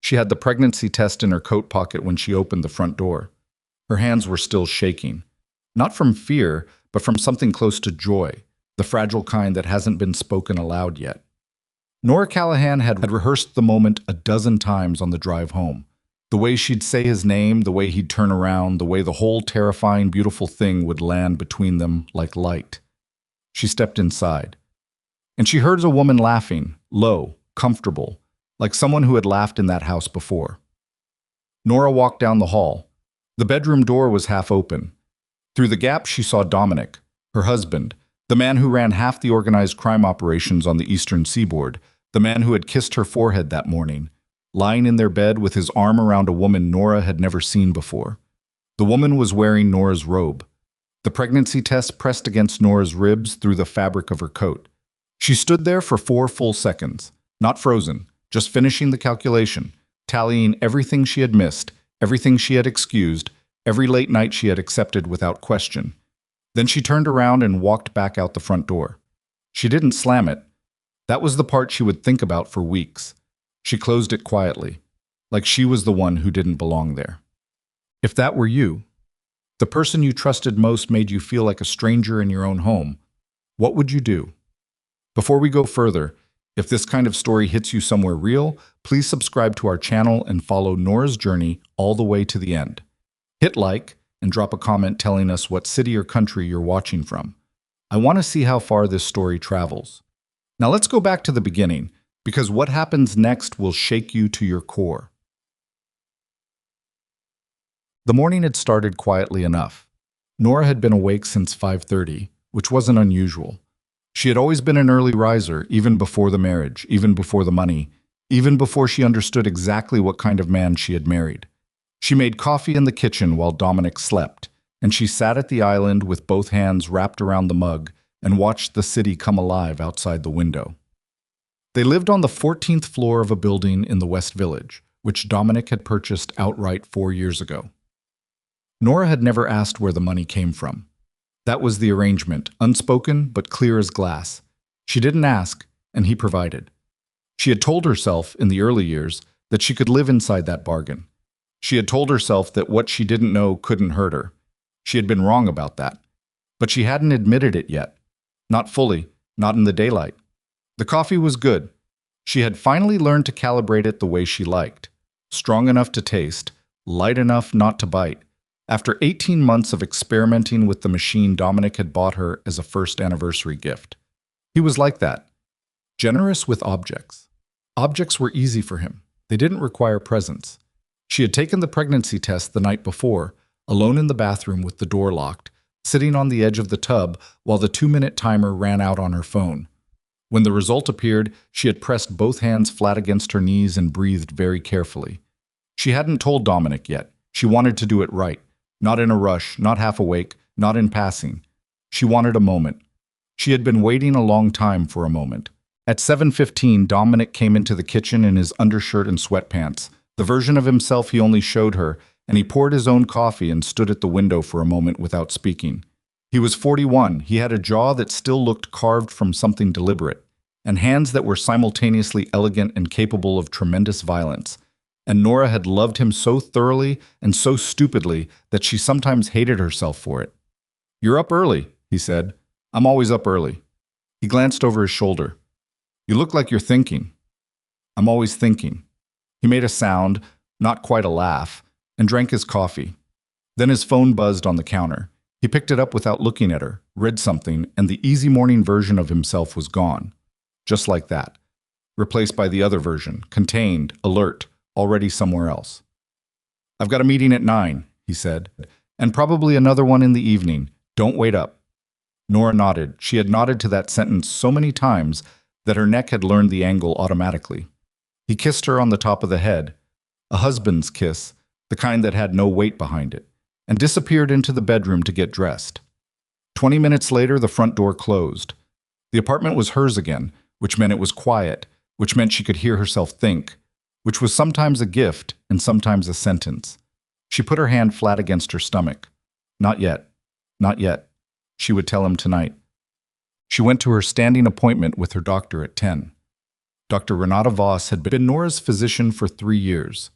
She had the pregnancy test in her coat pocket when she opened the front door. Her hands were still shaking. Not from fear, but from something close to joy, the fragile kind that hasn't been spoken aloud yet. Nora Callahan had rehearsed the moment a dozen times on the drive home. The way she'd say his name, the way he'd turn around, the way the whole terrifying, beautiful thing would land between them like light. She stepped inside. And she heard a woman laughing, low, comfortable, like someone who had laughed in that house before. Nora walked down the hall. The bedroom door was half open. Through the gap she saw Dominic, her husband, the man who ran half the organized crime operations on the eastern seaboard, the man who had kissed her forehead that morning, lying in their bed with his arm around a woman Nora had never seen before. The woman was wearing Nora's robe. The pregnancy test pressed against Nora's ribs through the fabric of her coat. She stood there for 4 full seconds, not frozen, just finishing the calculation, tallying everything she had missed, everything she had excused, every late night she had accepted without question. Then she turned around and walked back out the front door. She didn't slam it. That was the part she would think about for weeks. She closed it quietly, like she was the one who didn't belong there. If that were you, the person you trusted most made you feel like a stranger in your own home, what would you do? Before we go further, if this kind of story hits you somewhere real, please subscribe to our channel and follow Nora's journey all the way to the end. Hit like and drop a comment telling us what city or country you're watching from. I want to see how far this story travels. Now let's go back to the beginning, because what happens next will shake you to your core. The morning had started quietly enough. Nora had been awake since 5:30, which wasn't unusual. She had always been an early riser, even before the marriage, even before the money, even before she understood exactly what kind of man she had married. She made coffee in the kitchen while Dominic slept, and she sat at the island with both hands wrapped around the mug and watched the city come alive outside the window. They lived on the 14th floor of a building in the West Village, which Dominic had purchased outright 4 years ago. Nora had never asked where the money came from. That was the arrangement, unspoken but clear as glass. She didn't ask, and he provided. She had told herself in the early years that she could live inside that bargain. She had told herself that what she didn't know couldn't hurt her. She had been wrong about that. But she hadn't admitted it yet. Not fully, not in the daylight. The coffee was good. She had finally learned to calibrate it the way she liked. Strong enough to taste, light enough not to bite. After 18 months of experimenting with the machine Dominic had bought her as a first anniversary gift. He was like that. Generous with objects. Objects were easy for him. They didn't require presents. She had taken the pregnancy test the night before, alone in the bathroom with the door locked, sitting on the edge of the tub while the 2-minute timer ran out on her phone. When the result appeared, she had pressed both hands flat against her knees and breathed very carefully. She hadn't told Dominic yet. She wanted to do it right. Not in a rush, not half awake, not in passing. She wanted a moment. She had been waiting a long time for a moment. At 7:15, Dominic came into the kitchen in his undershirt and sweatpants, the version of himself he only showed her, and he poured his own coffee and stood at the window for a moment without speaking. He was 41. He had a jaw that still looked carved from something deliberate, and hands that were simultaneously elegant and capable of tremendous violence. And Nora had loved him so thoroughly and so stupidly that she sometimes hated herself for it. "You're up early," he said. "I'm always up early." He glanced over his shoulder. "You look like you're thinking." "I'm always thinking." He made a sound, not quite a laugh, and drank his coffee. Then his phone buzzed on the counter. He picked it up without looking at her, read something, and the easy morning version of himself was gone. Just like that. Replaced by the other version, contained, alert, already somewhere else. "I've got a meeting at 9, he said, "and probably another one in the evening. Don't wait up." Nora nodded. She had nodded to that sentence so many times that her neck had learned the angle automatically. He kissed her on the top of the head, a husband's kiss, the kind that had no weight behind it, and disappeared into the bedroom to get dressed. 20 minutes later, the front door closed. The apartment was hers again, which meant it was quiet, which meant she could hear herself think, which was sometimes a gift and sometimes a sentence. She put her hand flat against her stomach. "Not yet. Not yet," she would tell him tonight. She went to her standing appointment with her doctor at 10. Dr. Renata Voss had been Nora's physician for 3 years.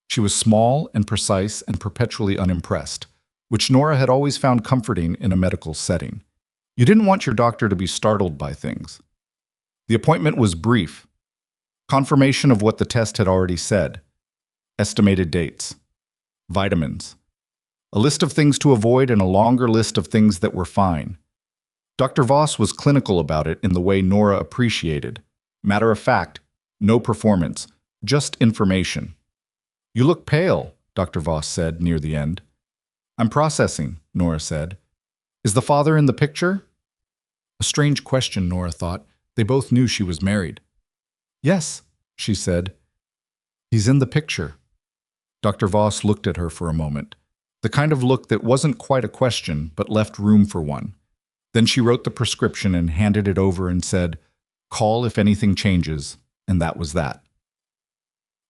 She was small and precise and perpetually unimpressed, which Nora had always found comforting in a medical setting. You didn't want your doctor to be startled by things. The appointment was brief. Confirmation of what the test had already said. Estimated dates. Vitamins. A list of things to avoid and a longer list of things that were fine. Dr. Voss was clinical about it in the way Nora appreciated. Matter of fact, no performance, just information. You look pale, Dr. Voss said near the end. I'm processing, Nora said. Is the father in the picture? A strange question, Nora thought. They both knew she was married. Yes, she said. He's in the picture. Dr. Voss looked at her for a moment, the kind of look that wasn't quite a question but left room for one. Then she wrote the prescription and handed it over and said, "Call if anything changes," and that was that.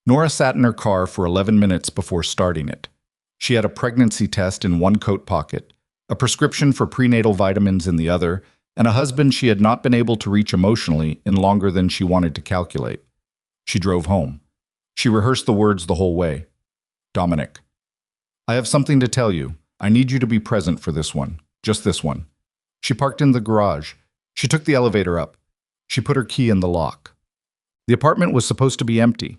Nora sat in her car for 11 minutes before starting it. She had a pregnancy test in one coat pocket, a prescription for prenatal vitamins in the other, and a husband she had not been able to reach emotionally in longer than she wanted to calculate. She drove home. She rehearsed the words the whole way. Dominic, I have something to tell you. I need you to be present for this one, just this one. She parked in the garage. She took the elevator up. She put her key in the lock. The apartment was supposed to be empty.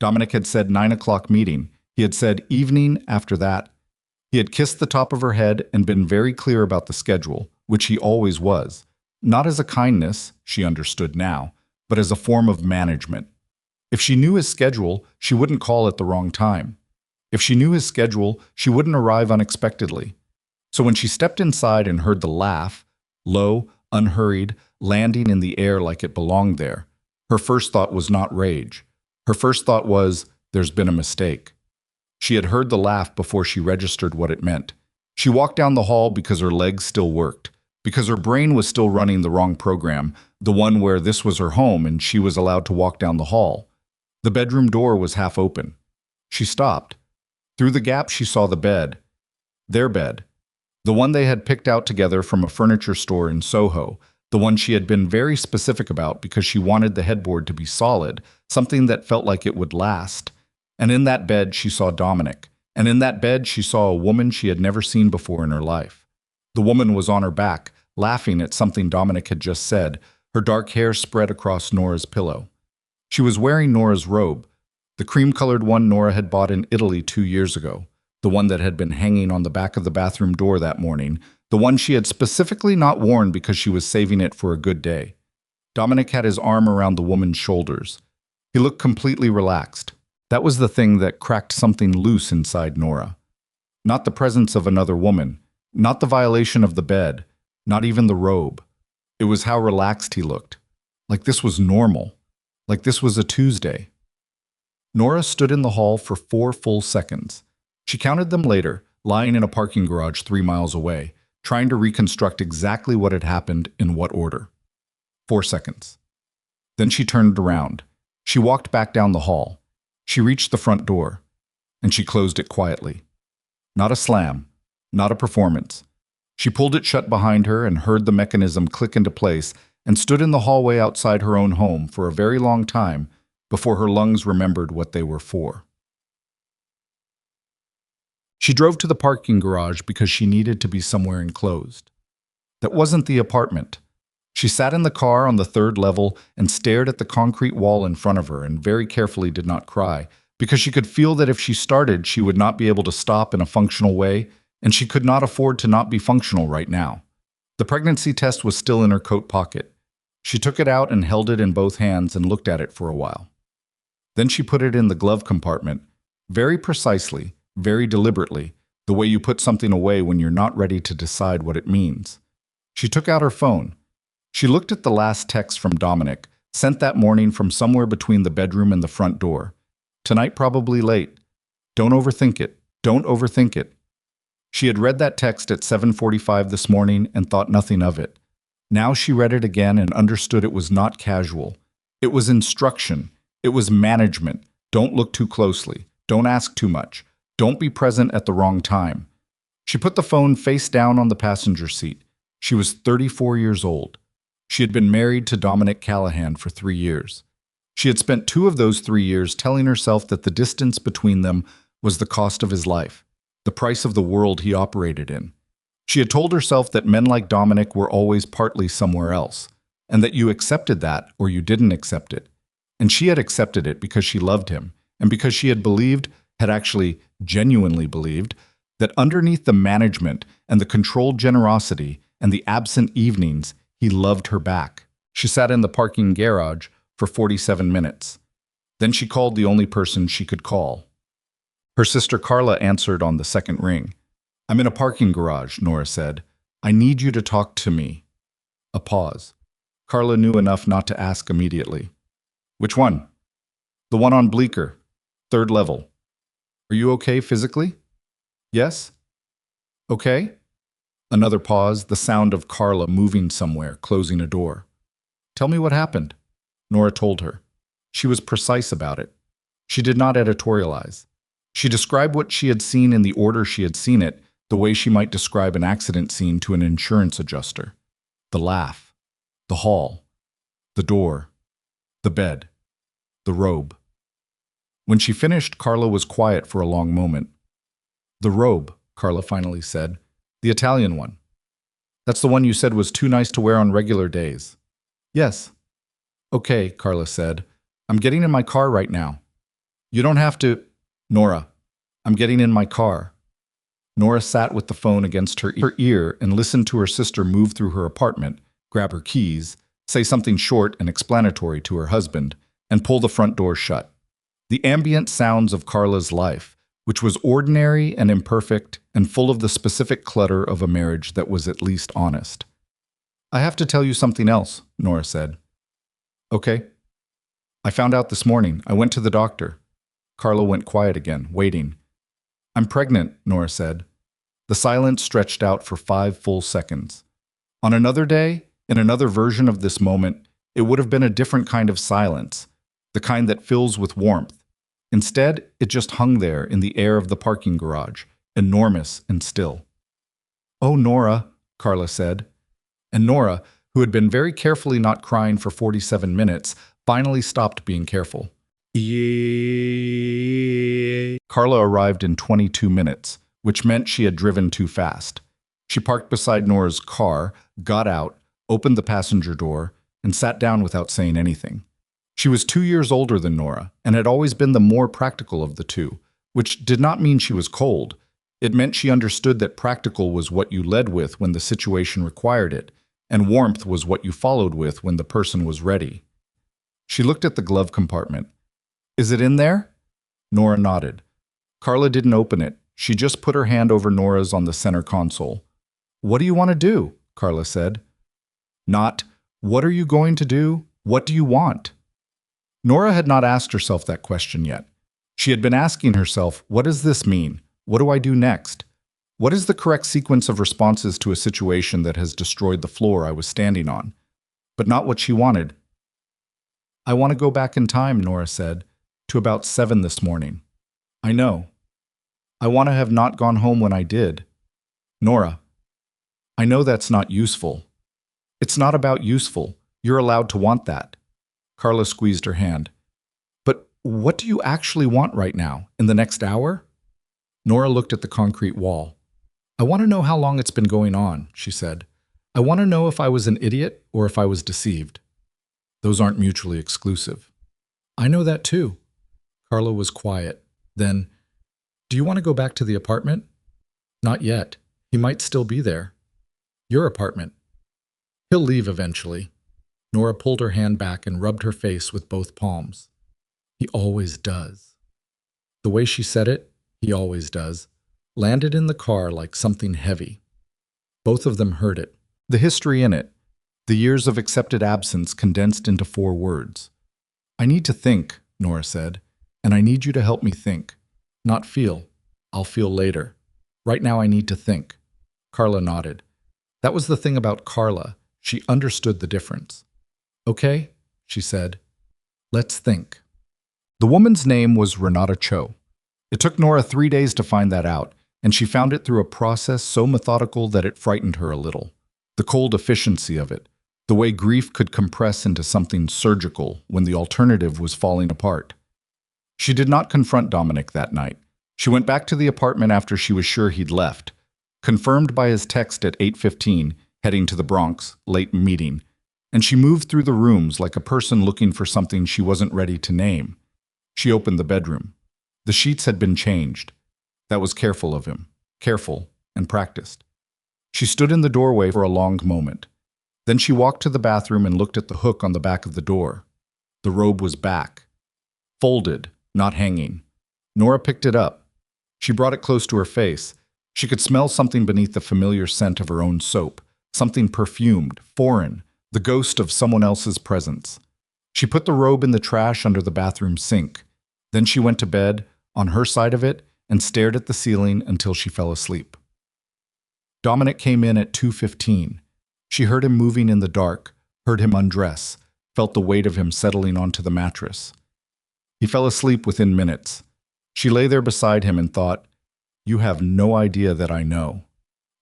Dominic had said 9 o'clock meeting. He had said evening after that. He had kissed the top of her head and been very clear about the schedule, which he always was. Not as a kindness, she understood now, but as a form of management. If she knew his schedule, she wouldn't call at the wrong time. If she knew his schedule, she wouldn't arrive unexpectedly. So when she stepped inside and heard the laugh, low, unhurried, landing in the air like it belonged there, her first thought was not rage. Her first thought was, there's been a mistake. She had heard the laugh before she registered what it meant. She walked down the hall because her legs still worked, because her brain was still running the wrong program, the one where this was her home and she was allowed to walk down the hall. The bedroom door was half open. She stopped. Through the gap she saw the bed. Their bed. The one they had picked out together from a furniture store in Soho, the one she had been very specific about because she wanted the headboard to be solid, something that felt like it would last. And in that bed she saw Dominic. And in that bed she saw a woman she had never seen before in her life. The woman was on her back, laughing at something Dominic had just said, her dark hair spread across Nora's pillow. She was wearing Nora's robe, the cream-colored one Nora had bought in Italy 2 years ago, the one that had been hanging on the back of the bathroom door that morning, the one she had specifically not worn because she was saving it for a good day. Dominic had his arm around the woman's shoulders. He looked completely relaxed. That was the thing that cracked something loose inside Nora. Not the presence of another woman, not the violation of the bed, not even the robe. It was how relaxed he looked. Like this was normal. Like this was a Tuesday. Nora stood in the hall for 4 full seconds. She counted them later, lying in a parking garage 3 miles away, trying to reconstruct exactly what had happened in what order. 4 seconds. Then she turned around. She walked back down the hall. She reached the front door, and she closed it quietly. Not a slam, not a performance. She pulled it shut behind her and heard the mechanism click into place and stood in the hallway outside her own home for a very long time before her lungs remembered what they were for. She drove to the parking garage because she needed to be somewhere enclosed. That wasn't the apartment. She sat in the car on the 3rd level and stared at the concrete wall in front of her and very carefully did not cry, because she could feel that if she started, she would not be able to stop in a functional way, and she could not afford to not be functional right now. The pregnancy test was still in her coat pocket. She took it out and held it in both hands and looked at it for a while. Then she put it in the glove compartment, very precisely, very deliberately, the way you put something away when you're not ready to decide what it means. She took out her phone. She looked at the last text from Dominic, sent that morning from somewhere between the bedroom and the front door. Tonight probably late. Don't overthink it. Don't overthink it. She had read that text at 7:45 this morning and thought nothing of it. Now she read it again and understood it was not casual. It was instruction. It was management. Don't look too closely. Don't ask too much. Don't be present at the wrong time. She put the phone face down on the passenger seat. She was 34 years old. She had been married to Dominic Callahan for 3 years. She had spent 2 of those 3 years telling herself that the distance between them was the cost of his life, the price of the world he operated in. She had told herself that men like Dominic were always partly somewhere else, and that you accepted that or you didn't accept it. And she had accepted it because she loved him, and because she had actually genuinely believed, that underneath the management and the controlled generosity and the absent evenings, he loved her back. She sat in the parking garage for 47 minutes. Then she called the only person she could call. Her sister Carla answered on the second ring. "I'm in a parking garage," Nora said. "I need you to talk to me." A pause. Carla knew enough not to ask immediately. "Which one?" "The one on Bleecker, 3rd level. Are you okay physically?" "Yes." "Okay?" Another pause, the sound of Carla moving somewhere, closing a door. "Tell me what happened." Nora told her. She was precise about it. She did not editorialize. She described what she had seen in the order she had seen it, the way she might describe an accident scene to an insurance adjuster. The laugh, the hall, the door, the bed, the robe. When she finished, Carla was quiet for a long moment. "The robe," Carla finally said. "The Italian one. That's the one you said was too nice to wear on regular days." "Yes." "Okay," Carla said. "I'm getting in my car right now." "You don't have to." "Nora, I'm getting in my car." Nora sat with the phone against her ear and listened to her sister move through her apartment, grab her keys, say something short and explanatory to her husband, and pull the front door shut. The ambient sounds of Carla's life, which was ordinary and imperfect and full of the specific clutter of a marriage that was at least honest. "I have to tell you something else," Nora said. "Okay." "I found out this morning. I went to the doctor." Carla went quiet again, waiting. "I'm pregnant," Nora said. The silence stretched out for 5 full seconds. On another day, in another version of this moment, it would have been a different kind of silence, the kind that fills with warmth. Instead, it just hung there in the air of the parking garage, enormous and still. "Oh, Nora," Carla said. And Nora, who had been very carefully not crying for 47 minutes, finally stopped being careful. Carla arrived in 22 minutes, which meant she had driven too fast. She parked beside Nora's car, got out, opened the passenger door, and sat down without saying anything. She was 2 years older than Nora, and had always been the more practical of the two, which did not mean she was cold. It meant she understood that practical was what you led with when the situation required it, and warmth was what you followed with when the person was ready. She looked at the glove compartment. "Is it in there?" Nora nodded. Carla didn't open it. She just put her hand over Nora's on the center console. "What do you want to do?" Carla said. Not, "What are you going to do? What do you want?" Nora had not asked herself that question yet. She had been asking herself, what does this mean? What do I do next? What is the correct sequence of responses to a situation that has destroyed the floor I was standing on? But not what she wanted. "I want to go back in time," Nora said, "to about 7 this morning." "I know." "I want to have not gone home when I did." "Nora, I know that's not useful." "It's not about useful. You're allowed to want that." Carla squeezed her hand. "But what do you actually want right now, in the next hour?" Nora looked at the concrete wall. "I want to know how long it's been going on," she said. "I want to know if I was an idiot or if I was deceived." "Those aren't mutually exclusive." "I know that too." Carla was quiet. Then, "Do you want to go back to the apartment?" "Not yet. He might still be there." "Your apartment." "He'll leave eventually." Nora pulled her hand back and rubbed her face with both palms. "He always does." The way she said it, "he always does," landed in the car like something heavy. Both of them heard it. The history in it. The years of accepted absence condensed into 4 words. "I need to think," Nora said, "and I need you to help me think. Not feel. I'll feel later. Right now I need to think." Carla nodded. That was the thing about Carla. She understood the difference. "Okay," she said. "Let's think." The woman's name was Renata Cho. It took Nora 3 days to find that out, and she found it through a process so methodical that it frightened her a little. The cold efficiency of it. the way grief could compress into something surgical when the alternative was falling apart. She did not confront Dominic that night. She went back to the apartment after she was sure he'd left, confirmed by his text at 8:15, heading to the Bronx, late meeting, and she moved through the rooms like a person looking for something she wasn't ready to name. She opened the bedroom. The sheets had been changed. That was careful of him, careful and practiced. She stood in the doorway for a long moment. Then she walked to the bathroom and looked at the hook on the back of the door. The robe was back, folded, not hanging. Nora picked it up. She brought it close to her face. She could smell something beneath the familiar scent of her own soap, something perfumed, foreign, the ghost of someone else's presence. She put the robe in the trash under the bathroom sink. Then she went to bed, on her side of it, and stared at the ceiling until she fell asleep. Dominic came in at 2:15. She heard him moving in the dark, heard him undress, felt the weight of him settling onto the mattress. He fell asleep within minutes. She lay there beside him and thought, "You have no idea that I know."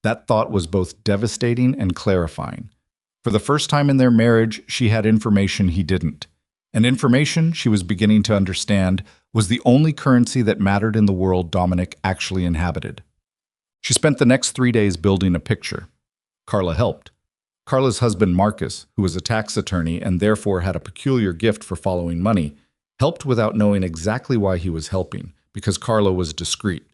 That thought was both devastating and clarifying. For the first time in their marriage, she had information he didn't. And information, she was beginning to understand, was the only currency that mattered in the world Dominic actually inhabited. She spent the next 3 days building a picture. Carla helped. Carla's husband, Marcus, who was a tax attorney and therefore had a peculiar gift for following money, helped without knowing exactly why he was helping, because Carla was discreet.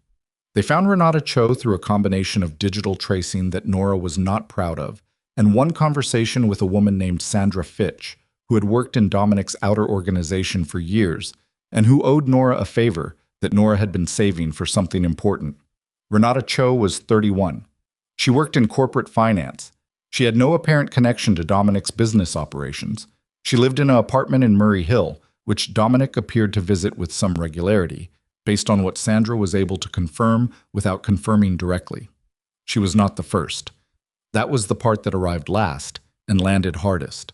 They found Renata Cho through a combination of digital tracing that Nora was not proud of, and one conversation with a woman named Sandra Fitch, who had worked in Dominic's outer organization for years, and who owed Nora a favor that Nora had been saving for something important. Renata Cho was 31. She worked in corporate finance. She had no apparent connection to Dominic's business operations. She lived in an apartment in Murray Hill, which Dominic appeared to visit with some regularity, based on what Sandra was able to confirm without confirming directly. She was not the first. That was the part that arrived last and landed hardest.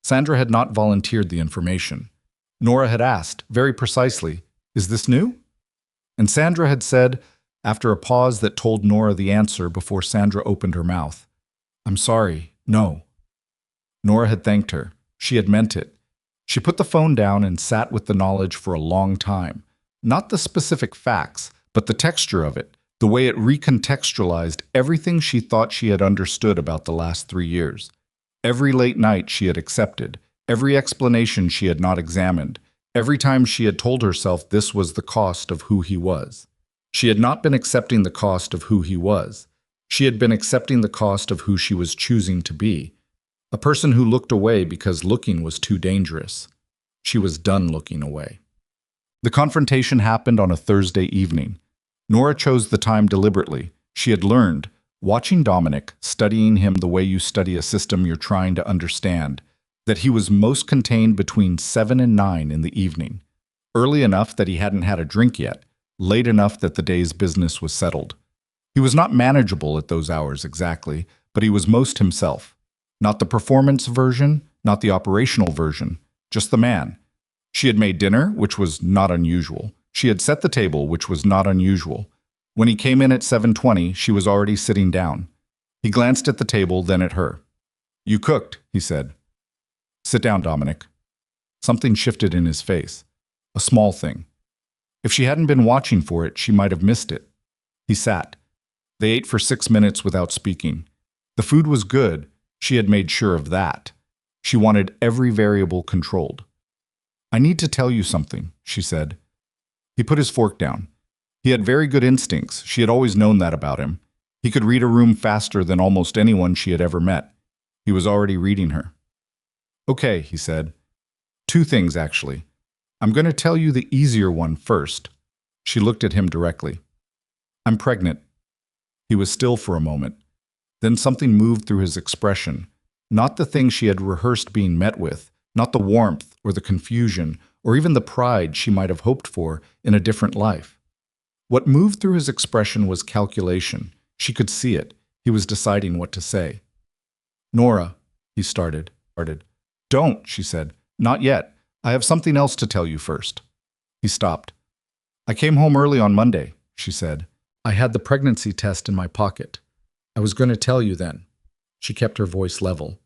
Sandra had not volunteered the information. Nora had asked, very precisely, "Is this new?" And Sandra had said, after a pause that told Nora the answer before Sandra opened her mouth, "I'm sorry, no." Nora had thanked her. She had meant it. She put the phone down and sat with the knowledge for a long time. Not the specific facts, but the texture of it, the way it recontextualized everything she thought she had understood about the last 3 years. Every late night she had accepted, every explanation she had not examined, every time she had told herself this was the cost of who he was. She had not been accepting the cost of who he was. She had been accepting the cost of who she was choosing to be. A person who looked away because looking was too dangerous. She was done looking away. The confrontation happened on a Thursday evening. Nora chose the time deliberately. She had learned, watching Dominic, studying him the way you study a system you're trying to understand, that he was most contained between 7 and 9 in the evening. Early enough that he hadn't had a drink yet, late enough that the day's business was settled. He was not manageable at those hours exactly, but he was most himself. Not the performance version, not the operational version, just the man. She had made dinner, which was not unusual. She had set the table, which was not unusual. When he came in at 7:20, she was already sitting down. He glanced at the table, then at her. "You cooked," he said. "Sit down, Dominic." Something shifted in his face. A small thing. If she hadn't been watching for it, she might have missed it. He sat. They ate for 6 minutes without speaking. The food was good. She had made sure of that. She wanted every variable controlled. "I need to tell you something," she said. He put his fork down. He had very good instincts. She had always known that about him. He could read a room faster than almost anyone she had ever met. He was already reading her. "Okay," he said. "2 things, actually. I'm going to tell you the easier one first." She looked at him directly. "I'm pregnant." He was still for a moment. Then something moved through his expression. Not the thing she had rehearsed being met with, not the warmth or the confusion or even the pride she might have hoped for in a different life. What moved through his expression was calculation. She could see it. He was deciding what to say. "Nora," he started. "Don't," she said. "Not yet. I have something else to tell you first." He stopped. "I came home early on Monday," she said. "I had the pregnancy test in my pocket. I was going to tell you then." She kept her voice level.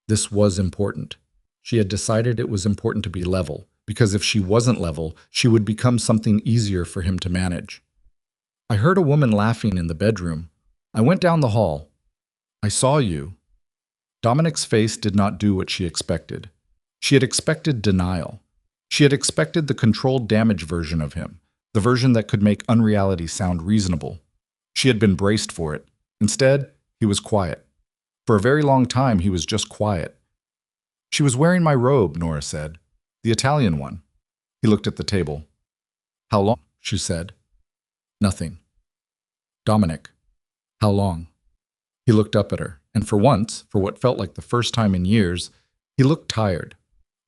This was important. She had decided it was important to be level, because if she wasn't level, she would become something easier for him to manage. I heard a woman laughing in the bedroom. I went down the hall. I saw you. Dominic's face did not do what she expected. She had expected denial. She had expected the controlled damage version of him, the version that could make unreality sound reasonable. She had been braced for it. Instead, he was quiet. For a very long time, he was just quiet. She was wearing my robe, Nora said. The Italian one. He looked at the table. How long? She said. Nothing. Dominic. How long? He looked up at her, and for once, for what felt like the first time in years, he looked tired.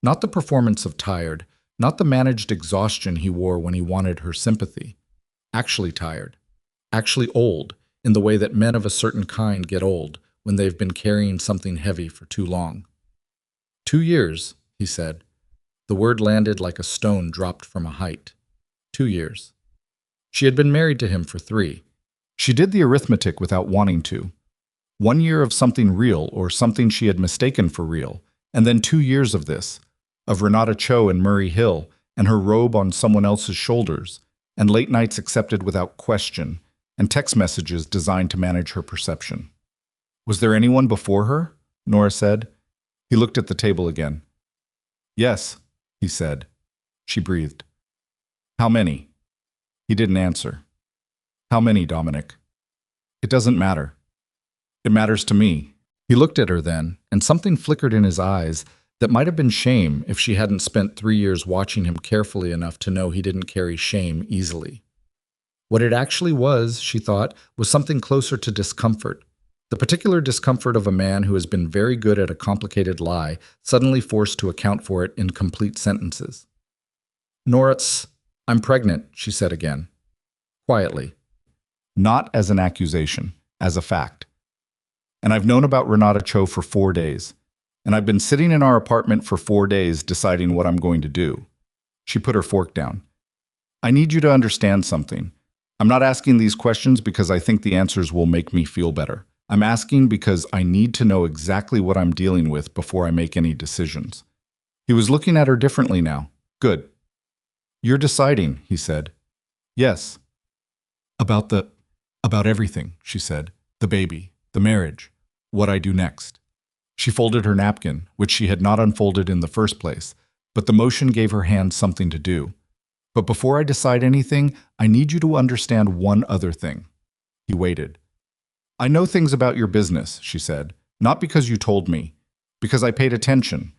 Not the performance of tired, not the managed exhaustion he wore when he wanted her sympathy. Actually tired. Actually old, in the way that men of a certain kind get old when they've been carrying something heavy for too long. 2 years, he said. The word landed like a stone dropped from a height. 2 years. She had been married to him for 3. She did the arithmetic without wanting to. 1 year of something real or something she had mistaken for real, and then 2 years of this, of Renata Cho and Murray Hill, and her robe on someone else's shoulders, and late nights accepted without question, and text messages designed to manage her perception. Was there anyone before her? Nora said. He looked at the table again. Yes, he said. She breathed. How many? He didn't answer. How many, Dominic? It doesn't matter. It matters to me. He looked at her then, and something flickered in his eyes that might have been shame if she hadn't spent 3 years watching him carefully enough to know he didn't carry shame easily. What it actually was, she thought, was something closer to discomfort. The particular discomfort of a man who has been very good at a complicated lie, suddenly forced to account for it in complete sentences. Nora, I'm pregnant, she said again. Quietly. Not as an accusation, as a fact. And I've known about Renata Cho for 4 days. And I've been sitting in our apartment for 4 days deciding what I'm going to do. She put her fork down. I need you to understand something. I'm not asking these questions because I think the answers will make me feel better. I'm asking because I need to know exactly what I'm dealing with before I make any decisions. He was looking at her differently now. Good. You're deciding, he said. Yes. About everything, she said. The baby, the marriage, what I do next. She folded her napkin, which she had not unfolded in the first place, but the motion gave her hand something to do. But before I decide anything, I need you to understand one other thing. He waited. I know things about your business, she said, not because you told me, because I paid attention.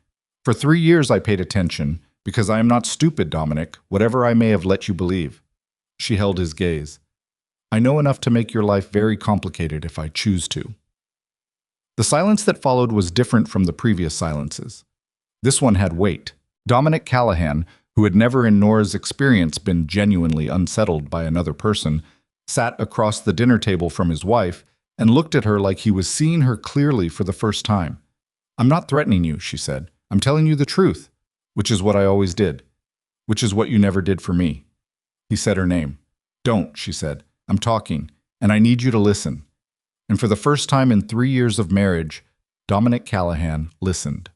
For 3 years I paid attention, because I am not stupid, Dominic, whatever I may have let you believe. She held his gaze. I know enough to make your life very complicated if I choose to. The silence that followed was different from the previous silences. This one had weight. Dominic Callahan, who had never in Nora's experience been genuinely unsettled by another person, sat across the dinner table from his wife and looked at her like he was seeing her clearly for the first time. I'm not threatening you, she said. I'm telling you the truth, which is what I always did, which is what you never did for me. He said her name. Don't, she said. I'm talking, and I need you to listen. And for the first time in 3 years of marriage, Dominic Callahan listened.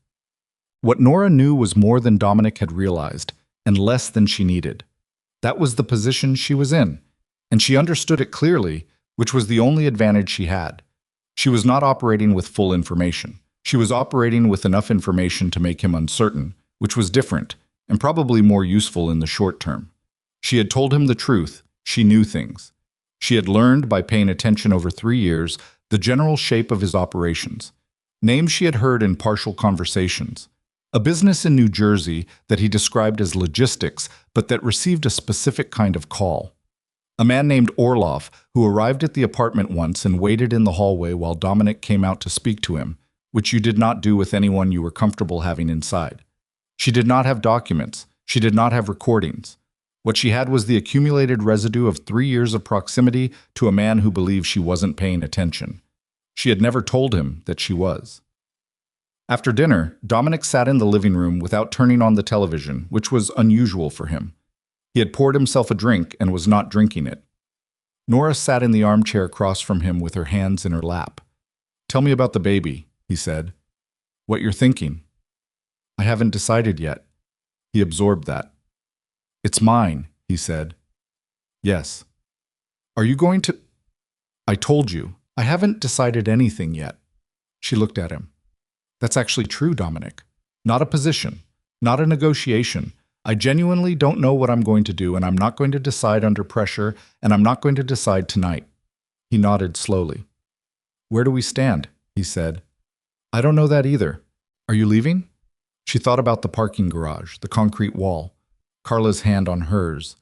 What Nora knew was more than Dominic had realized, and less than she needed. That was the position she was in, and she understood it clearly, which was the only advantage she had. She was not operating with full information. She was operating with enough information to make him uncertain, which was different, and probably more useful in the short term. She had told him the truth. She knew things. She had learned, by paying attention over 3 years, the general shape of his operations. Names she had heard in partial conversations. A business in New Jersey that he described as logistics, but that received a specific kind of call. A man named Orloff, who arrived at the apartment once and waited in the hallway while Dominic came out to speak to him, which you did not do with anyone you were comfortable having inside. She did not have documents. She did not have recordings. What she had was the accumulated residue of 3 years of proximity to a man who believed she wasn't paying attention. She had never told him that she was. After dinner, Dominic sat in the living room without turning on the television, which was unusual for him. He had poured himself a drink and was not drinking it. Nora sat in the armchair across from him with her hands in her lap. Tell me about the baby, he said. What you're thinking. I haven't decided yet. He absorbed that. It's mine, he said. Yes. Are you going to? I told you, I haven't decided anything yet. She looked at him. That's actually true, Dominic. Not a position, not a negotiation. I genuinely don't know what I'm going to do, and I'm not going to decide under pressure, and I'm not going to decide tonight. He nodded slowly. Where do we stand? He said. I don't know that either. Are you leaving? She thought about the parking garage, the concrete wall, Carla's hand on hers,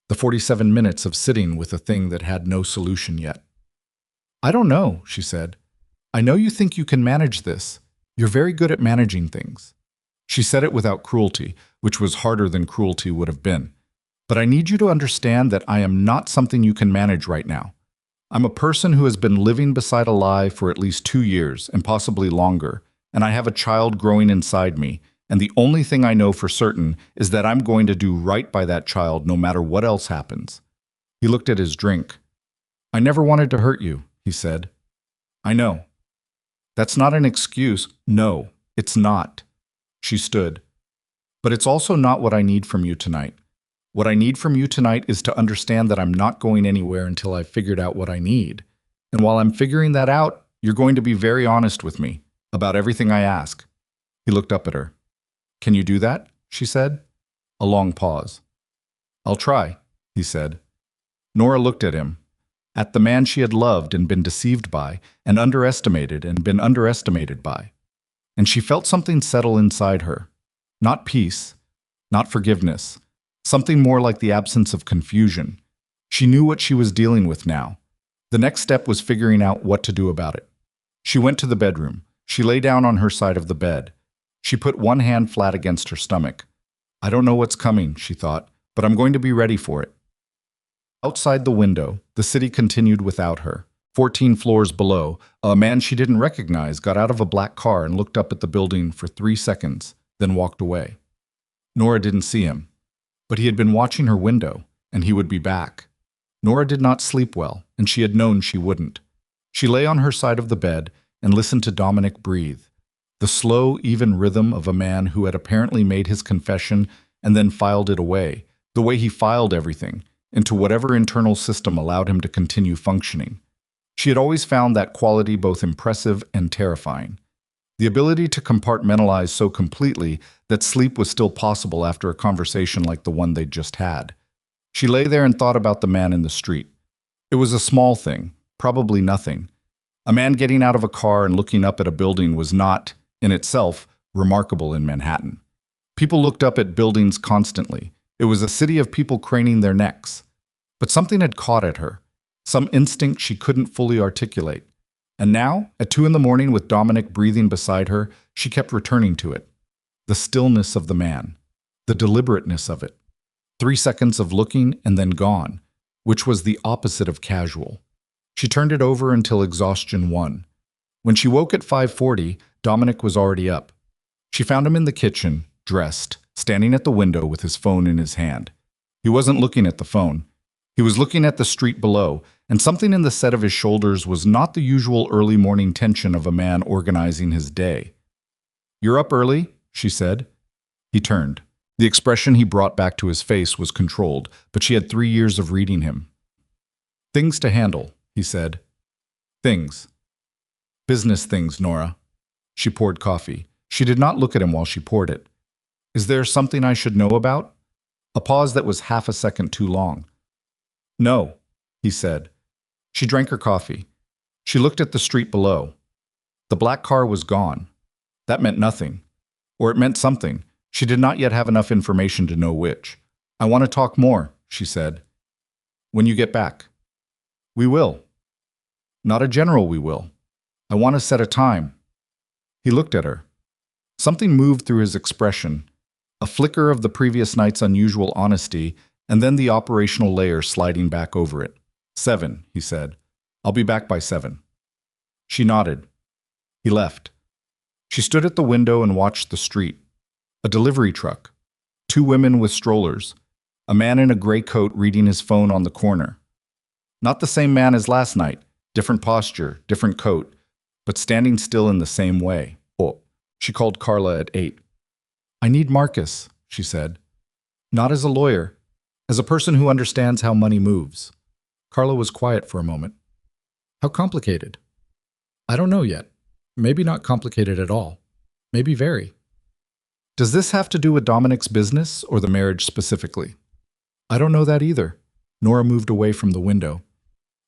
the 47 minutes of sitting with a thing that had no solution yet. I don't know, she said. I know you think you can manage this. You're very good at managing things. She said it without cruelty, which was harder than cruelty would have been. But I need you to understand that I am not something you can manage right now. I'm a person who has been living beside a lie for at least 2 years, and possibly longer, and I have a child growing inside me, and the only thing I know for certain is that I'm going to do right by that child no matter what else happens. He looked at his drink. I never wanted to hurt you, he said. I know. That's not an excuse. No, it's not. She stood. But it's also not what I need from you tonight. What I need from you tonight is to understand that I'm not going anywhere until I've figured out what I need. And while I'm figuring that out, you're going to be very honest with me about everything I ask. He looked up at her. Can you do that? She said. A long pause. I'll try, he said. Nora looked at him, at the man she had loved and been deceived by, and underestimated and been underestimated by. And she felt something settle inside her. Not peace, not forgiveness, something more like the absence of confusion. She knew what she was dealing with now. The next step was figuring out what to do about it. She went to the bedroom. She lay down on her side of the bed. She put one hand flat against her stomach. I don't know what's coming, she thought, but I'm going to be ready for it. Outside the window, the city continued without her. 14 floors below, a man she didn't recognize got out of a black car and looked up at the building for 3 seconds, then walked away. Nora didn't see him, but he had been watching her window, and he would be back. Nora did not sleep well, and she had known she wouldn't. She lay on her side of the bed and listened to Dominic breathe, the slow, even rhythm of a man who had apparently made his confession and then filed it away, the way he filed everything, into whatever internal system allowed him to continue functioning. She had always found that quality both impressive and terrifying. The ability to compartmentalize so completely that sleep was still possible after a conversation like the one they'd just had. She lay there and thought about the man in the street. It was a small thing, probably nothing. A man getting out of a car and looking up at a building was not, in itself, remarkable in Manhattan. People looked up at buildings constantly. It was a city of people craning their necks. But something had caught at her, some instinct she couldn't fully articulate. And now, at 2 a.m. with Dominic breathing beside her, she kept returning to it. The stillness of the man, the deliberateness of it. 3 seconds of looking and then gone, which was the opposite of casual. She turned it over until exhaustion won. When she woke at 5:40, Dominic was already up. She found him in the kitchen, dressed, standing at the window with his phone in his hand. He wasn't looking at the phone. He was looking at the street below, and something in the set of his shoulders was not the usual early morning tension of a man organizing his day. "You're up early?" she said. He turned. The expression he brought back to his face was controlled, but she had 3 years of reading him. "Things to handle," he said. "Things. Business things, Nora." She poured coffee. She did not look at him while she poured it. "Is there something I should know about?" A pause that was half a second too long. "No," he said. She drank her coffee. She looked at the street below. The black car was gone. That meant nothing. Or it meant something. She did not yet have enough information to know which. "I want to talk more," she said. "When you get back." "We will." "Not a general we will. I want to set a time." He looked at her. Something moved through his expression, a flicker of the previous night's unusual honesty, and then the operational layer sliding back over it. 7, he said. "I'll be back by 7. She nodded. He left. She stood at the window and watched the street. A delivery truck. 2 women with strollers. A man in a gray coat reading his phone on the corner. Not the same man as last night. Different posture, different coat, but standing still in the same way. Oh. She called Carla at 8. I need Marcus, she said. Not as a lawyer, as a person who understands how money moves. Carla was quiet for a moment. How complicated? I don't know yet. Maybe not complicated at all. Maybe very. Does this have to do with Dominic's business or the marriage specifically? I don't know that either. Nora moved away from the window.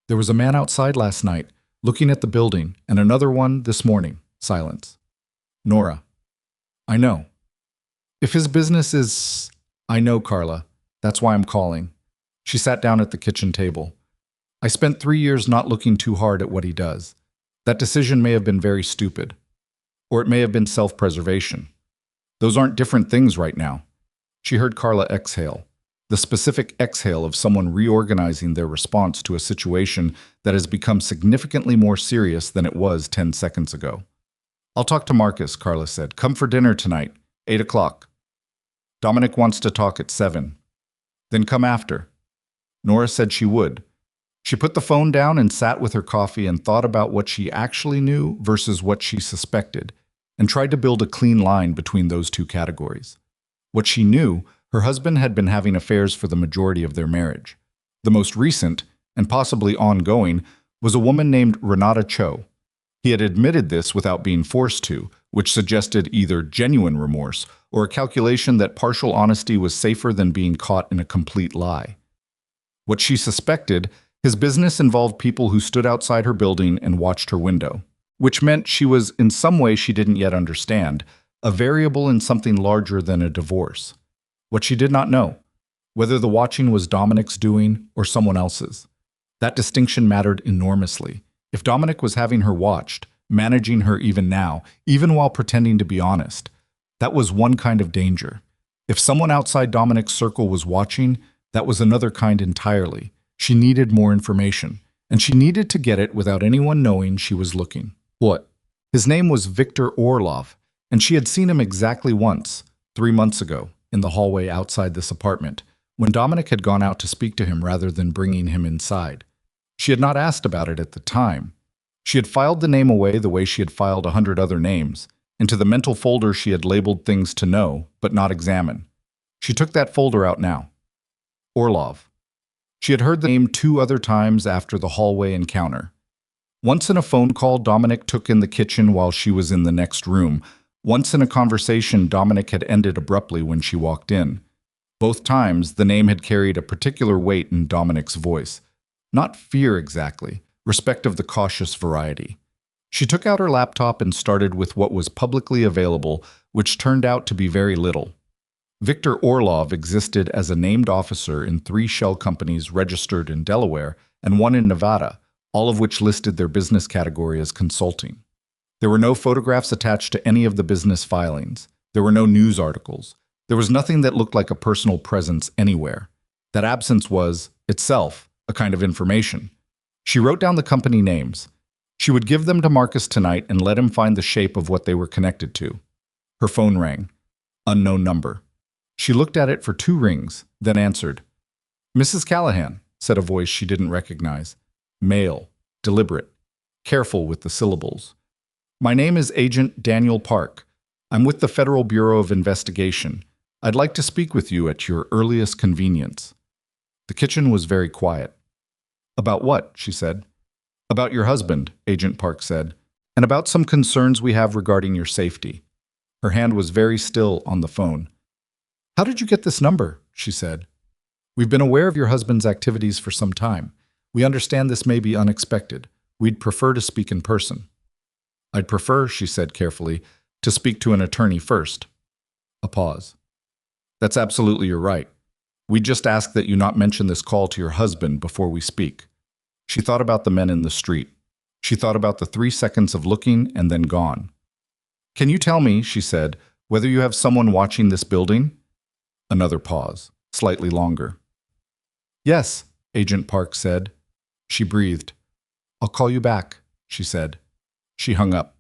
There was a man outside last night, looking at the building, and another one this morning. Silence. Nora. I know. If his business is... I know, Carla. That's why I'm calling. She sat down at the kitchen table. I spent 3 years not looking too hard at what he does. That decision may have been very stupid. Or it may have been self-preservation. Those aren't different things right now. She heard Carla exhale. The specific exhale of someone reorganizing their response to a situation that has become significantly more serious than it was 10 seconds ago. I'll talk to Marcus, Carla said. Come for dinner tonight, 8 o'clock. Dominic wants to talk at 7. Then come after. Nora said she would. She put the phone down and sat with her coffee and thought about what she actually knew versus what she suspected, and tried to build a clean line between those two categories. What she knew, her husband had been having affairs for the majority of their marriage. The most recent, and possibly ongoing, was a woman named Renata Cho. He had admitted this without being forced to, which suggested either genuine remorse or a calculation that partial honesty was safer than being caught in a complete lie. What she suspected, his business involved people who stood outside her building and watched her window, which meant she was, in some way she didn't yet understand, a variable in something larger than a divorce. What she did not know, whether the watching was Dominic's doing or someone else's. That distinction mattered enormously. If Dominic was having her watched, managing her even now, even while pretending to be honest, that was one kind of danger. If someone outside Dominic's circle was watching, that was another kind entirely. She needed more information, and she needed to get it without anyone knowing she was looking. What? His name was Victor Orlov, and she had seen him exactly once, 3 months ago, in the hallway outside this apartment, when Dominic had gone out to speak to him rather than bringing him inside. She had not asked about it at the time. She had filed the name away the way she had filed 100 other names, into the mental folder she had labeled things to know, but not examine. She took that folder out now. Orlov. She had heard the name 2 other times after the hallway encounter. Once in a phone call Dominic took in the kitchen while she was in the next room. Once in a conversation Dominic had ended abruptly when she walked in. Both times, the name had carried a particular weight in Dominic's voice. Not fear exactly, respect of the cautious variety. She took out her laptop and started with what was publicly available, which turned out to be very little. Victor Orlov existed as a named officer in 3 shell companies registered in Delaware and 1 in Nevada, all of which listed their business category as consulting. There were no photographs attached to any of the business filings. There were no news articles. There was nothing that looked like a personal presence anywhere. That absence was, itself, a kind of information. She wrote down the company names. She would give them to Marcus tonight and let him find the shape of what they were connected to. Her phone rang. Unknown number. She looked at it for 2 rings, then answered. Mrs. Callahan, said a voice she didn't recognize. Male, deliberate, careful with the syllables. My name is Agent Daniel Park. I'm with the Federal Bureau of Investigation. I'd like to speak with you at your earliest convenience. The kitchen was very quiet. About what? She said. About your husband, Agent Park said, and about some concerns we have regarding your safety. Her hand was very still on the phone. How did you get this number? She said. We've been aware of your husband's activities for some time. We understand this may be unexpected. We'd prefer to speak in person. I'd prefer, she said carefully, to speak to an attorney first. A pause. That's absolutely your right. We just ask that you not mention this call to your husband before we speak. She thought about the men in the street. She thought about the 3 seconds of looking and then gone. Can you tell me, she said, whether you have someone watching this building? Another pause, slightly longer. Yes, Agent Park said. She breathed. I'll call you back, she said. She hung up.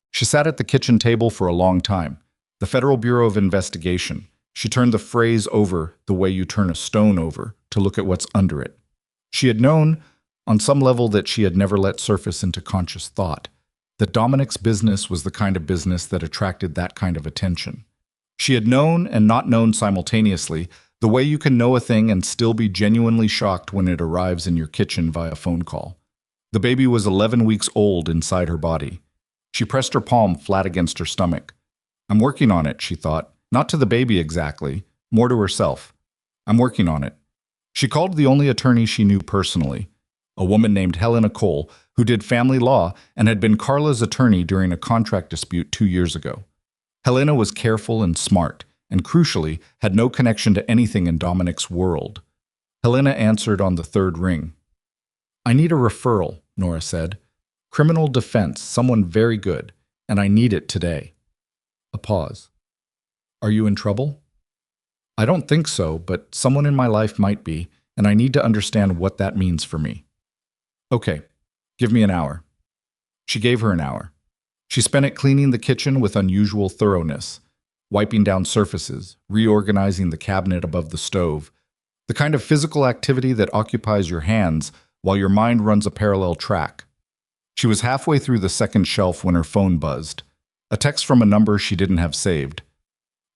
She sat at the kitchen table for a long time. The Federal Bureau of Investigation. She turned the phrase over the way you turn a stone over to look at what's under it. She had known, on some level, that she had never let surface into conscious thought. that Dominic's business was the kind of business that attracted that kind of attention. She had known and not known simultaneously, the way you can know a thing and still be genuinely shocked when it arrives in your kitchen via phone call. The baby was 11 weeks old inside her body. She pressed her palm flat against her stomach. I'm working on it, she thought. Not to the baby exactly, more to herself. I'm working on it. She called the only attorney she knew personally, a woman named Helena Cole, who did family law and had been Carla's attorney during a contract dispute 2 years ago. Helena was careful and smart, and crucially, had no connection to anything in Dominic's world. Helena answered on the third ring. I need a referral, Nora said. Criminal defense, someone very good, and I need it today. A pause. Are you in trouble? I don't think so, but someone in my life might be, and I need to understand what that means for me. Okay, give me an hour. She gave her an hour. She spent it cleaning the kitchen with unusual thoroughness, wiping down surfaces, reorganizing the cabinet above the stove, the kind of physical activity that occupies your hands while your mind runs a parallel track. She was halfway through the second shelf when her phone buzzed, a text from a number she didn't have saved.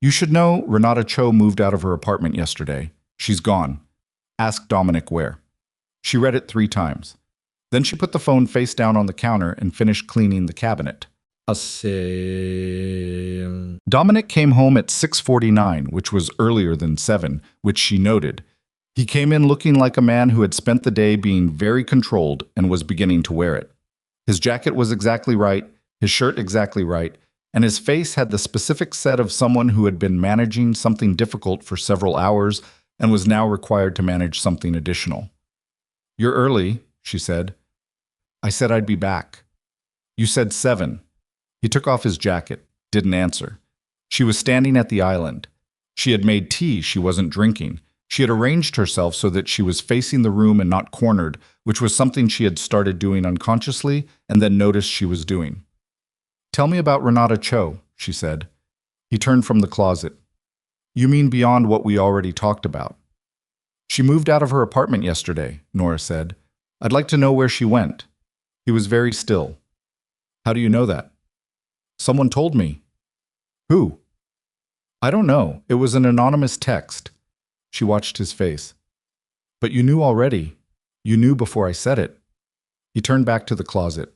You should know Renata Cho moved out of her apartment yesterday. She's gone. Ask Dominic where. She read it 3 times. Then she put the phone face down on the counter and finished cleaning the cabinet. Dominic came home at 6:49, which was earlier than 7, which she noted. He came in looking like a man who had spent the day being very controlled and was beginning to wear it. His jacket was exactly right, his shirt exactly right, and his face had the specific set of someone who had been managing something difficult for several hours and was now required to manage something additional. You're early, she said. I said I'd be back. You said 7. He took off his jacket, didn't answer. She was standing at the island. She had made tea she wasn't drinking. She had arranged herself so that she was facing the room and not cornered, which was something she had started doing unconsciously and then noticed she was doing. Tell me about Renata Cho, she said. He turned from the closet. You mean beyond what we already talked about? She moved out of her apartment yesterday, Nora said. I'd like to know where she went. He was very still. How do you know that? Someone told me. Who? I don't know. It was an anonymous text. She watched his face. But you knew already. You knew before I said it. He turned back to the closet,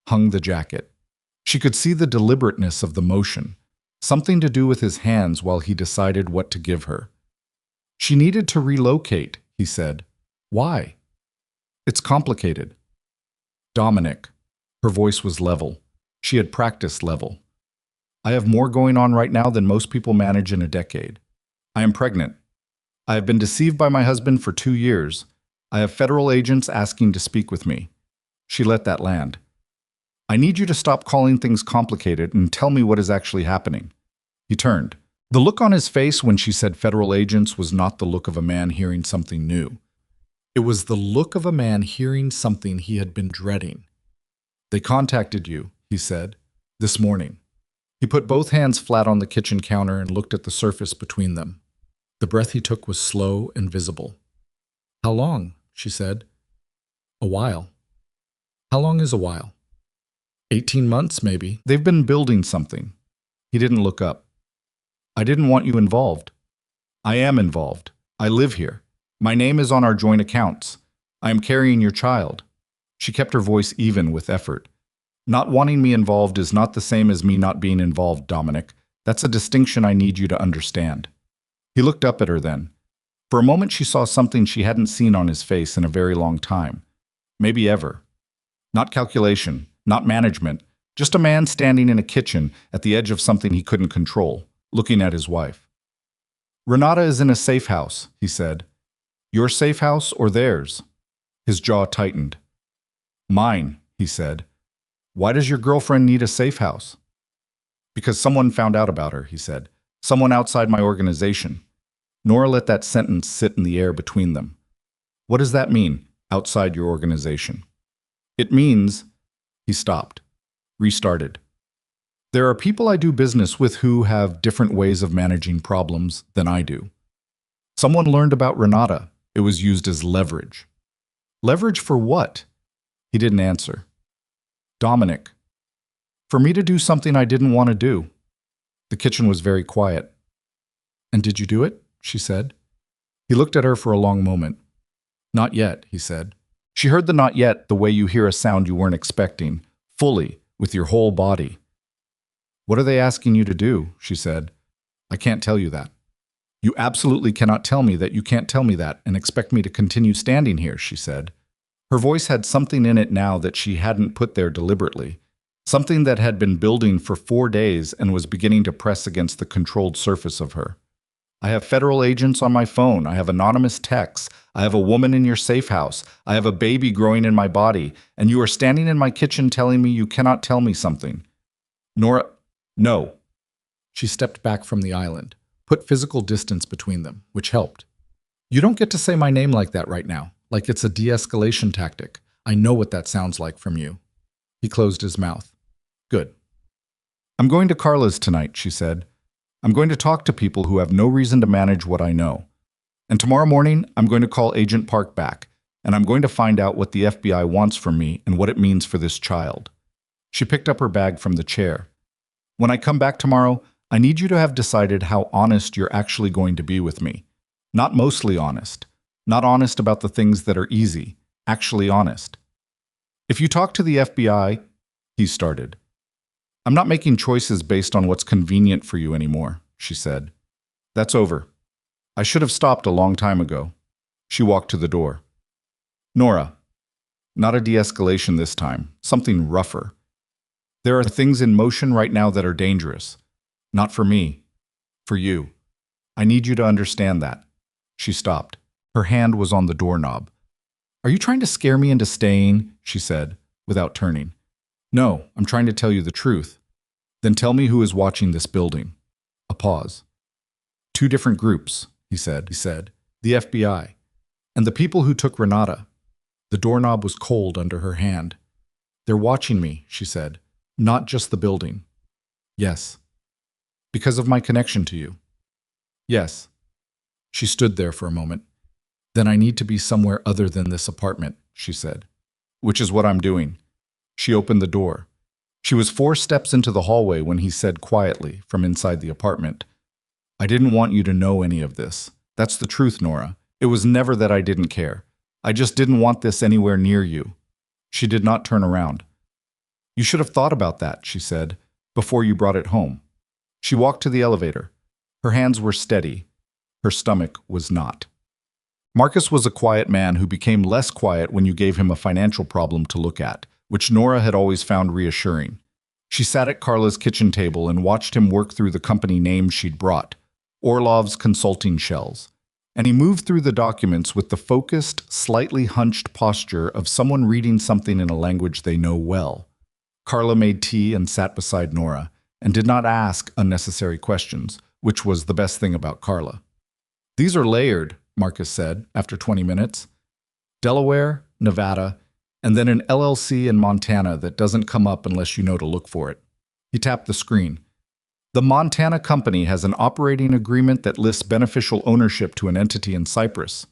hung the jacket. She could see the deliberateness of the motion, something to do with his hands while he decided what to give her. She needed to relocate, he said. Why? It's complicated. Dominic. Her voice was level. She had practiced level. I have more going on right now than most people manage in a decade. I am pregnant. I have been deceived by my husband for 2 years. I have federal agents asking to speak with me. She let that land. I need you to stop calling things complicated and tell me what is actually happening. He turned. The look on his face when she said federal agents was not the look of a man hearing something new. It was the look of a man hearing something he had been dreading. They contacted you, he said, this morning. He put both hands flat on the kitchen counter and looked at the surface between them. The breath he took was slow and visible. How long? She said. A while. How long is a while? 18 months, maybe. They've been building something. He didn't look up. I didn't want you involved. I am involved. I live here. My name is on our joint accounts. I am carrying your child. She kept her voice even with effort. Not wanting me involved is not the same as me not being involved, Dominic. That's a distinction I need you to understand. He looked up at her then. For a moment she saw something she hadn't seen on his face in a very long time. Maybe ever. Not calculation, not management, just a man standing in a kitchen at the edge of something he couldn't control, looking at his wife. Renata is in a safe house, he said. Your safe house or theirs? His jaw tightened. Mine, he said. Why does your girlfriend need a safe house? Because someone found out about her, he said. Someone outside my organization. Nora let that sentence sit in the air between them. What does that mean, outside your organization? It means... He stopped, restarted. There are people I do business with who have different ways of managing problems than I do. Someone learned about Renata. It was used as leverage. Leverage for what? He didn't answer. Dominic. For me to do something I didn't want to do. The kitchen was very quiet. And did you do it? She said. He looked at her for a long moment. Not yet, he said. She heard the not yet the way you hear a sound you weren't expecting, fully, with your whole body. What are they asking you to do? She said. I can't tell you that. You absolutely cannot tell me that you can't tell me that and expect me to continue standing here, she said. Her voice had something in it now that she hadn't put there deliberately, something that had been building for 4 days and was beginning to press against the controlled surface of her. I have federal agents on my phone. I have anonymous texts. I have a woman in your safe house. I have a baby growing in my body. And you are standing in my kitchen telling me you cannot tell me something. Nora, no. She stepped back from the island, put physical distance between them, which helped. You don't get to say my name like that right now, like it's a de-escalation tactic. I know what that sounds like from you. He closed his mouth. Good. I'm going to Carla's tonight, she said. I'm going to talk to people who have no reason to manage what I know. And tomorrow morning, I'm going to call Agent Park back, and I'm going to find out what the FBI wants from me and what it means for this child. She picked up her bag from the chair. When I come back tomorrow, I need you to have decided how honest you're actually going to be with me. Not mostly honest. Not honest about the things that are easy. Actually honest. If you talk to the FBI, he started. I'm not making choices based on what's convenient for you anymore, she said. That's over. I should have stopped a long time ago. She walked to the door. Nora, not a de-escalation this time, something rougher. There are things in motion right now that are dangerous. Not for me, for you. I need you to understand that. She stopped. Her hand was on the doorknob. Are you trying to scare me into staying? She said, without turning. No, I'm trying to tell you the truth. Then tell me who is watching this building. A pause. 2 different groups, he said. The FBI. And the people who took Renata. The doorknob was cold under her hand. They're watching me, she said. Not just the building. Yes. Because of my connection to you. Yes. She stood there for a moment. Then I need to be somewhere other than this apartment, she said. Which is what I'm doing. She opened the door. She was 4 steps into the hallway when he said quietly from inside the apartment, I didn't want you to know any of this. That's the truth, Nora. It was never that I didn't care. I just didn't want this anywhere near you. She did not turn around. You should have thought about that, she said, before you brought it home. She walked to the elevator. Her hands were steady. Her stomach was not. Marcus was a quiet man who became less quiet when you gave him a financial problem to look at, which Nora had always found reassuring. She sat at Carla's kitchen table and watched him work through the company names she'd brought, Orlov's Consulting Shells, and he moved through the documents with the focused, slightly hunched posture of someone reading something in a language they know well. Carla made tea and sat beside Nora, and did not ask unnecessary questions, which was the best thing about Carla. These are layered, Marcus said, after 20 minutes. Delaware, Nevada, and then an LLC in Montana that doesn't come up unless you know to look for it. He tapped the screen. The Montana company has an operating agreement that lists beneficial ownership to an entity in Cyprus.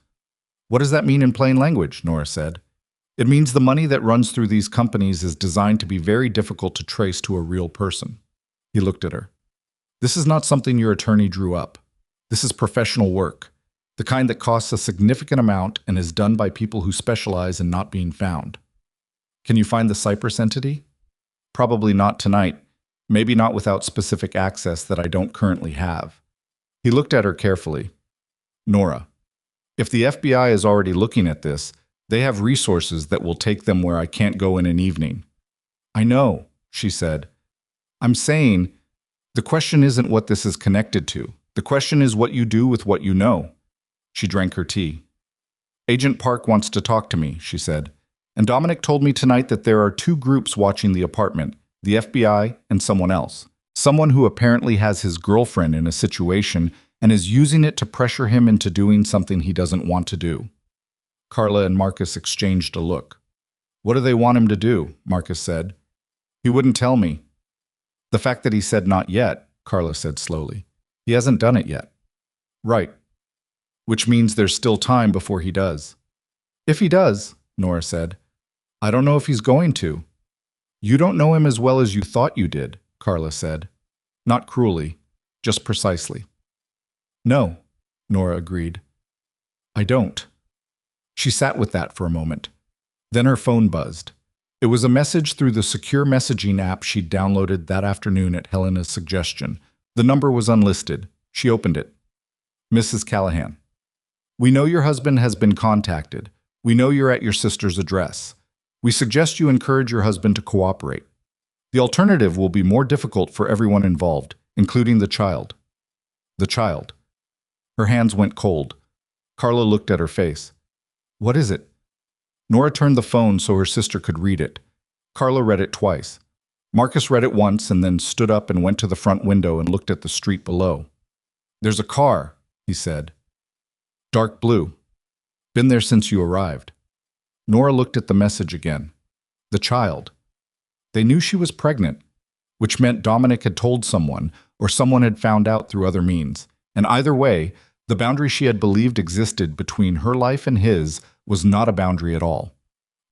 What does that mean in plain language? Nora said. It means the money that runs through these companies is designed to be very difficult to trace to a real person. He looked at her. This is not something your attorney drew up. This is professional work, the kind that costs a significant amount and is done by people who specialize in not being found. Can you find the Cyprus entity? Probably not tonight, maybe not without specific access that I don't currently have. He looked at her carefully. Nora, if the FBI is already looking at this, they have resources that will take them where I can't go in an evening. I know, she said. I'm saying, the question isn't what this is connected to. The question is what you do with what you know. She drank her tea. Agent Park wants to talk to me, she said. And Dominic told me tonight that there are 2 groups watching the apartment, the FBI and someone else. Someone who apparently has his girlfriend in a situation and is using it to pressure him into doing something he doesn't want to do. Carla and Marcus exchanged a look. What do they want him to do? Marcus said. He wouldn't tell me. The fact that he said not yet, Carla said slowly. He hasn't done it yet. Right. Which means there's still time before he does. If he does, Nora said. I don't know if he's going to. You don't know him as well as you thought you did, Carla said. Not cruelly, just precisely. No, Nora agreed. I don't. She sat with that for a moment. Then her phone buzzed. It was a message through the secure messaging app she'd downloaded that afternoon at Helena's suggestion. The number was unlisted. She opened it. Mrs. Callahan. We know your husband has been contacted. We know you're at your sister's address. We suggest you encourage your husband to cooperate. The alternative will be more difficult for everyone involved, including the child. The child. Her hands went cold. Carla looked at her face. What is it? Nora turned the phone so her sister could read it. Carla read it twice. Marcus read it once and then stood up and went to the front window and looked at the street below. There's a car, he said. Dark blue. Been there since you arrived. Nora looked at the message again. The child. They knew she was pregnant, which meant Dominic had told someone, or someone had found out through other means. And either way, the boundary she had believed existed between her life and his was not a boundary at all.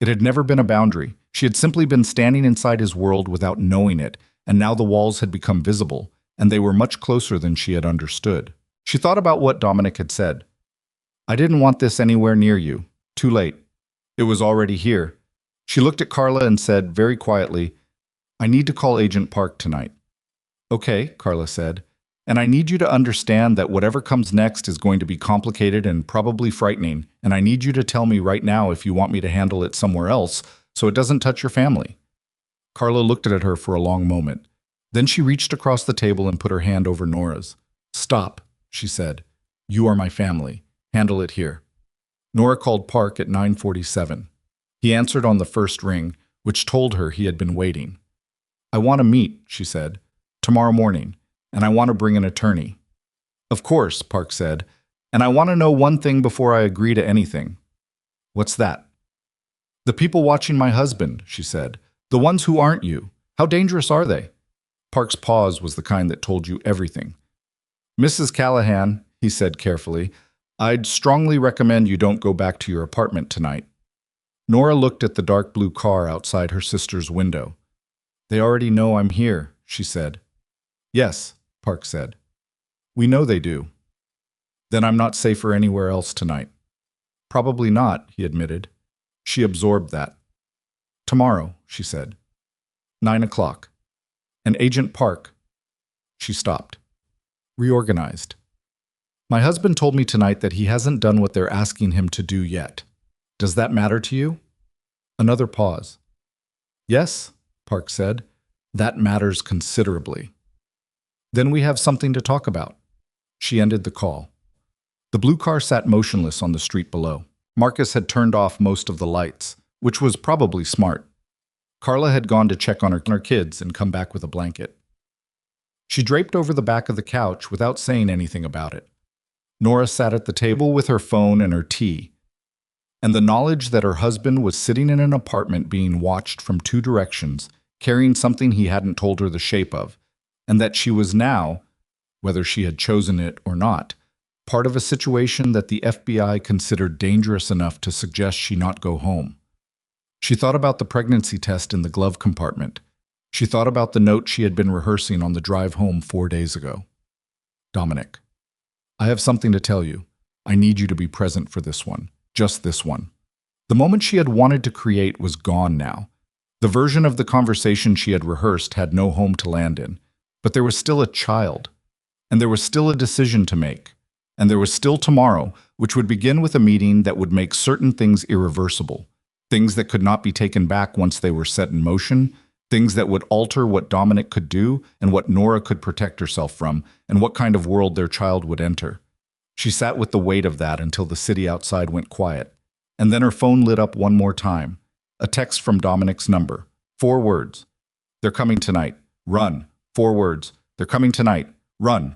It had never been a boundary. She had simply been standing inside his world without knowing it, and now the walls had become visible, and they were much closer than she had understood. She thought about what Dominic had said. I didn't want this anywhere near you. Too late. It was already here. She looked at Carla and said very quietly, I need to call Agent Park tonight. Okay, Carla said. And I need you to understand that whatever comes next is going to be complicated and probably frightening, and I need you to tell me right now if you want me to handle it somewhere else so it doesn't touch your family. Carla looked at her for a long moment. Then she reached across the table and put her hand over Nora's. Stop, she said. You are my family. Handle it here. Nora called Park at 9:47. He answered on the first ring, which told her he had been waiting. I want to meet, she said, tomorrow morning. And I want to bring an attorney. Of course, Park said, and I want to know one thing before I agree to anything. What's that? The people watching my husband, she said. The ones who aren't you. How dangerous are they? Park's pause was the kind that told you everything. Mrs. Callahan, he said carefully, I'd strongly recommend you don't go back to your apartment tonight. Nora looked at the dark blue car outside her sister's window. They already know I'm here, she said. Yes, Park said. We know they do. Then I'm not safer anywhere else tonight. Probably not, he admitted. She absorbed that. Tomorrow, she said. 9 o'clock. And Agent Park. She stopped. Reorganized. My husband told me tonight that he hasn't done what they're asking him to do yet. Does that matter to you? Another pause. Yes, Park said. That matters considerably. Then we have something to talk about. She ended the call. The blue car sat motionless on the street below. Marcus had turned off most of the lights, which was probably smart. Carla had gone to check on her kids and come back with a blanket. She draped over the back of the couch without saying anything about it. Nora sat at the table with her phone and her tea, and the knowledge that her husband was sitting in an apartment being watched from two directions, carrying something he hadn't told her the shape of, and that she was now, whether she had chosen it or not, part of a situation that the FBI considered dangerous enough to suggest she not go home. She thought about the pregnancy test in the glove compartment. She thought about the note she had been rehearsing on the drive home 4 days ago. Dominic, I have something to tell you. I need you to be present for this one, just this one. The moment she had wanted to create was gone now. The version of the conversation she had rehearsed had no home to land in. But there was still a child, and there was still a decision to make, and there was still tomorrow, which would begin with a meeting that would make certain things irreversible, things that could not be taken back once they were set in motion, things that would alter what Dominic could do and what Nora could protect herself from, and what kind of world their child would enter. She sat with the weight of that until the city outside went quiet, and then her phone lit up one more time. A text from Dominic's number. 4 words. They're coming tonight. Run. 4 words. They're coming tonight. Run.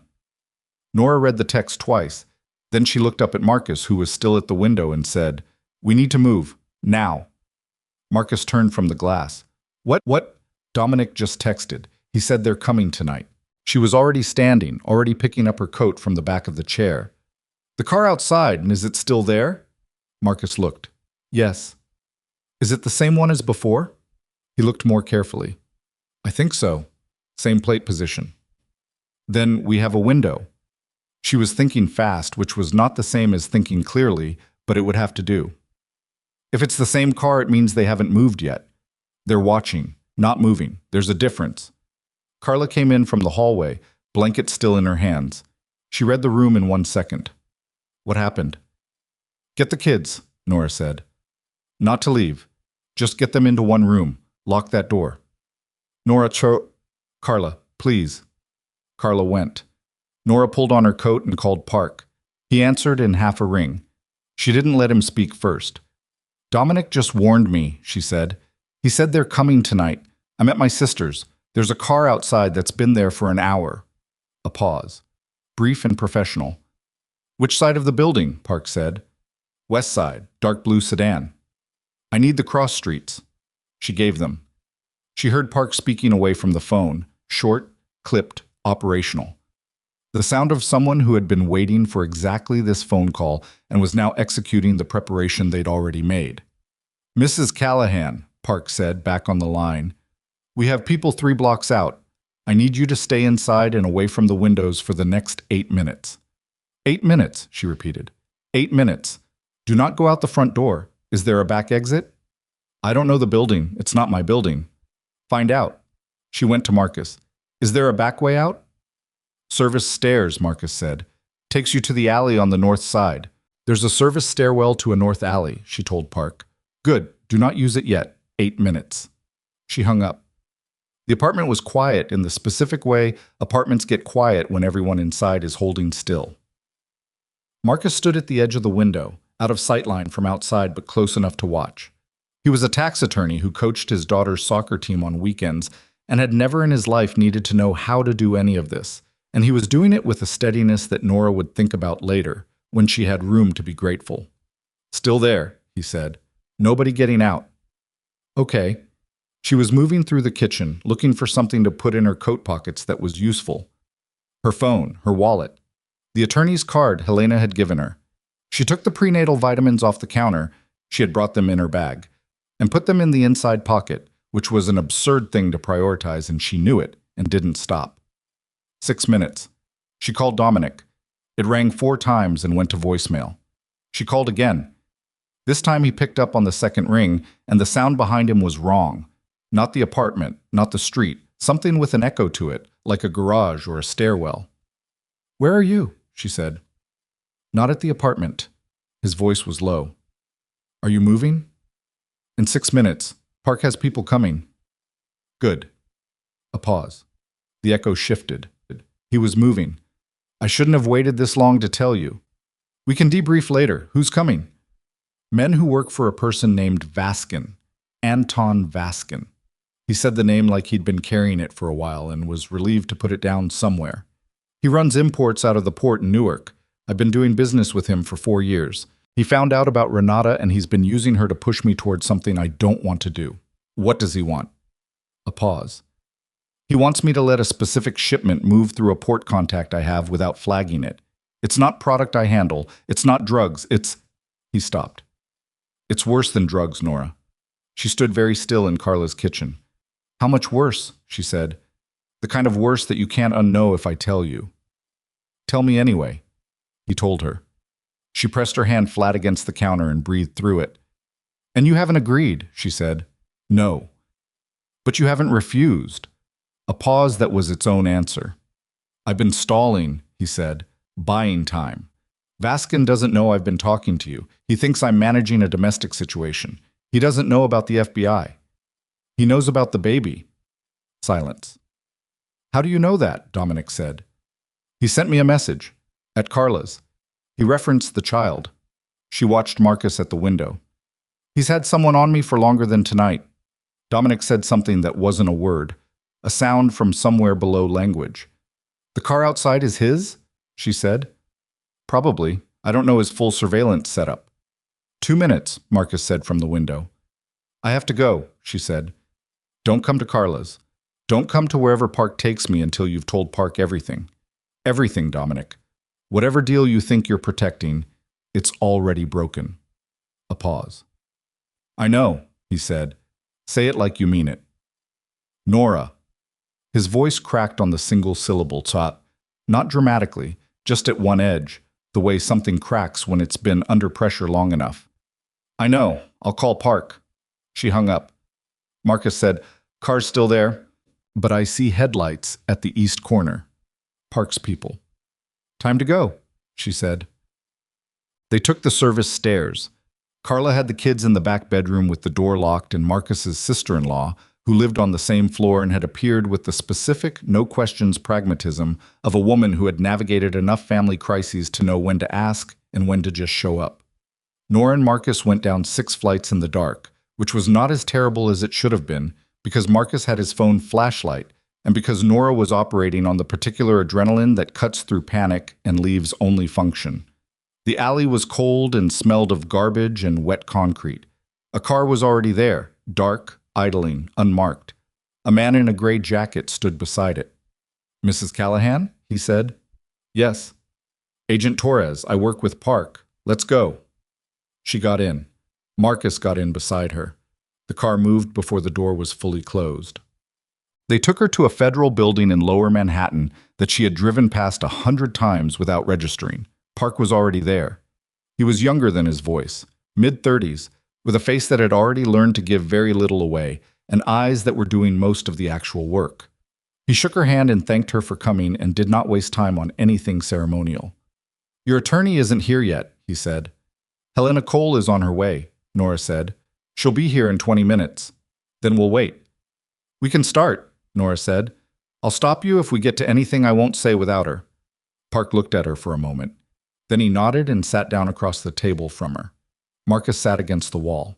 Nora read the text twice. Then she looked up at Marcus, who was still at the window, and said, We need to move. Now. Marcus turned from the glass. What? Dominic just texted. He said they're coming tonight. She was already standing, already picking up her coat from the back of the chair. The car outside, and is it still there? Marcus looked. Yes. Is it the same one as before? He looked more carefully. I think so. Same plate position. Then we have a window. She was thinking fast, which was not the same as thinking clearly, but it would have to do. If it's the same car, it means they haven't moved yet. They're watching, not moving. There's a difference. Carla came in from the hallway, blanket still in her hands. She read the room in 1 second. What happened? Get the kids, Nora said. Not to leave. Just get them into one room. Lock that door. Carla, please. Carla went. Nora pulled on her coat and called Park. He answered in half a ring. She didn't let him speak first. Dominic just warned me, she said. He said they're coming tonight. I'm at my sister's. There's a car outside that's been there for an hour. A pause. Brief and professional. Which side of the building? Park said. West side, dark blue sedan. I need the cross streets. She gave them. She heard Park speaking away from the phone, short, clipped, operational. The sound of someone who had been waiting for exactly this phone call and was now executing the preparation they'd already made. Mrs. Callahan, Park said, back on the line. We have people 3 blocks out. I need you to stay inside and away from the windows for the next 8 minutes. 8 minutes, she repeated. 8 minutes. Do not go out the front door. Is there a back exit? I don't know the building. It's not my building. Find out. She went to Marcus. Is there a back way out? Service stairs, Marcus said. Takes you to the alley on the north side. There's a service stairwell to a north alley, she told Park. Good. Do not use it yet. 8 minutes. She hung up. The apartment was quiet in the specific way apartments get quiet when everyone inside is holding still. Marcus stood at the edge of the window, out of sightline from outside but close enough to watch. He was a tax attorney who coached his daughter's soccer team on weekends and had never in his life needed to know how to do any of this, and he was doing it with a steadiness that Nora would think about later, when she had room to be grateful. Still there, he said. Nobody getting out. Okay. She was moving through the kitchen, looking for something to put in her coat pockets that was useful. Her phone, her wallet. The attorney's card Helena had given her. She took the prenatal vitamins off the counter, she had brought them in her bag, and put them in the inside pocket, which was an absurd thing to prioritize, and she knew it and didn't stop. 6 minutes. She called Dominic. It rang 4 times and went to voicemail. She called again. This time he picked up on the second ring, and the sound behind him was wrong. Not the apartment, not the street, something with an echo to it, like a garage or a stairwell. Where are you? She said. Not at the apartment. His voice was low. Are you moving? In 6 minutes. Park has people coming. Good. A pause. The echo shifted. He was moving. I shouldn't have waited this long to tell you. We can debrief later. Who's coming? Men who work for a person named Vaskin. Anton Vaskin. He said the name like he'd been carrying it for a while and was relieved to put it down somewhere. He runs imports out of the port in Newark. I've been doing business with him for 4 years. He found out about Renata and he's been using her to push me towards something I don't want to do. What does he want? A pause. He wants me to let a specific shipment move through a port contact I have without flagging it. It's not product I handle. It's not drugs. It's... He stopped. It's worse than drugs, Nora. She stood very still in Carla's kitchen. How much worse? She said. The kind of worse that you can't unknow if I tell you. Tell me anyway, he told her. She pressed her hand flat against the counter and breathed through it. And you haven't agreed, she said. No. But you haven't refused. A pause that was its own answer. I've been stalling, he said, buying time. Vaskin doesn't know I've been talking to you. He thinks I'm managing a domestic situation. He doesn't know about the FBI. He knows about the baby. Silence. How do you know that? Dominic said. He sent me a message. At Carla's. He referenced the child. She watched Marcus at the window. He's had someone on me for longer than tonight. Dominic said something that wasn't a word, a sound from somewhere below language. The car outside is his? She said. Probably. I don't know his full surveillance setup. 2 minutes, Marcus said from the window. I have to go, she said. Don't come to Carla's. Don't come to wherever Park takes me until you've told Park everything. Everything, Dominic. Whatever deal you think you're protecting, it's already broken. A pause. I know, he said. Say it like you mean it. Nora. His voice cracked on the single syllable tot, not dramatically, just at one edge, the way something cracks when it's been under pressure long enough. I know, I'll call Park. She hung up. Marcus said, Car's still there, but I see headlights at the east corner. Park's people. Time to go, she said. They took the service stairs. Carla had the kids in the back bedroom with the door locked, and Marcus's sister-in-law, who lived on the same floor and had appeared with the specific, no-questions pragmatism of a woman who had navigated enough family crises to know when to ask and when to just show up. Nora and Marcus went down 6 flights in the dark, which was not as terrible as it should have been, because Marcus had his phone flashlight, and because Nora was operating on the particular adrenaline that cuts through panic and leaves only function. The alley was cold and smelled of garbage and wet concrete. A car was already there, dark, idling, unmarked. A man in a gray jacket stood beside it. Mrs. Callahan? He said. Yes. Agent Torres, I work with Park. Let's go. She got in. Marcus got in beside her. The car moved before the door was fully closed. They took her to a federal building in Lower Manhattan that she had driven past 100 times without registering. Park was already there. He was younger than his voice, mid-30s, with a face that had already learned to give very little away, and eyes that were doing most of the actual work. He shook her hand and thanked her for coming and did not waste time on anything ceremonial. Your attorney isn't here yet, he said. Helena Cole is on her way, Nora said. She'll be here in 20 minutes. Then we'll wait. We can start, Nora said. I'll stop you if we get to anything I won't say without her. Park looked at her for a moment. Then he nodded and sat down across the table from her. Marcus sat against the wall.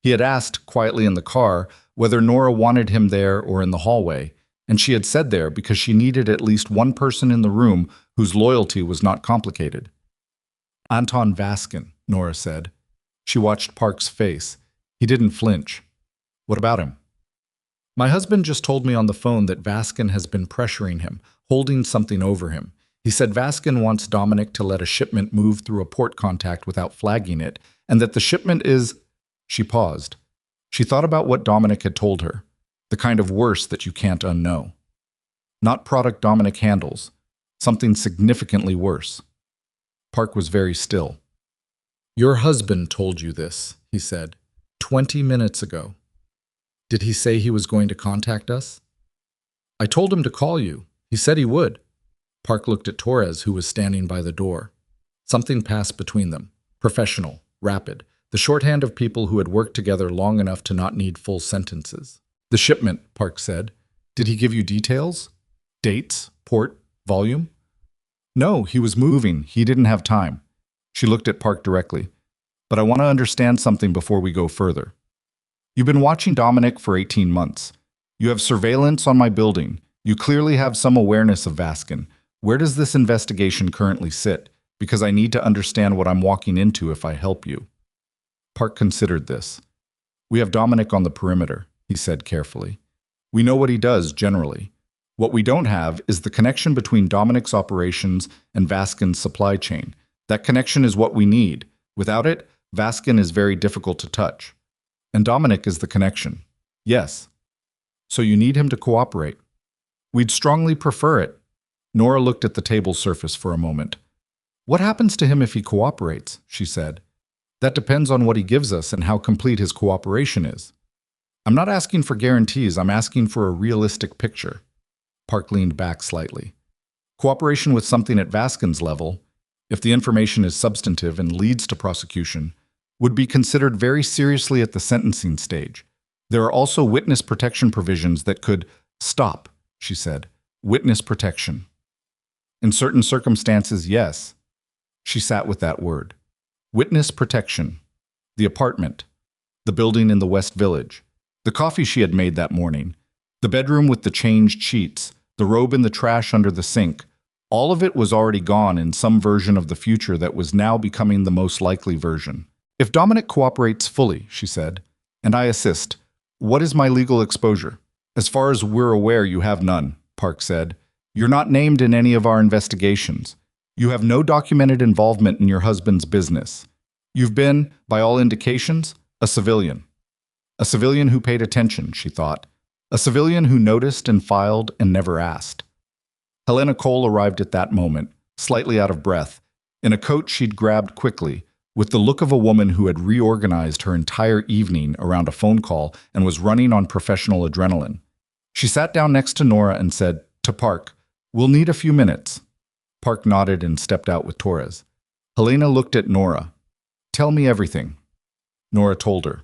He had asked, quietly in the car, whether Nora wanted him there or in the hallway, and she had said there because she needed at least one person in the room whose loyalty was not complicated. Anton Vaskin, Nora said. She watched Park's face. He didn't flinch. What about him? My husband just told me on the phone that Vaskin has been pressuring him, holding something over him. He said Vaskin wants Dominic to let a shipment move through a port contact without flagging it, and that the shipment is… She paused. She thought about what Dominic had told her, the kind of worse that you can't unknow. Not product Dominic handles, something significantly worse. Park was very still. Your husband told you this, he said, 20 minutes ago. Did he say he was going to contact us? I told him to call you. He said he would. Park looked at Torres, who was standing by the door. Something passed between them, professional, rapid, the shorthand of people who had worked together long enough to not need full sentences. The shipment, Park said. Did he give you details? Dates? Port? Volume? No, he was moving. He didn't have time. She looked at Park directly. But I want to understand something before we go further. You've been watching Dominic for 18 months. You have surveillance on my building. You clearly have some awareness of Vaskin. Where does this investigation currently sit? Because I need to understand what I'm walking into if I help you. Park considered this. We have Dominic on the perimeter, he said carefully. We know what he does generally. What we don't have is the connection between Dominic's operations and Vaskin's supply chain. That connection is what we need. Without it, Vaskin is very difficult to touch. And Dominic is the connection. Yes. So you need him to cooperate. We'd strongly prefer it. Nora looked at the table surface for a moment. What happens to him if he cooperates? She said. That depends on what he gives us and how complete his cooperation is. I'm not asking for guarantees, I'm asking for a realistic picture. Park leaned back slightly. Cooperation with something at Vaskin's level, if the information is substantive and leads to prosecution, would be considered very seriously at the sentencing stage. There are also witness protection provisions that could… Stop, she said. Witness protection. In certain circumstances, yes. She sat with that word. Witness protection. The apartment. The building in the West Village. The coffee she had made that morning. The bedroom with the changed sheets. The robe in the trash under the sink. All of it was already gone in some version of the future that was now becoming the most likely version. If Dominic cooperates fully, she said, and I assist, what is my legal exposure? As far as we're aware, you have none, Park said. You're not named in any of our investigations. You have no documented involvement in your husband's business. You've been, by all indications, a civilian. A civilian who paid attention, she thought. A civilian who noticed and filed and never asked. Helena Cole arrived at that moment, slightly out of breath, in a coat she'd grabbed quickly, with the look of a woman who had reorganized her entire evening around a phone call and was running on professional adrenaline. She sat down next to Nora and said, "To Park, we'll need a few minutes." Park nodded and stepped out with Torres. Helena looked at Nora. "Tell me everything." Nora told her.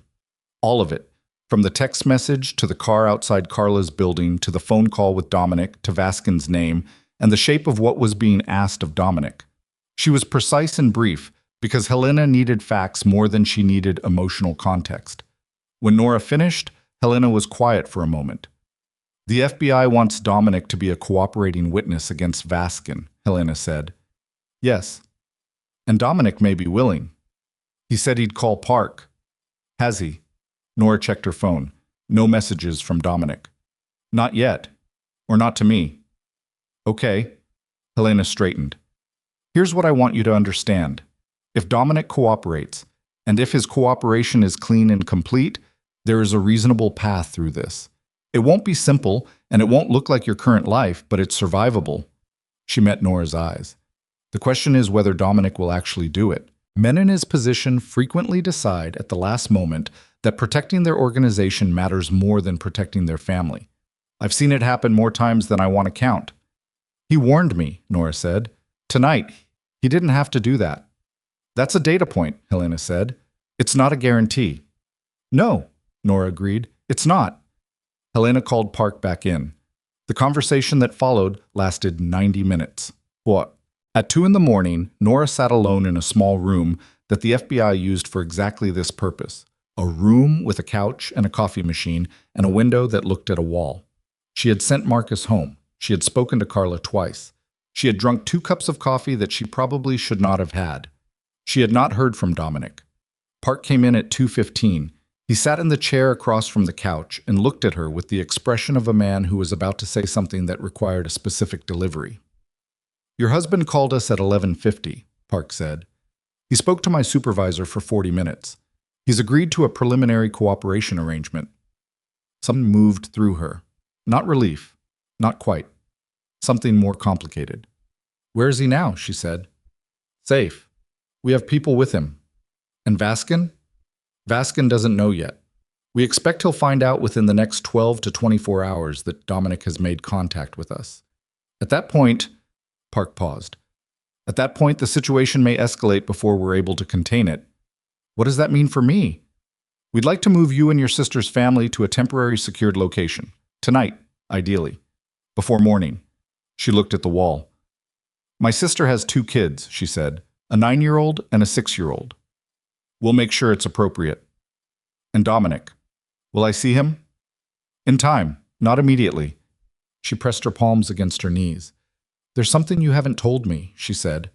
All of it. From the text message to the car outside Carla's building to the phone call with Dominic to Vaskin's name and the shape of what was being asked of Dominic. She was precise and brief because Helena needed facts more than she needed emotional context. When Nora finished, Helena was quiet for a moment. "The FBI wants Dominic to be a cooperating witness against Vaskin," Helena said. "Yes. And Dominic may be willing. He said he'd call Park." "Has he?" Nora checked her phone. No messages from Dominic. "Not yet. Or not to me." "Okay." Helena straightened. "Here's what I want you to understand. If Dominic cooperates, and if his cooperation is clean and complete, there is a reasonable path through this. It won't be simple, and it won't look like your current life, but it's survivable." She met Nora's eyes. "The question is whether Dominic will actually do it. Men in his position frequently decide at the last moment that protecting their organization matters more than protecting their family. I've seen it happen more times than I want to count." "He warned me," Nora said. "Tonight, he didn't have to do that." "That's a data point," Helena said. "It's not a guarantee." "No," Nora agreed. "It's not." Helena called Park back in. The conversation that followed lasted 90 minutes. What? At 2 in the morning, Nora sat alone in a small room that the FBI used for exactly this purpose. A room with a couch and a coffee machine and a window that looked at a wall. She had sent Marcus home. She had spoken to Carla twice. She had drunk 2 cups of coffee that she probably should not have had. She had not heard from Dominic. Park came in at 2:15. He sat in the chair across from the couch and looked at her with the expression of a man who was about to say something that required a specific delivery. "Your husband called us at 11:50, Park said. "He spoke to my supervisor for 40 minutes. He's agreed to a preliminary cooperation arrangement." Something moved through her. Not relief. Not quite. Something more complicated. "Where is he now?" she said. "Safe. We have people with him." "And Vaskin?" "Vaskin doesn't know yet. We expect he'll find out within the next 12 to 24 hours that Dominic has made contact with us. At that point," Park paused. "At that point, the situation may escalate before we're able to contain it." "What does that mean for me?" "We'd like to move you and your sister's family to a temporary secured location. Tonight, ideally. Before morning." She looked at the wall. "My sister has 2 kids," she said. "A 9-year-old and a 6-year-old. We'll make sure it's appropriate." "And Dominic? Will I see him?" "In time, not immediately." She pressed her palms against her knees. "There's something you haven't told me," she said.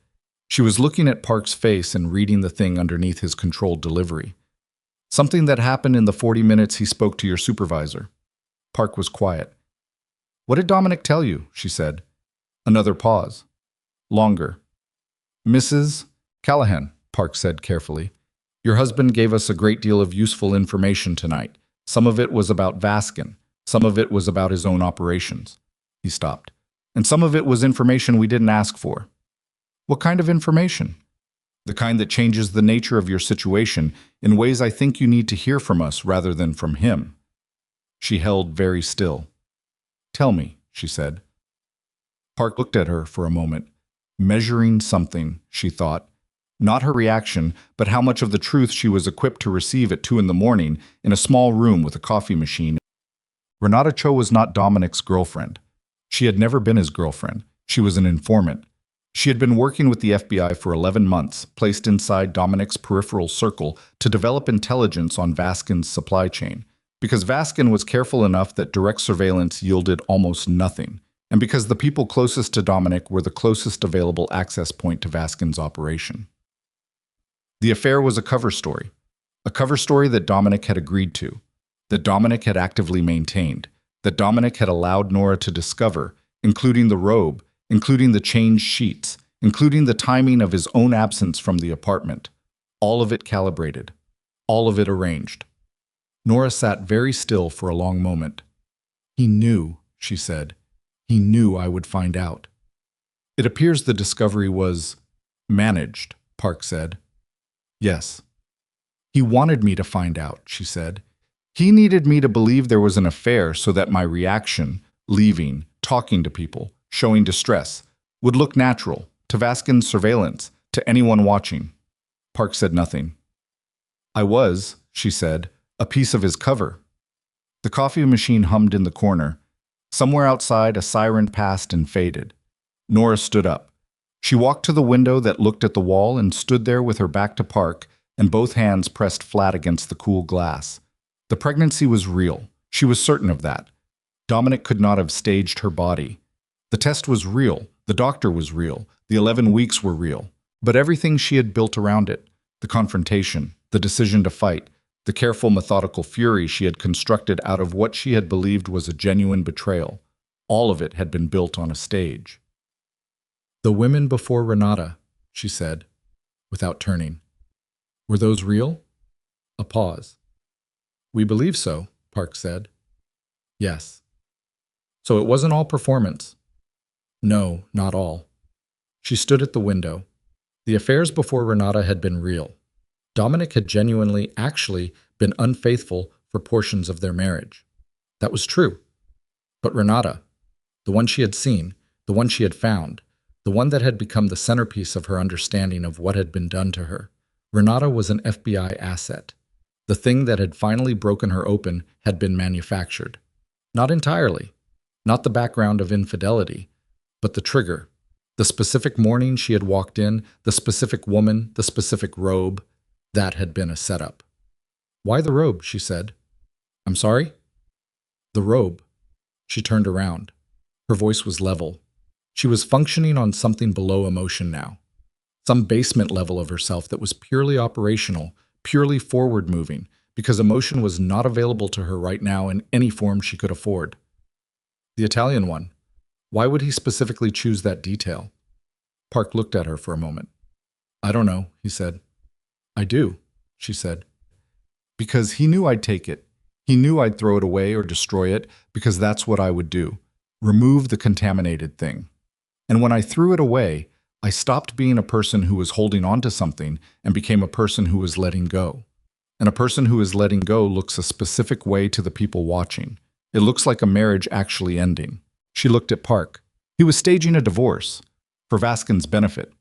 She was looking at Park's face and reading the thing underneath his controlled delivery. "Something that happened in the 40 minutes he spoke to your supervisor." Park was quiet. "What did Dominic tell you?" she said. Another pause. Longer. "Mrs. Callahan," Park said carefully. "Your husband gave us a great deal of useful information tonight. Some of it was about Vaskin. Some of it was about his own operations." He stopped. "And some of it was information we didn't ask for." "What kind of information?" "The kind that changes the nature of your situation in ways I think you need to hear from us rather than from him." She held very still. "Tell me," she said. Park looked at her for a moment, measuring something, she thought. Not her reaction, but how much of the truth she was equipped to receive at 2 in the morning in a small room with a coffee machine. Renata Cho was not Dominic's girlfriend. She had never been his girlfriend. She was an informant. She had been working with the FBI for 11 months, placed inside Dominic's peripheral circle to develop intelligence on Vaskin's supply chain. Because Vaskin was careful enough that direct surveillance yielded almost nothing, and because the people closest to Dominic were the closest available access point to Vaskin's operation. The affair was a cover story that Dominic had agreed to, that Dominic had actively maintained, that Dominic had allowed Nora to discover, including the robe, including the changed sheets, including the timing of his own absence from the apartment. All of it calibrated, all of it arranged. Nora sat very still for a long moment. He knew, she said. He knew I would find out. It appears the discovery was managed, Park said. Yes. He wanted me to find out, she said. He needed me to believe there was an affair so that my reaction, leaving, talking to people, showing distress, would look natural, to Vaskin's surveillance, to anyone watching. Park said nothing. I was, she said, a piece of his cover. The coffee machine hummed in the corner. Somewhere outside, a siren passed and faded. Nora stood up. She walked to the window that looked at the wall and stood there with her back to Park and both hands pressed flat against the cool glass. The pregnancy was real. She was certain of that. Dominic could not have staged her body. The test was real. The doctor was real. The 11 weeks were real. But everything she had built around it, the confrontation, the decision to fight, the careful, methodical fury she had constructed out of what she had believed was a genuine betrayal, all of it had been built on a stage. The women before Renata, she said, without turning. Were those real? A pause. We believe so, Park said. Yes. So it wasn't all performance? No, not all. She stood at the window. The affairs before Renata had been real. Dominic had genuinely, actually, been unfaithful for portions of their marriage. That was true. But Renata, the one she had seen, the one she had found, the one that had become the centerpiece of her understanding of what had been done to her, Renata was an FBI asset. The thing that had finally broken her open had been manufactured. Not entirely. Not the background of infidelity, but the trigger. The specific morning she had walked in, the specific woman, the specific robe, that had been a setup. Why the robe, she said. I'm sorry? The robe. She turned around. Her voice was level. She was functioning on something below emotion now. Some basement level of herself that was purely operational, purely forward-moving, because emotion was not available to her right now in any form she could afford. The Italian one. Why would he specifically choose that detail? Park looked at her for a moment. I don't know, he said. I do, she said. Because he knew I'd take it. He knew I'd throw it away or destroy it, because that's what I would do. Remove the contaminated thing. And when I threw it away, I stopped being a person who was holding on to something and became a person who was letting go. And a person who is letting go looks a specific way to the people watching. It looks like a marriage actually ending. She looked at Park. He was staging a divorce, for Vaskin's benefit.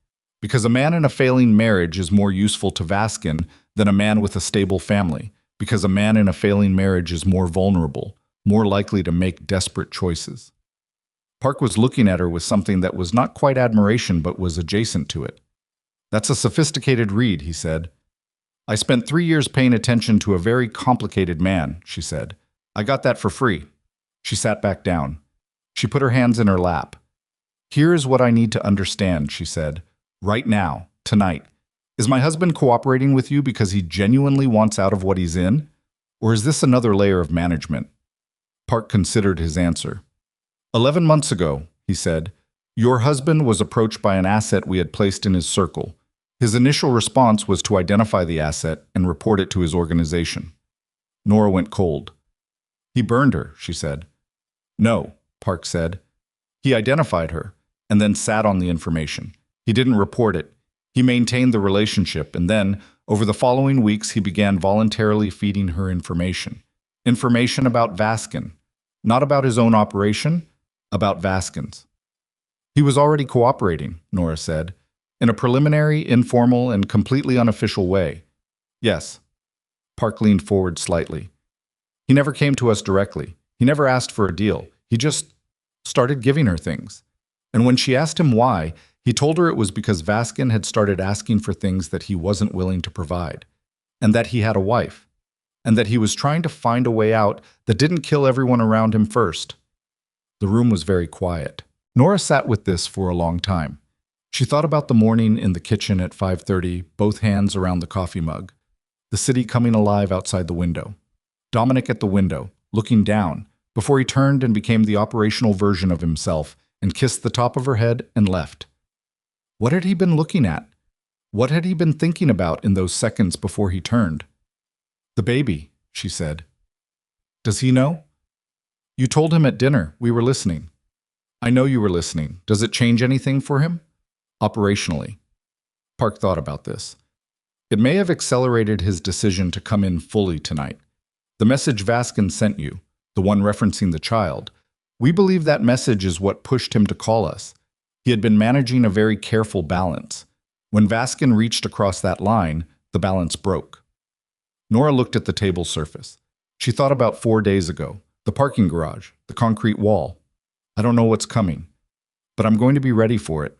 Because a man in a failing marriage is more useful to Vaskin than a man with a stable family. Because a man in a failing marriage is more vulnerable, more likely to make desperate choices. Park was looking at her with something that was not quite admiration but was adjacent to it. That's a sophisticated read, he said. I spent 3 years paying attention to a very complicated man, she said. I got that for free. She sat back down. She put her hands in her lap. Here is what I need to understand, she said. Right now, tonight. Is my husband cooperating with you because he genuinely wants out of what he's in? Or is this another layer of management? Park considered his answer. 11 months ago, he said, your husband was approached by an asset we had placed in his circle. His initial response was to identify the asset and report it to his organization. Nora went cold. He burned her, she said. No, Park said. He identified her and then sat on the information. He didn't report it. He maintained the relationship, and then, over the following weeks, he began voluntarily feeding her information. Information about Vaskin. Not about his own operation, about Vaskin's. He was already cooperating, Nora said, in a preliminary, informal, and completely unofficial way. Yes. Park leaned forward slightly. He never came to us directly. He never asked for a deal. He just started giving her things. And when she asked him why, he told her it was because Vaskin had started asking for things that he wasn't willing to provide, and that he had a wife, and that he was trying to find a way out that didn't kill everyone around him first. The room was very quiet. Nora sat with this for a long time. She thought about the morning in the kitchen at 5:30, both hands around the coffee mug, the city coming alive outside the window, Dominic at the window, looking down, before he turned and became the operational version of himself and kissed the top of her head and left. What had he been looking at? What had he been thinking about in those seconds before he turned? The baby, she said. Does he know? You told him at dinner. We were listening. I know you were listening. Does it change anything for him? Operationally. Park thought about this. It may have accelerated his decision to come in fully tonight. The message Vaskin sent you, the one referencing the child, we believe that message is what pushed him to call us. He had been managing a very careful balance. When Vaskin reached across that line, the balance broke. Nora looked at the table surface. She thought about 4 days ago, the parking garage, the concrete wall. I don't know what's coming, but I'm going to be ready for it.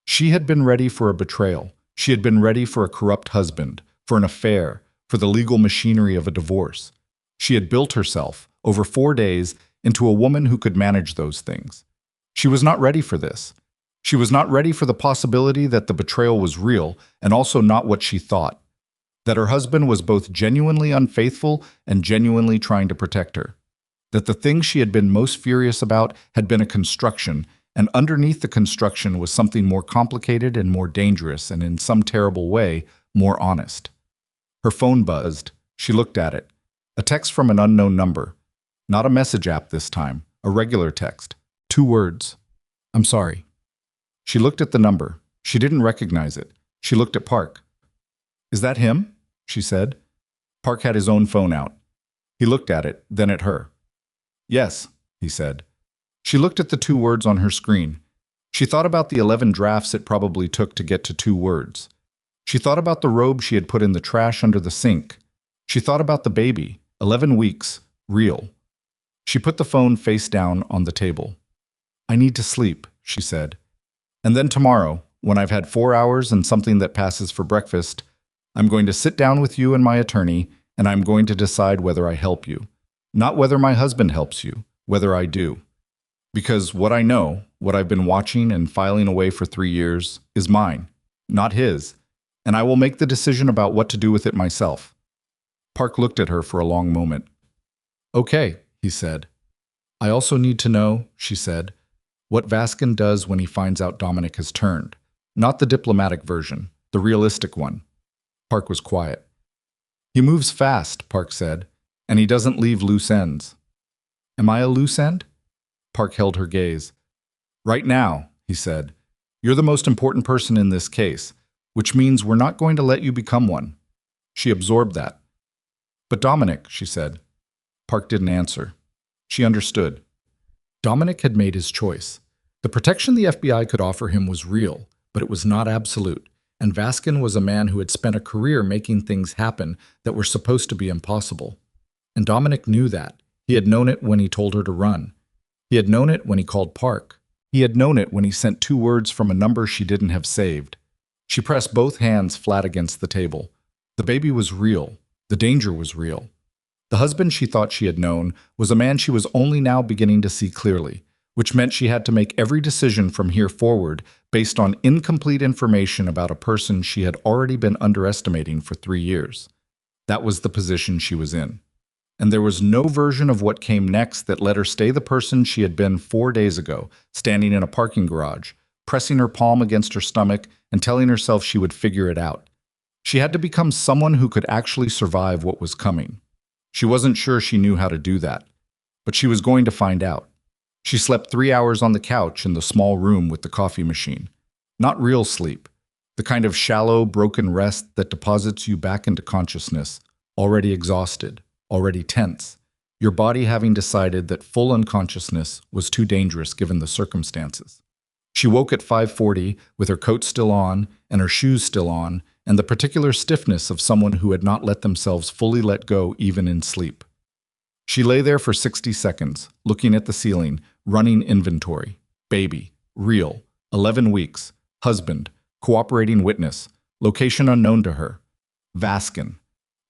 She had been ready for a betrayal. She had been ready for a corrupt husband, for an affair, for the legal machinery of a divorce. She had built herself, over 4 days, into a woman who could manage those things. She was not ready for this. She was not ready for the possibility that the betrayal was real and also not what she thought. That her husband was both genuinely unfaithful and genuinely trying to protect her. That the thing she had been most furious about had been a construction, and underneath the construction was something more complicated and more dangerous and in some terrible way, more honest. Her phone buzzed. She looked at it. A text from an unknown number. Not a message app this time, a regular text. 2 words. I'm sorry. She looked at the number. She didn't recognize it. She looked at Park. Is that him? She said. Park had his own phone out. He looked at it, then at her. Yes, he said. She looked at the 2 words on her screen. She thought about the 11 drafts it probably took to get to 2 words. She thought about the robe she had put in the trash under the sink. She thought about the baby, 11 weeks, real. She put the phone face down on the table. I need to sleep, she said. And then tomorrow, when I've had 4 hours and something that passes for breakfast, I'm going to sit down with you and my attorney, and I'm going to decide whether I help you. Not whether my husband helps you, whether I do. Because what I know, what I've been watching and filing away for 3 years, is mine, not his, and I will make the decision about what to do with it myself. Park looked at her for a long moment. Okay, he said. I also need to know, she said, what Vaskin does when he finds out Dominic has turned. Not the diplomatic version, the realistic one. Park was quiet. He moves fast, Park said, and he doesn't leave loose ends. Am I a loose end? Park held her gaze. Right now, he said, you're the most important person in this case, which means we're not going to let you become one. She absorbed that. But Dominic, she said. Park didn't answer. She understood. Dominic had made his choice. The protection the FBI could offer him was real, but it was not absolute, and Vaskin was a man who had spent a career making things happen that were supposed to be impossible. And Dominic knew that. He had known it when he told her to run. He had known it when he called Park. He had known it when he sent 2 words from a number she didn't have saved. She pressed both hands flat against the table. The baby was real. The danger was real. The husband she thought she had known was a man she was only now beginning to see clearly, which meant she had to make every decision from here forward based on incomplete information about a person she had already been underestimating for 3 years. That was the position she was in. And there was no version of what came next that let her stay the person she had been 4 days ago, standing in a parking garage, pressing her palm against her stomach and telling herself she would figure it out. She had to become someone who could actually survive what was coming. She wasn't sure she knew how to do that, but she was going to find out. She slept 3 hours on the couch in the small room with the coffee machine. Not real sleep, the kind of shallow, broken rest that deposits you back into consciousness, already exhausted, already tense, your body having decided that full unconsciousness was too dangerous given the circumstances. She woke at 5:40 with her coat still on and her shoes still on, and the particular stiffness of someone who had not let themselves fully let go even in sleep. She lay there for 60 seconds, looking at the ceiling, running inventory. Baby, real, 11 weeks, husband, cooperating witness, location unknown to her. Vaskin,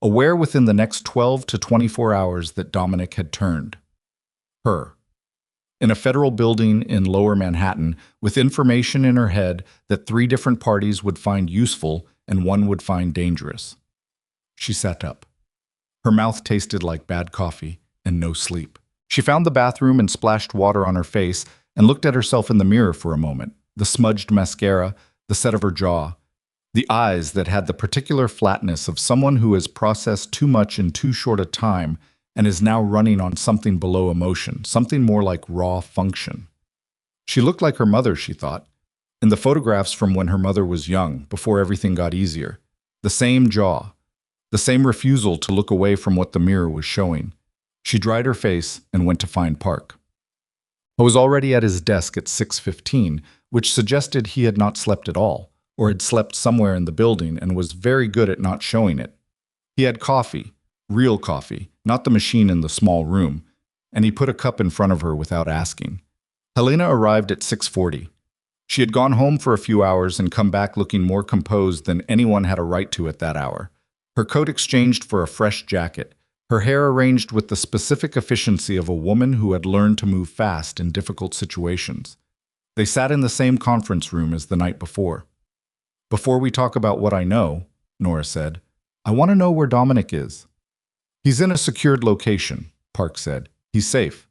aware within the next 12 to 24 hours that Dominic had turned. Her. In a federal building in Lower Manhattan, with information in her head that 3 different parties would find useful and 1 would find dangerous. She sat up. Her mouth tasted like bad coffee and no sleep. She found the bathroom and splashed water on her face and looked at herself in the mirror for a moment, the smudged mascara, the set of her jaw, the eyes that had the particular flatness of someone who has processed too much in too short a time and is now running on something below emotion, something more like raw function. She looked like her mother, she thought, in the photographs from when her mother was young, before everything got easier. The same jaw, the same refusal to look away from what the mirror was showing. She dried her face and went to find Park. I was already at his desk at 6:15, which suggested he had not slept at all, or had slept somewhere in the building and was very good at not showing it. He had coffee, real coffee, not the machine in the small room, and he put a cup in front of her without asking. Helena arrived at 6:40. She had gone home for a few hours and come back looking more composed than anyone had a right to at that hour. Her coat exchanged for a fresh jacket, her hair arranged with the specific efficiency of a woman who had learned to move fast in difficult situations. They sat in the same conference room as the night before. "Before we talk about what I know," Nora said, "I want to know where Dominic is." "He's in a secured location," Park said. "He's safe."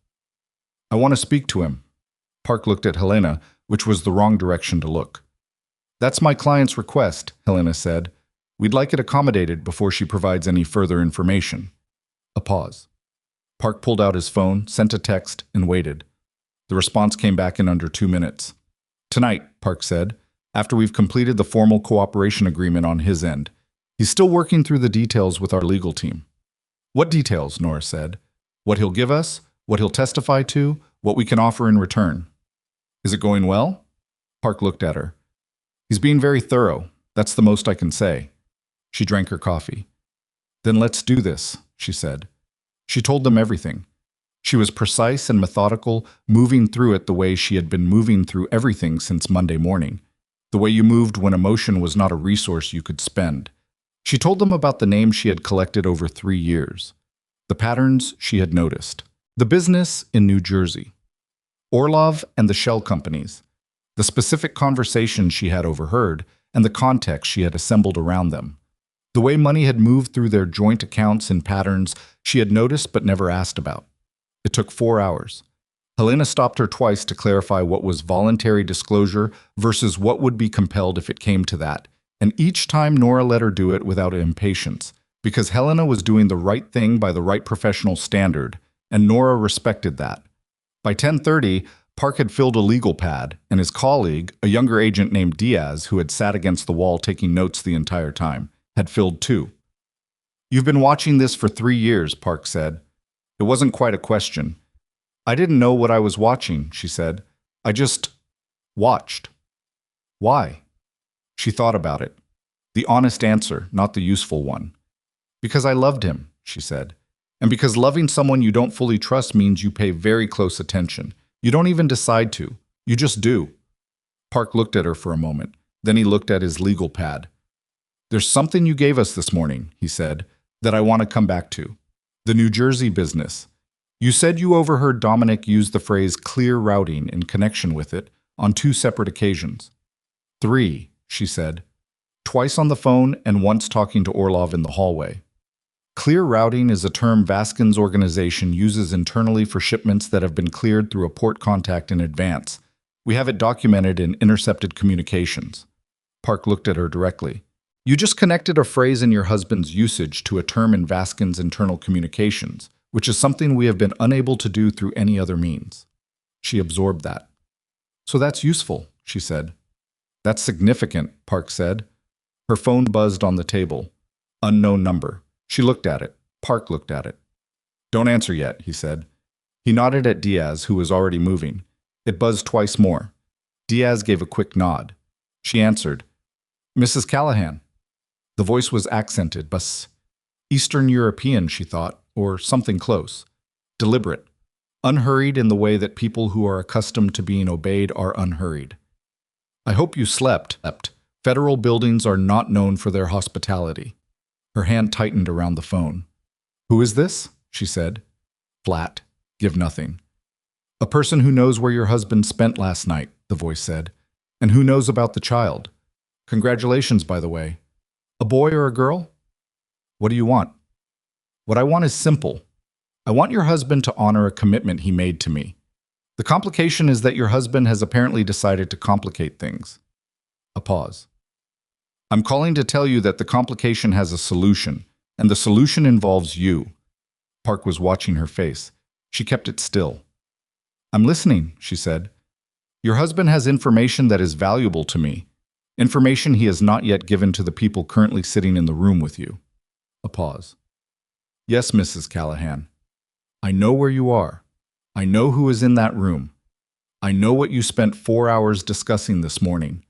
"I want to speak to him." Park looked at Helena, which was the wrong direction to look. "That's my client's request," Helena said. "We'd like it accommodated before she provides any further information." A pause. Park pulled out his phone, sent a text, and waited. The response came back in under 2 minutes. "Tonight," Park said, "after we've completed the formal cooperation agreement on his end. He's still working through the details with our legal team." "What details?" Nora said. "What he'll give us, what he'll testify to, what we can offer in return." "Is it going well?" Park looked at her. "He's being very thorough. That's the most I can say." She drank her coffee. "Then let's do this," she said. She told them everything. She was precise and methodical, moving through it the way she had been moving through everything since Monday morning, the way you moved when emotion was not a resource you could spend. She told them about the names she had collected over 3 years, the patterns she had noticed, the business in New Jersey, Orlov and the shell companies, the specific conversations she had overheard, and the context she had assembled around them. The way money had moved through their joint accounts in patterns she had noticed but never asked about. It took 4 hours. Helena stopped her twice to clarify what was voluntary disclosure versus what would be compelled if it came to that, and each time Nora let her do it without impatience, because Helena was doing the right thing by the right professional standard, and Nora respected that. By 10:30, Park had filled a legal pad, and his colleague, a younger agent named Diaz, who had sat against the wall taking notes the entire time, had filled 2. "You've been watching this for 3 years," Park said. It wasn't quite a question. "I didn't know what I was watching," she said. "I just watched." "Why?" She thought about it. The honest answer, not the useful one. "Because I loved him," she said. "And because loving someone you don't fully trust means you pay very close attention. You don't even decide to. You just do." Park looked at her for a moment. Then he looked at his legal pad. "There's something you gave us this morning," he said, "that I want to come back to. The New Jersey business. You said you overheard Dominic use the phrase clear routing in connection with it on 2 separate occasions." 3, she said. "Twice on the phone and once talking to Orlov in the hallway." Clear routing is a term Vaskin's organization uses internally for shipments that have been cleared through a port contact in advance. We have it documented in intercepted communications. Park looked at her directly. "You just connected a phrase in your husband's usage to a term in Vaskin's internal communications, which is something we have been unable to do through any other means." She absorbed that. "So that's useful," she said. "That's significant," Park said. Her phone buzzed on the table. Unknown number. She looked at it. Park looked at it. "Don't answer yet," he said. He nodded at Diaz, who was already moving. It buzzed twice more. Diaz gave a quick nod. She answered, "Mrs. Callahan." The voice was accented, but Eastern European, she thought, or something close. Deliberate. Unhurried in the way that people who are accustomed to being obeyed are unhurried. "I hope you slept." Federal buildings are not known for their hospitality. Her hand tightened around the phone. "Who is this?" she said. Flat. Give nothing. "A person who knows where your husband spent last night," the voice said, "and who knows about the child. Congratulations, by the way. A boy or a girl? What do you want?" "What I want is simple. I want your husband to honor a commitment he made to me. The complication is that your husband has apparently decided to complicate things." A pause. "I'm calling to tell you that the complication has a solution, and the solution involves you." Park was watching her face. She kept it still. I'm listening, she said. Your husband has information that is valuable to me. Information he has not yet given to the people currently sitting in the room with you. A pause. Yes, Mrs. Callahan. I know where you are. I know who is in that room. I know what you spent 4 hours discussing this morning.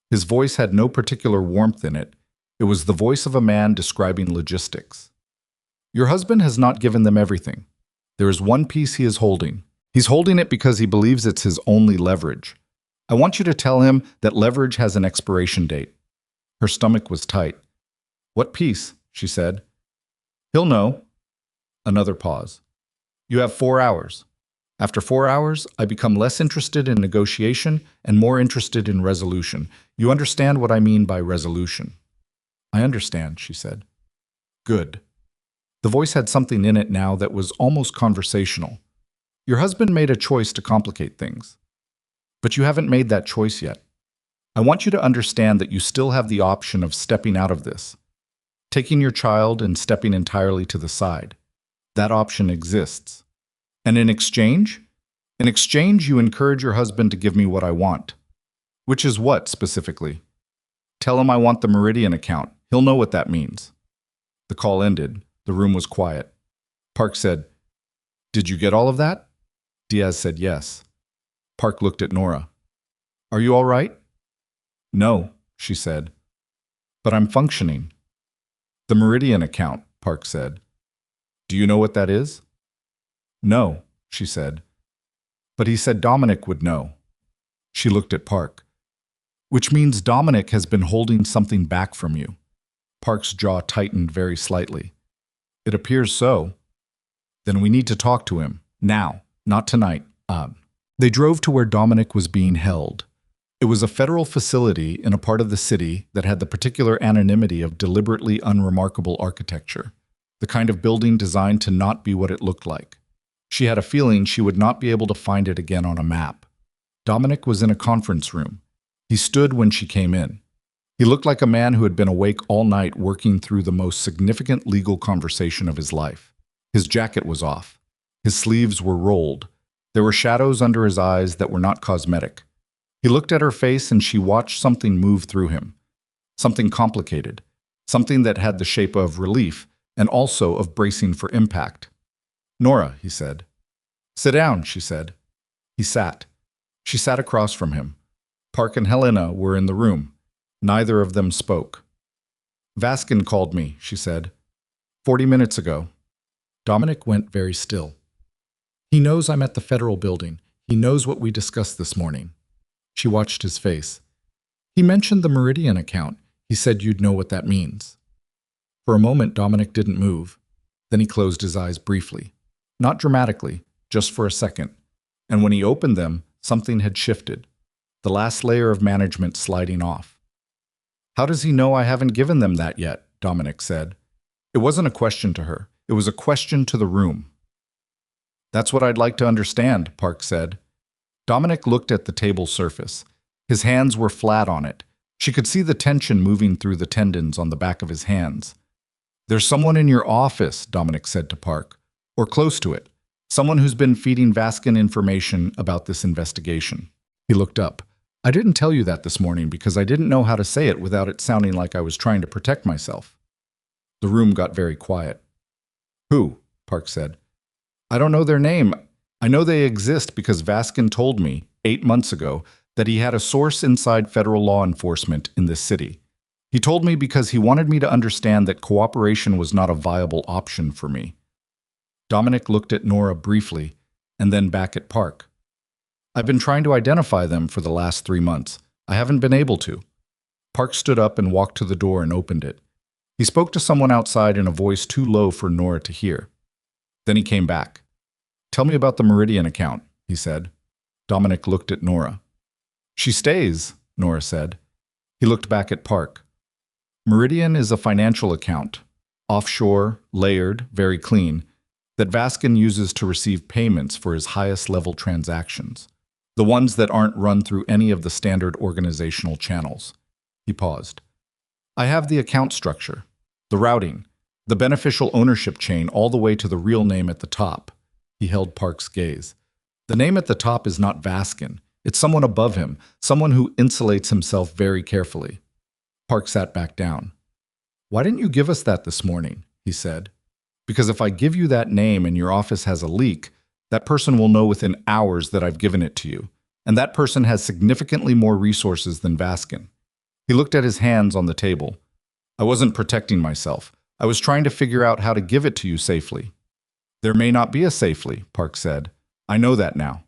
His voice had no particular warmth in it. It was the voice of a man describing logistics. Your husband has not given them everything. There is one piece he is holding. He's holding it because he believes it's his only leverage. I want you to tell him that leverage has an expiration date. Her stomach was tight. What piece? She said. He'll know. Another pause. You have 4 hours. After 4 hours, I become less interested in negotiation and more interested in resolution. You understand what I mean by resolution? I understand, she said. Good. The voice had something in it now that was almost conversational. Your husband made a choice to complicate things. But you haven't made that choice yet. I want you to understand that you still have the option of stepping out of this, taking your child and stepping entirely to the side. That option exists. And in exchange? In exchange, you encourage your husband to give me what I want. Which is what, specifically? Tell him I want the Meridian account. He'll know what that means. The call ended. The room was quiet. Park said, Did you get all of that? Diaz said yes. Park looked at Nora. Are you all right? No, she said. But I'm functioning. The Meridian account, Park said. Do you know what that is? No, she said. But he said Dominic would know. She looked at Park. Which means Dominic has been holding something back from you. Park's jaw tightened very slightly. It appears so. Then we need to talk to him. Now, not tonight. They drove to where Dominic was being held. It was a federal facility in a part of the city that had the particular anonymity of deliberately unremarkable architecture, the kind of building designed to not be what it looked like. She had a feeling she would not be able to find it again on a map. Dominic was in a conference room. He stood when she came in. He looked like a man who had been awake all night working through the most significant legal conversation of his life. His jacket was off. His sleeves were rolled. There were shadows under his eyes that were not cosmetic. He looked at her face and she watched something move through him. Something complicated. Something that had the shape of relief and also of bracing for impact. Nora, he said. Sit down, she said. He sat. She sat across from him. Park and Helena were in the room. Neither of them spoke. Vaskin called me, she said. 40 minutes ago. Dominic went very still. He knows I'm at the federal building. He knows what we discussed this morning. She watched his face. He mentioned the Meridian account. He said you'd know what that means. For a moment, Dominic didn't move. Then he closed his eyes briefly. Not dramatically, just for a second. And when he opened them, something had shifted. The last layer of management sliding off. How does he know I haven't given them that yet? Dominic said. It wasn't a question to her. It was a question to the room. That's what I'd like to understand, Park said. Dominic looked at the table surface. His hands were flat on it. She could see the tension moving through the tendons on the back of his hands. There's someone in your office, Dominic said to Park, or close to it. Someone who's been feeding Vaskin information about this investigation. He looked up. I didn't tell you that this morning because I didn't know how to say it without it sounding like I was trying to protect myself. The room got very quiet. Who? Park said. I don't know their name. I know they exist because Vaskin told me, 8 months ago, that he had a source inside federal law enforcement in this city. He told me because he wanted me to understand that cooperation was not a viable option for me. Dominic looked at Nora briefly, and then back at Park. I've been trying to identify them for the last 3 months. I haven't been able to. Park stood up and walked to the door and opened it. He spoke to someone outside in a voice too low for Nora to hear. Then he came back. Tell me about the Meridian account, he said. Dominic looked at Nora. She stays, Nora said. He looked back at Park. Meridian is a financial account, offshore, layered, very clean, that Vaskin uses to receive payments for his highest level transactions, the ones that aren't run through any of the standard organizational channels. He paused. I have the account structure, the routing, The beneficial ownership chain all the way to the real name at the top. He held Park's gaze. The name at the top is not Vaskin. It's someone above him, someone who insulates himself very carefully. Park sat back down. "Why didn't you give us that this morning?" he said. "Because if I give you that name and your office has a leak, that person will know within hours that I've given it to you. And that person has significantly more resources than Vaskin." He looked at his hands on the table. "I wasn't protecting myself. I was trying to figure out how to give it to you safely." "There may not be a safely," Park said. "I know that now."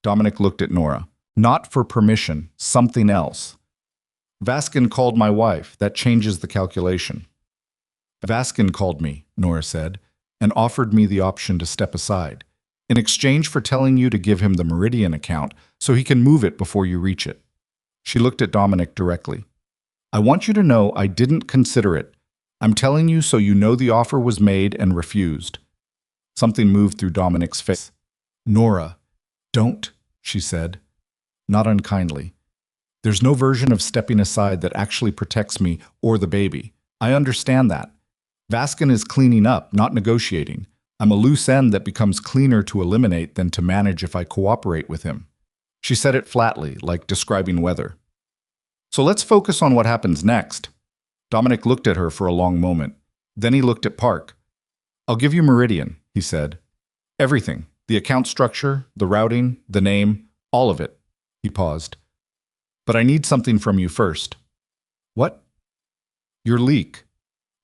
Dominic looked at Nora. "Not for permission, something else." "Vaskin called my wife. That changes the calculation." "Vaskin called me," Nora said, "and offered me the option to step aside, in exchange for telling you to give him the Meridian account so he can move it before you reach it." She looked at Dominic directly. "I want you to know I didn't consider it. I'm telling you so you know the offer was made and refused." Something moved through Dominic's face. "Nora, don't," she said, not unkindly. "There's no version of stepping aside that actually protects me or the baby. I understand that. Vaskin is cleaning up, not negotiating. I'm a loose end that becomes cleaner to eliminate than to manage if I cooperate with him." She said it flatly, like describing weather. "So let's focus on what happens next." Dominic looked at her for a long moment. Then he looked at Park. "I'll give you Meridian," he said. "Everything. The account structure, the routing, the name, all of it." He paused. "But I need something from you first." "What?" "Your leak.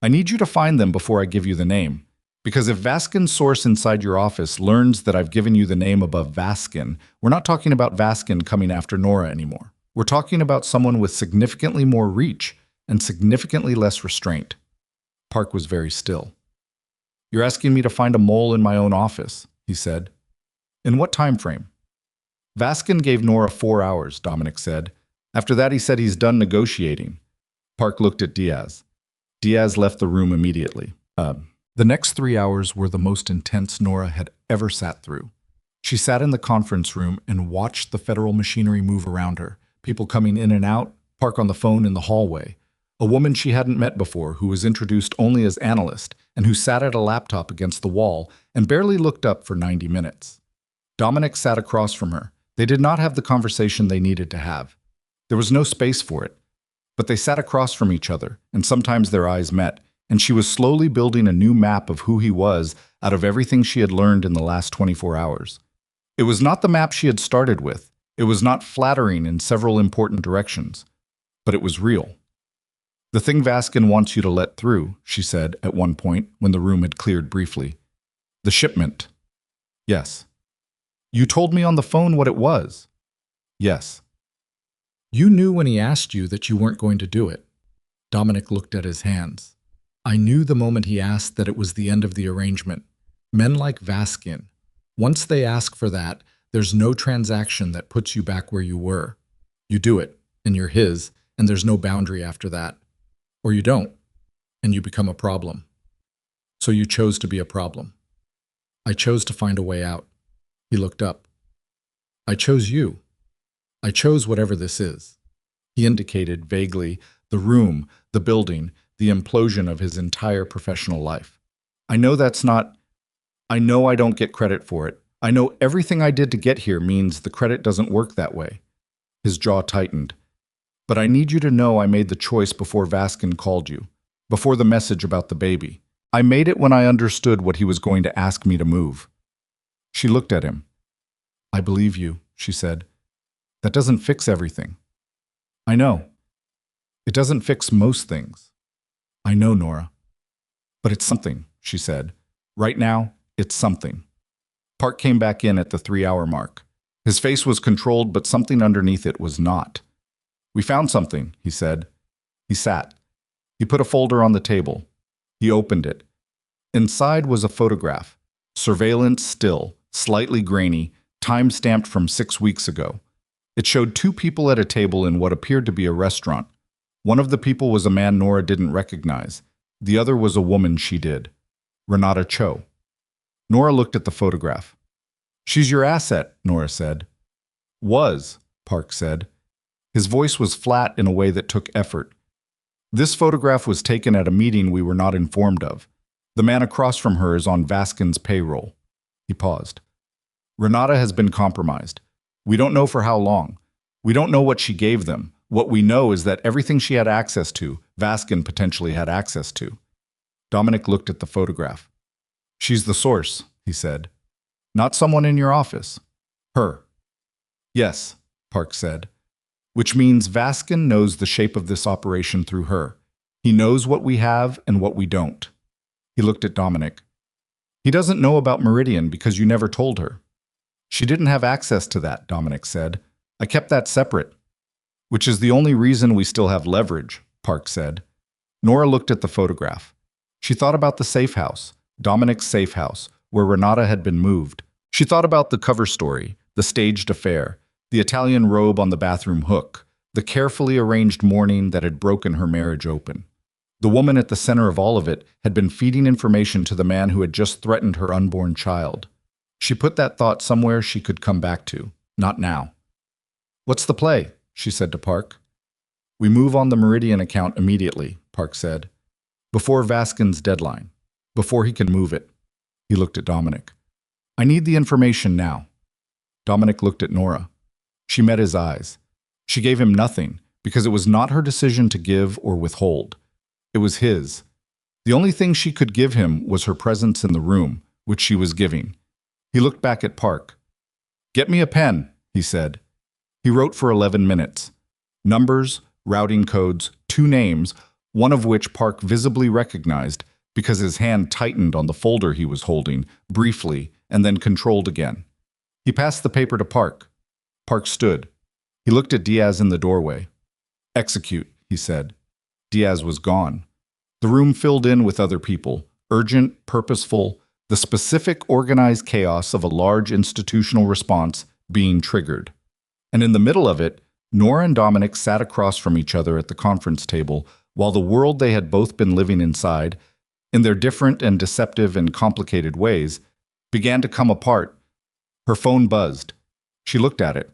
I need you to find them before I give you the name. Because if Vaskin's source inside your office learns that I've given you the name above Vaskin, we're not talking about Vaskin coming after Nora anymore. We're talking about someone with significantly more reach and significantly less restraint." Park was very still. "You're asking me to find a mole in my own office," he said. "In what time frame?" "Vaskin gave Nora 4 hours," Dominic said. "After that he said he's done negotiating." Park looked at Diaz. Diaz left the room immediately. The next 3 hours were the most intense Nora had ever sat through. She sat in the conference room and watched the federal machinery move around her, people coming in and out, Park on the phone in the hallway, a woman she hadn't met before who was introduced only as analyst and who sat at a laptop against the wall and barely looked up for 90 minutes. Dominic sat across from her. They did not have the conversation they needed to have. There was no space for it. But they sat across from each other, and sometimes their eyes met, and she was slowly building a new map of who he was out of everything she had learned in the last 24 hours. It was not the map she had started with. It was not flattering in several important directions. But it was real. "The thing Vaskin wants you to let through," she said at one point when the room had cleared briefly. "The shipment." "Yes." "You told me on the phone what it was." "Yes." "You knew when he asked you that you weren't going to do it." Dominic looked at his hands. "I knew the moment he asked that it was the end of the arrangement. Men like Vaskin, once they ask for that, there's no transaction that puts you back where you were. You do it, and you're his, and there's no boundary after that. Or you don't, and you become a problem. So you chose to be a problem. I chose to find a way out." He looked up. "I chose you. I chose whatever this is." He indicated, vaguely, the room, the building, the implosion of his entire professional life. "I know that's not... I know I don't get credit for it. I know everything I did to get here means the credit doesn't work that way." His jaw tightened. "But I need you to know I made the choice before Vaskin called you, before the message about the baby. I made it when I understood what he was going to ask me to move." She looked at him. "I believe you," she said. "That doesn't fix everything." "I know. It doesn't fix most things." "I know, Nora. But it's something," she said. "Right now, it's something." Park came back in at the 3-hour mark. His face was controlled, but something underneath it was not. "We found something," he said. He sat. He put a folder on the table. He opened it. Inside was a photograph. Surveillance still, slightly grainy, time-stamped from 6 weeks ago. It showed 2 people at a table in what appeared to be a restaurant. One of the people was a man Nora didn't recognize. The other was a woman she did. Renata Cho. Nora looked at the photograph. "She's your asset," Nora said. "Was," Park said. His voice was flat in a way that took effort. "This photograph was taken at a meeting we were not informed of. The man across from her is on Vaskin's payroll. He paused. Renata has been compromised. We don't know for how long. We don't know what she gave them. What we know is that everything she had access to, Vaskin potentially had access to. Dominic looked at the photograph. She's the source, he said. Not someone in your office. Her. Yes, Park said. Which means Vaskin knows the shape of this operation through her. He knows what we have and what we don't. He looked at Dominic. He doesn't know about Meridian because you never told her. She didn't have access to that, Dominic said. I kept that separate. Which is the only reason we still have leverage, Park said. Nora looked at the photograph. She thought about the safe house, Dominic's safe house, where Renata had been moved. She thought about the cover story, the staged affair, the Italian robe on the bathroom hook, the carefully arranged mourning that had broken her marriage open. The woman at the center of all of it had been feeding information to the man who had just threatened her unborn child. She put that thought somewhere she could come back to, not now. What's the play? She said to Park. We move on the Meridian account immediately, Park said. Before Vaskin's deadline. Before he can move it. He looked at Dominic. I need the information now. Dominic looked at Nora. She met his eyes. She gave him nothing because it was not her decision to give or withhold. It was his. The only thing she could give him was her presence in the room, which she was giving. He looked back at Park. Get me a pen, he said. He wrote for 11 minutes. Numbers, routing codes, 2 names, one of which Park visibly recognized because his hand tightened on the folder he was holding, briefly, and then controlled again. He passed the paper to Park. Park stood. He looked at Diaz in the doorway. Execute, he said. Diaz was gone. The room filled in with other people, urgent, purposeful, the specific organized chaos of a large institutional response being triggered. And in the middle of it, Nora and Dominic sat across from each other at the conference table, while the world they had both been living inside, in their different and deceptive and complicated ways, began to come apart. Her phone buzzed. She looked at it.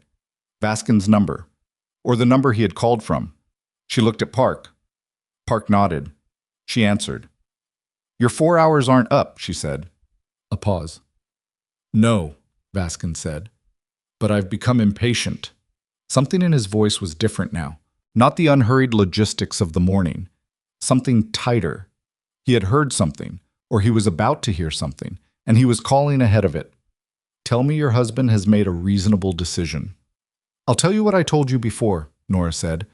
Vaskin's number, or the number he had called from. She looked at Park. Park nodded. She answered. Your 4 hours aren't up, she said. A pause. No, Vaskin said. But I've become impatient. Something in his voice was different now. Not the unhurried logistics of the morning. Something tighter. He had heard something, or he was about to hear something, and he was calling ahead of it. Tell me your husband has made a reasonable decision. I'll tell you what I told you before, Nora said.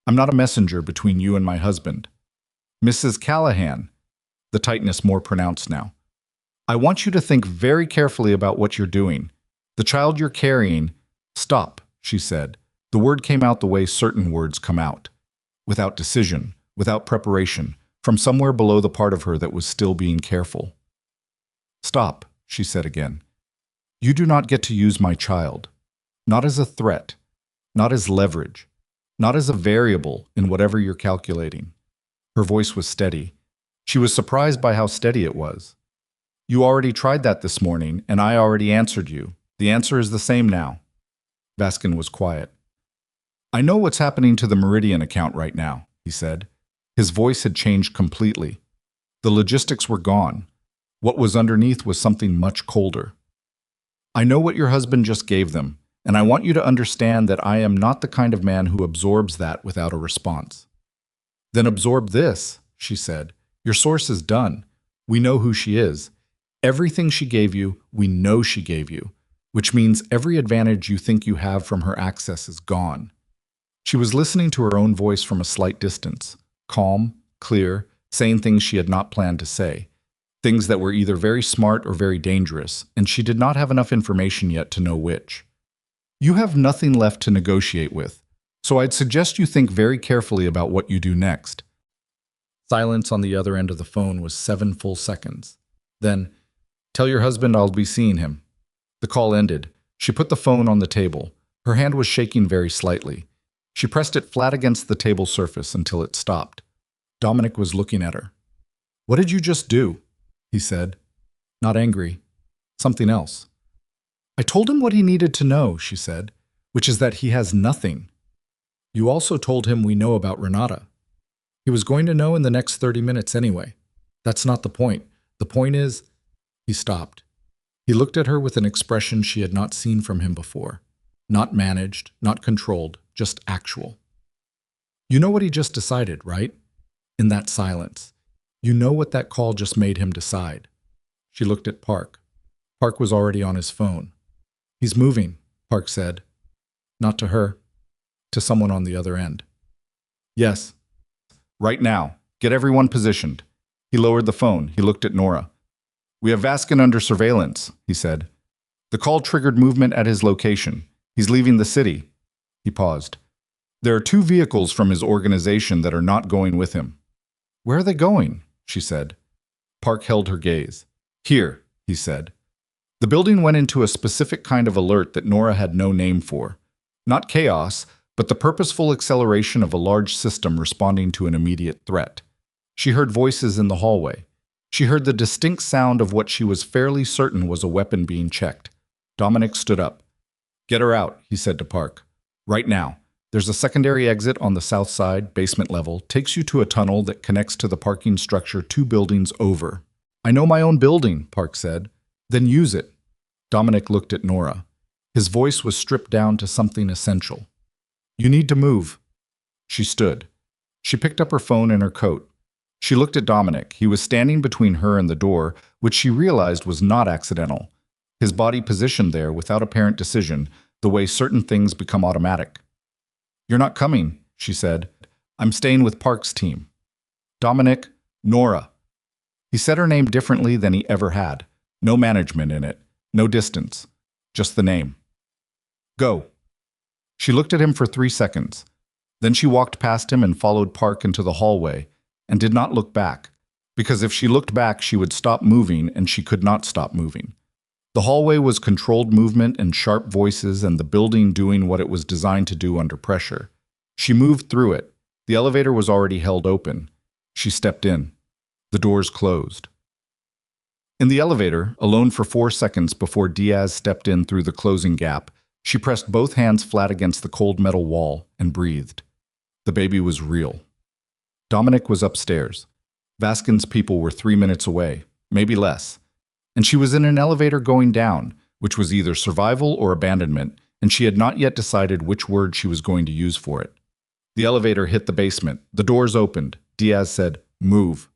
I'm not a messenger between you and my husband. Mrs. Callahan, the tightness more pronounced now. I want you to think very carefully about what you're doing. The child you're carrying, stop, she said. The word came out the way certain words come out. Without decision, without preparation, from somewhere below the part of her that was still being careful. Stop, she said again. You do not get to use my child. Not as a threat, not as leverage, not as a variable in whatever you're calculating. Her voice was steady. She was surprised by how steady it was. You already tried that this morning, and I already answered you. The answer is the same now. Vaskin was quiet. I know what's happening to the Meridian account right now, he said. His voice had changed completely. The logistics were gone. What was underneath was something much colder. I know what your husband just gave them, and I want you to understand that I am not the kind of man who absorbs that without a response. Then absorb this, she said. Your source is done. We know who she is. Everything she gave you, we know she gave you, which means every advantage you think you have from her access is gone. She was listening to her own voice from a slight distance, calm, clear, saying things she had not planned to say, things that were either very smart or very dangerous, and she did not have enough information yet to know which. You have nothing left to negotiate with, so I'd suggest you think very carefully about what you do next. Silence on the other end of the phone was 7 full seconds. Then, tell your husband I'll be seeing him. The call ended. She put the phone on the table. Her hand was shaking very slightly. She pressed it flat against the table surface until it stopped. Dominic was looking at her. What did you just do? He said. Not angry. Something else. I told him what he needed to know, she said, which is that he has nothing. You also told him we know about Renata. He was going to know in the next 30 minutes anyway. That's not the point. The point is, he stopped. He looked at her with an expression she had not seen from him before. Not managed, not controlled, just actual. You know what he just decided, right? In that silence. You know what that call just made him decide. She looked at Park. Park was already on his phone. He's moving, Park said. Not to her. To someone on the other end. Yes. Right now. Get everyone positioned. He lowered the phone. He looked at Nora. We have Vaskin under surveillance, he said. The call triggered movement at his location. He's leaving the city. He paused. There are 2 vehicles from his organization that are not going with him. Where are they going? She said. Park held her gaze. Here, he said. The building went into a specific kind of alert that Nora had no name for. Not chaos, but the purposeful acceleration of a large system responding to an immediate threat. She heard voices in the hallway. She heard the distinct sound of what she was fairly certain was a weapon being checked. Dominic stood up. Get her out, he said to Park. Right now. There's a secondary exit on the south side, basement level, takes you to a tunnel that connects to the parking structure 2 buildings over. I know my own building, Park said. Then use it. Dominic looked at Nora. His voice was stripped down to something essential. You need to move. She stood. She picked up her phone and her coat. She looked at Dominic. He was standing between her and the door, which she realized was not accidental. His body positioned there without apparent decision, the way certain things become automatic. You're not coming, she said. I'm staying with Park's team. Dominic, Nora. He said her name differently than he ever had. No management in it. No distance. Just the name. Go. She looked at him for 3 seconds. Then she walked past him and followed Park into the hallway, and did not look back, because if she looked back she would stop moving, and she could not stop moving. The hallway was controlled movement and sharp voices, and the building doing what it was designed to do under pressure. She moved through it. The elevator was already held open. She stepped in. The doors closed. In the elevator, alone for 4 seconds before Diaz stepped in through the closing gap, she pressed both hands flat against the cold metal wall and breathed. The baby was real. Dominic was upstairs. Vaskin's people were 3 minutes away, maybe less. And she was in an elevator going down, which was either survival or abandonment, and she had not yet decided which word she was going to use for it. The elevator hit the basement. The doors opened. Diaz said, "Move."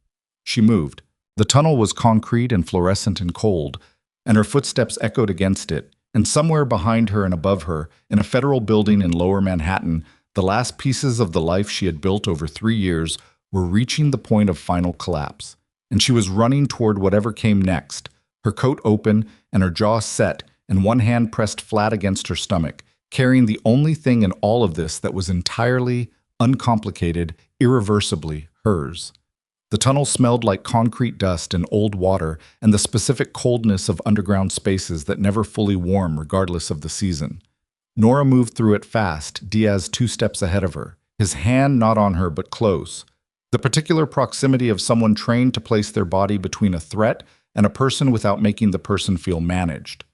She moved. The tunnel was concrete and fluorescent and cold, and her footsteps echoed against it, and somewhere behind her and above her, in a federal building in Lower Manhattan, the last pieces of the life she had built over 3 years were reaching the point of final collapse, and she was running toward whatever came next, her coat open and her jaw set and one hand pressed flat against her stomach, carrying the only thing in all of this that was entirely, uncomplicated, irreversibly hers. The tunnel smelled like concrete dust and old water and the specific coldness of underground spaces that never fully warm regardless of the season. Nora moved through it fast, Diaz 2 steps ahead of her, his hand not on her but close. The particular proximity of someone trained to place their body between a threat and a person without making the person feel managed.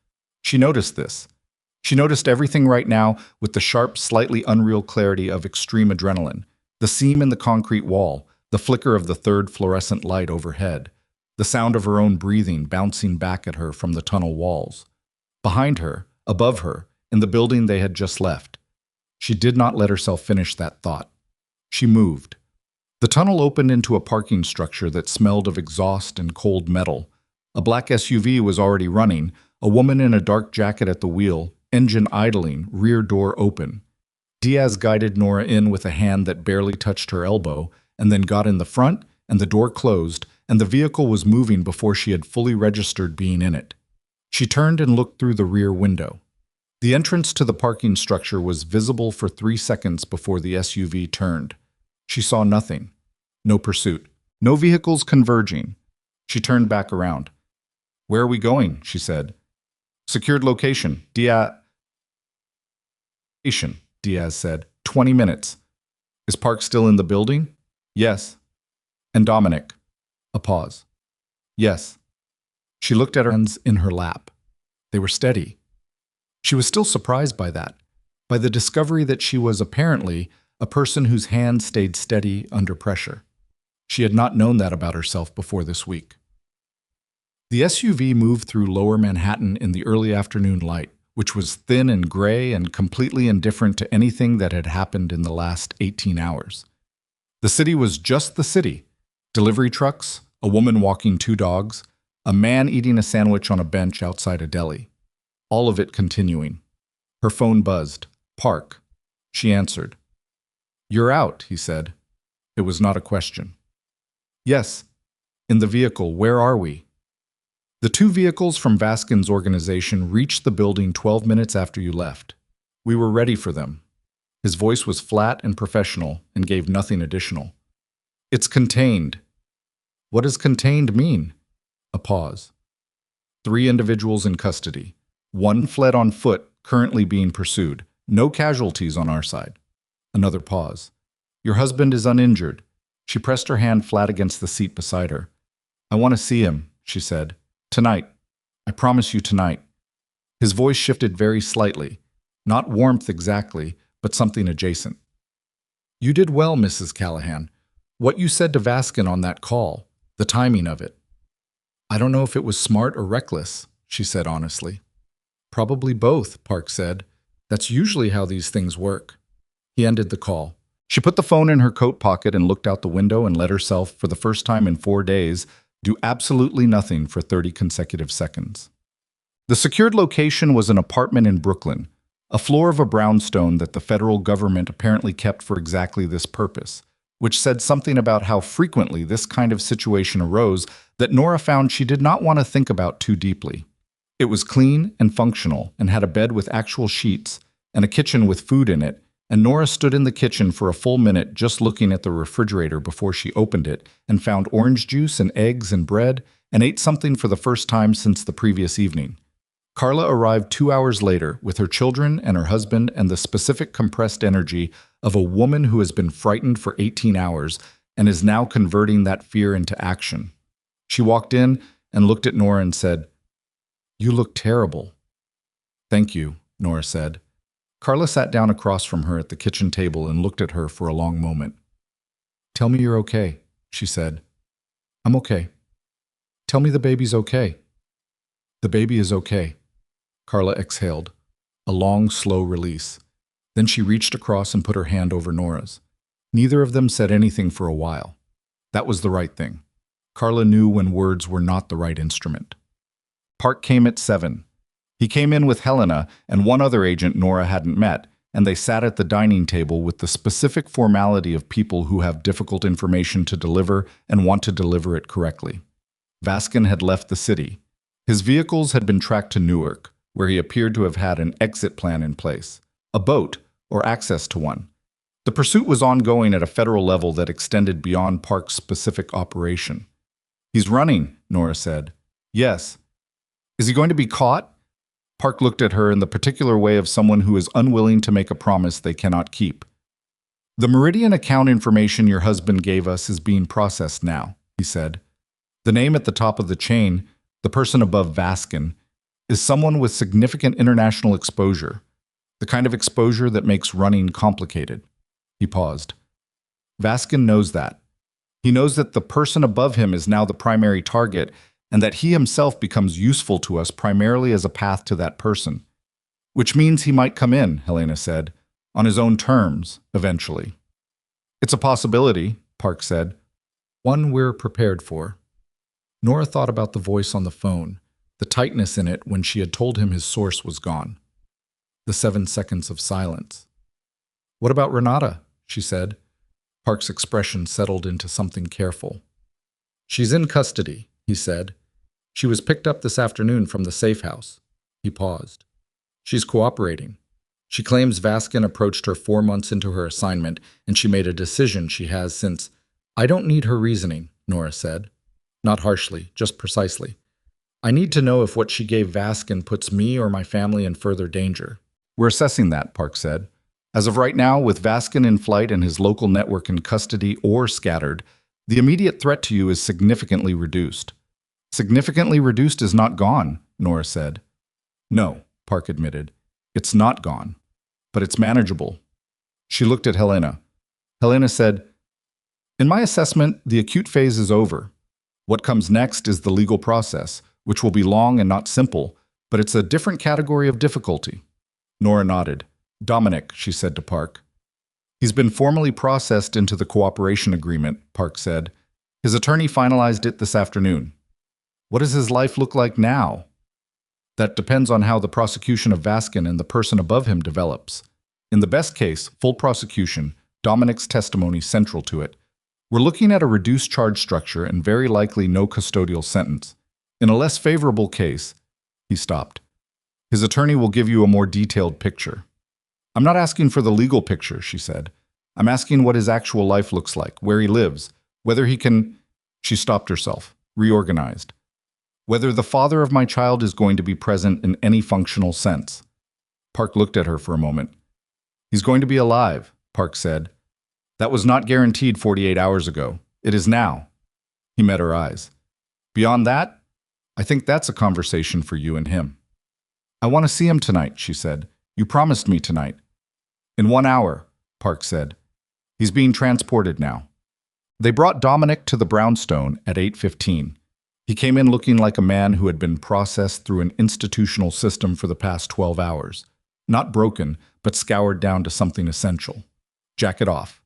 She noticed this. She noticed everything right now with the sharp, slightly unreal clarity of extreme adrenaline, the seam in the concrete wall, the flicker of the 3rd fluorescent light overhead, the sound of her own breathing bouncing back at her from the tunnel walls. Behind her, above her, in the building they had just left. She did not let herself finish that thought. She moved. The tunnel opened into a parking structure that smelled of exhaust and cold metal. A black SUV was already running, a woman in a dark jacket at the wheel, engine idling, rear door open. Diaz guided Nora in with a hand that barely touched her elbow, and then got in the front, and the door closed, and the vehicle was moving before she had fully registered being in it. She turned and looked through the rear window. The entrance to the parking structure was visible for 3 seconds before the SUV turned. She saw nothing. No pursuit. No vehicles converging. She turned back around. "Where are we going?" she said. "Secured location. Diaz said. 20 minutes. Is Park still in the building? Yes. And Dominic? A pause. Yes. She looked at her hands in her lap. They were steady. She was still surprised by that, by the discovery that she was apparently a person whose hands stayed steady under pressure. She had not known that about herself before this week. The SUV moved through lower Manhattan in the early afternoon light, which was thin and gray and completely indifferent to anything that had happened in the last 18 hours. The city was just the city. Delivery trucks, a woman walking two dogs, a man eating a sandwich on a bench outside a deli. All of it continuing. Her phone buzzed. "Park." She answered. "You're out," he said. It was not a question. "Yes. In the vehicle. Where are we?" The two vehicles from Vaskin's organization reached the building 12 minutes after you left. We were ready for them. His voice was flat and professional and gave nothing additional. "It's contained." "What does contained mean?" A pause. "3 individuals in custody. 1 fled on foot, currently being pursued. No casualties on our side." Another pause. "Your husband is uninjured." She pressed her hand flat against the seat beside her. "I want to see him," she said. "Tonight. I promise you tonight." His voice shifted very slightly. Not warmth exactly, but something adjacent. "You did well, Mrs. Callahan. What you said to Vaskin on that call, the timing of it." "I don't know if it was smart or reckless," she said honestly. "Probably both," Park said. "That's usually how these things work." He ended the call. She put the phone in her coat pocket and looked out the window and let herself, for the first time in 4 days, do absolutely nothing for 30 consecutive seconds. The secured location was an apartment in Brooklyn, a floor of a brownstone that the federal government apparently kept for exactly this purpose, which said something about how frequently this kind of situation arose that Nora found she did not want to think about too deeply. It was clean and functional and had a bed with actual sheets and a kitchen with food in it, and Nora stood in the kitchen for a full minute just looking at the refrigerator before she opened it and found orange juice and eggs and bread and ate something for the first time since the previous evening. Carla arrived 2 hours later with her children and her husband and the specific compressed energy of a woman who has been frightened for 18 hours and is now converting that fear into action. She walked in and looked at Nora and said, "You look terrible." "Thank you," Nora said. Carla sat down across from her at the kitchen table and looked at her for a long moment. "Tell me you're okay," she said. "I'm okay." "Tell me the baby's okay." "The baby is okay." Carla exhaled, a long, slow release. Then she reached across and put her hand over Nora's. Neither of them said anything for a while. That was the right thing. Carla knew when words were not the right instrument. Park came at 7. He came in with Helena and one other agent Nora hadn't met, and they sat at the dining table with the specific formality of people who have difficult information to deliver and want to deliver it correctly. Vaskin had left the city. His vehicles had been tracked to Newark, where he appeared to have had an exit plan in place, a boat, or access to one. The pursuit was ongoing at a federal level that extended beyond Park's specific operation. "He's running," Nora said. "Yes." "Is he going to be caught?" Park looked at her in the particular way of someone who is unwilling to make a promise they cannot keep. "The Meridian account information your husband gave us is being processed now," he said. "The name at the top of the chain, the person above Vaskin, is someone with significant international exposure, the kind of exposure that makes running complicated." He paused. "Vaskin knows that. He knows that the person above him is now the primary target and that he himself becomes useful to us primarily as a path to that person. Which means he might come in," Helena said, "on his own terms, eventually." "It's a possibility," Park said. "One we're prepared for." Nora thought about the voice on the phone, the tightness in it when she had told him his source was gone. The 7 seconds of silence. "What about Renata?" she said. Park's expression settled into something careful. "She's in custody," he said. "She was picked up this afternoon from the safe house." He paused. "She's cooperating. She claims Vaskin approached her 4 months into her assignment, and she made a decision she has since." "I don't need her reasoning," Nora said. Not harshly, just precisely. "I need to know if what she gave Vaskin puts me or my family in further danger." "We're assessing that," Park said. "As of right now, with Vaskin in flight and his local network in custody or scattered, the immediate threat to you is significantly reduced." "Significantly reduced is not gone," Nora said. "No," Park admitted. "It's not gone. But it's manageable." She looked at Helena. Helena said, "In my assessment, the acute phase is over. What comes next is the legal process, which will be long and not simple, but it's a different category of difficulty. Nora nodded. Dominic, she said to Park. He's been formally processed into the cooperation agreement, Park said. His attorney finalized it this afternoon. What does his life look like now? That depends on how the prosecution of Vaskin and the person above him develops. In the best case, full prosecution, Dominic's testimony central to it. We're looking at a reduced charge structure and very likely no custodial sentence. In a less favorable case, he stopped. His attorney will give you a more detailed picture. I'm not asking for the legal picture, she said. I'm asking what his actual life looks like, where he lives, whether he can… She stopped herself, reorganized. Whether the father of my child is going to be present in any functional sense. Park looked at her for a moment. He's going to be alive, Park said. That was not guaranteed 48 hours ago. It is now. He met her eyes. Beyond that, I think that's a conversation for you and him. I want to see him tonight, she said. You promised me tonight. In 1 hour, Park said. He's being transported now. They brought Dominic to the brownstone at 8:15. He came in looking like a man who had been processed through an institutional system for the past 12 hours. Not broken, but scoured down to something essential. Jacket off.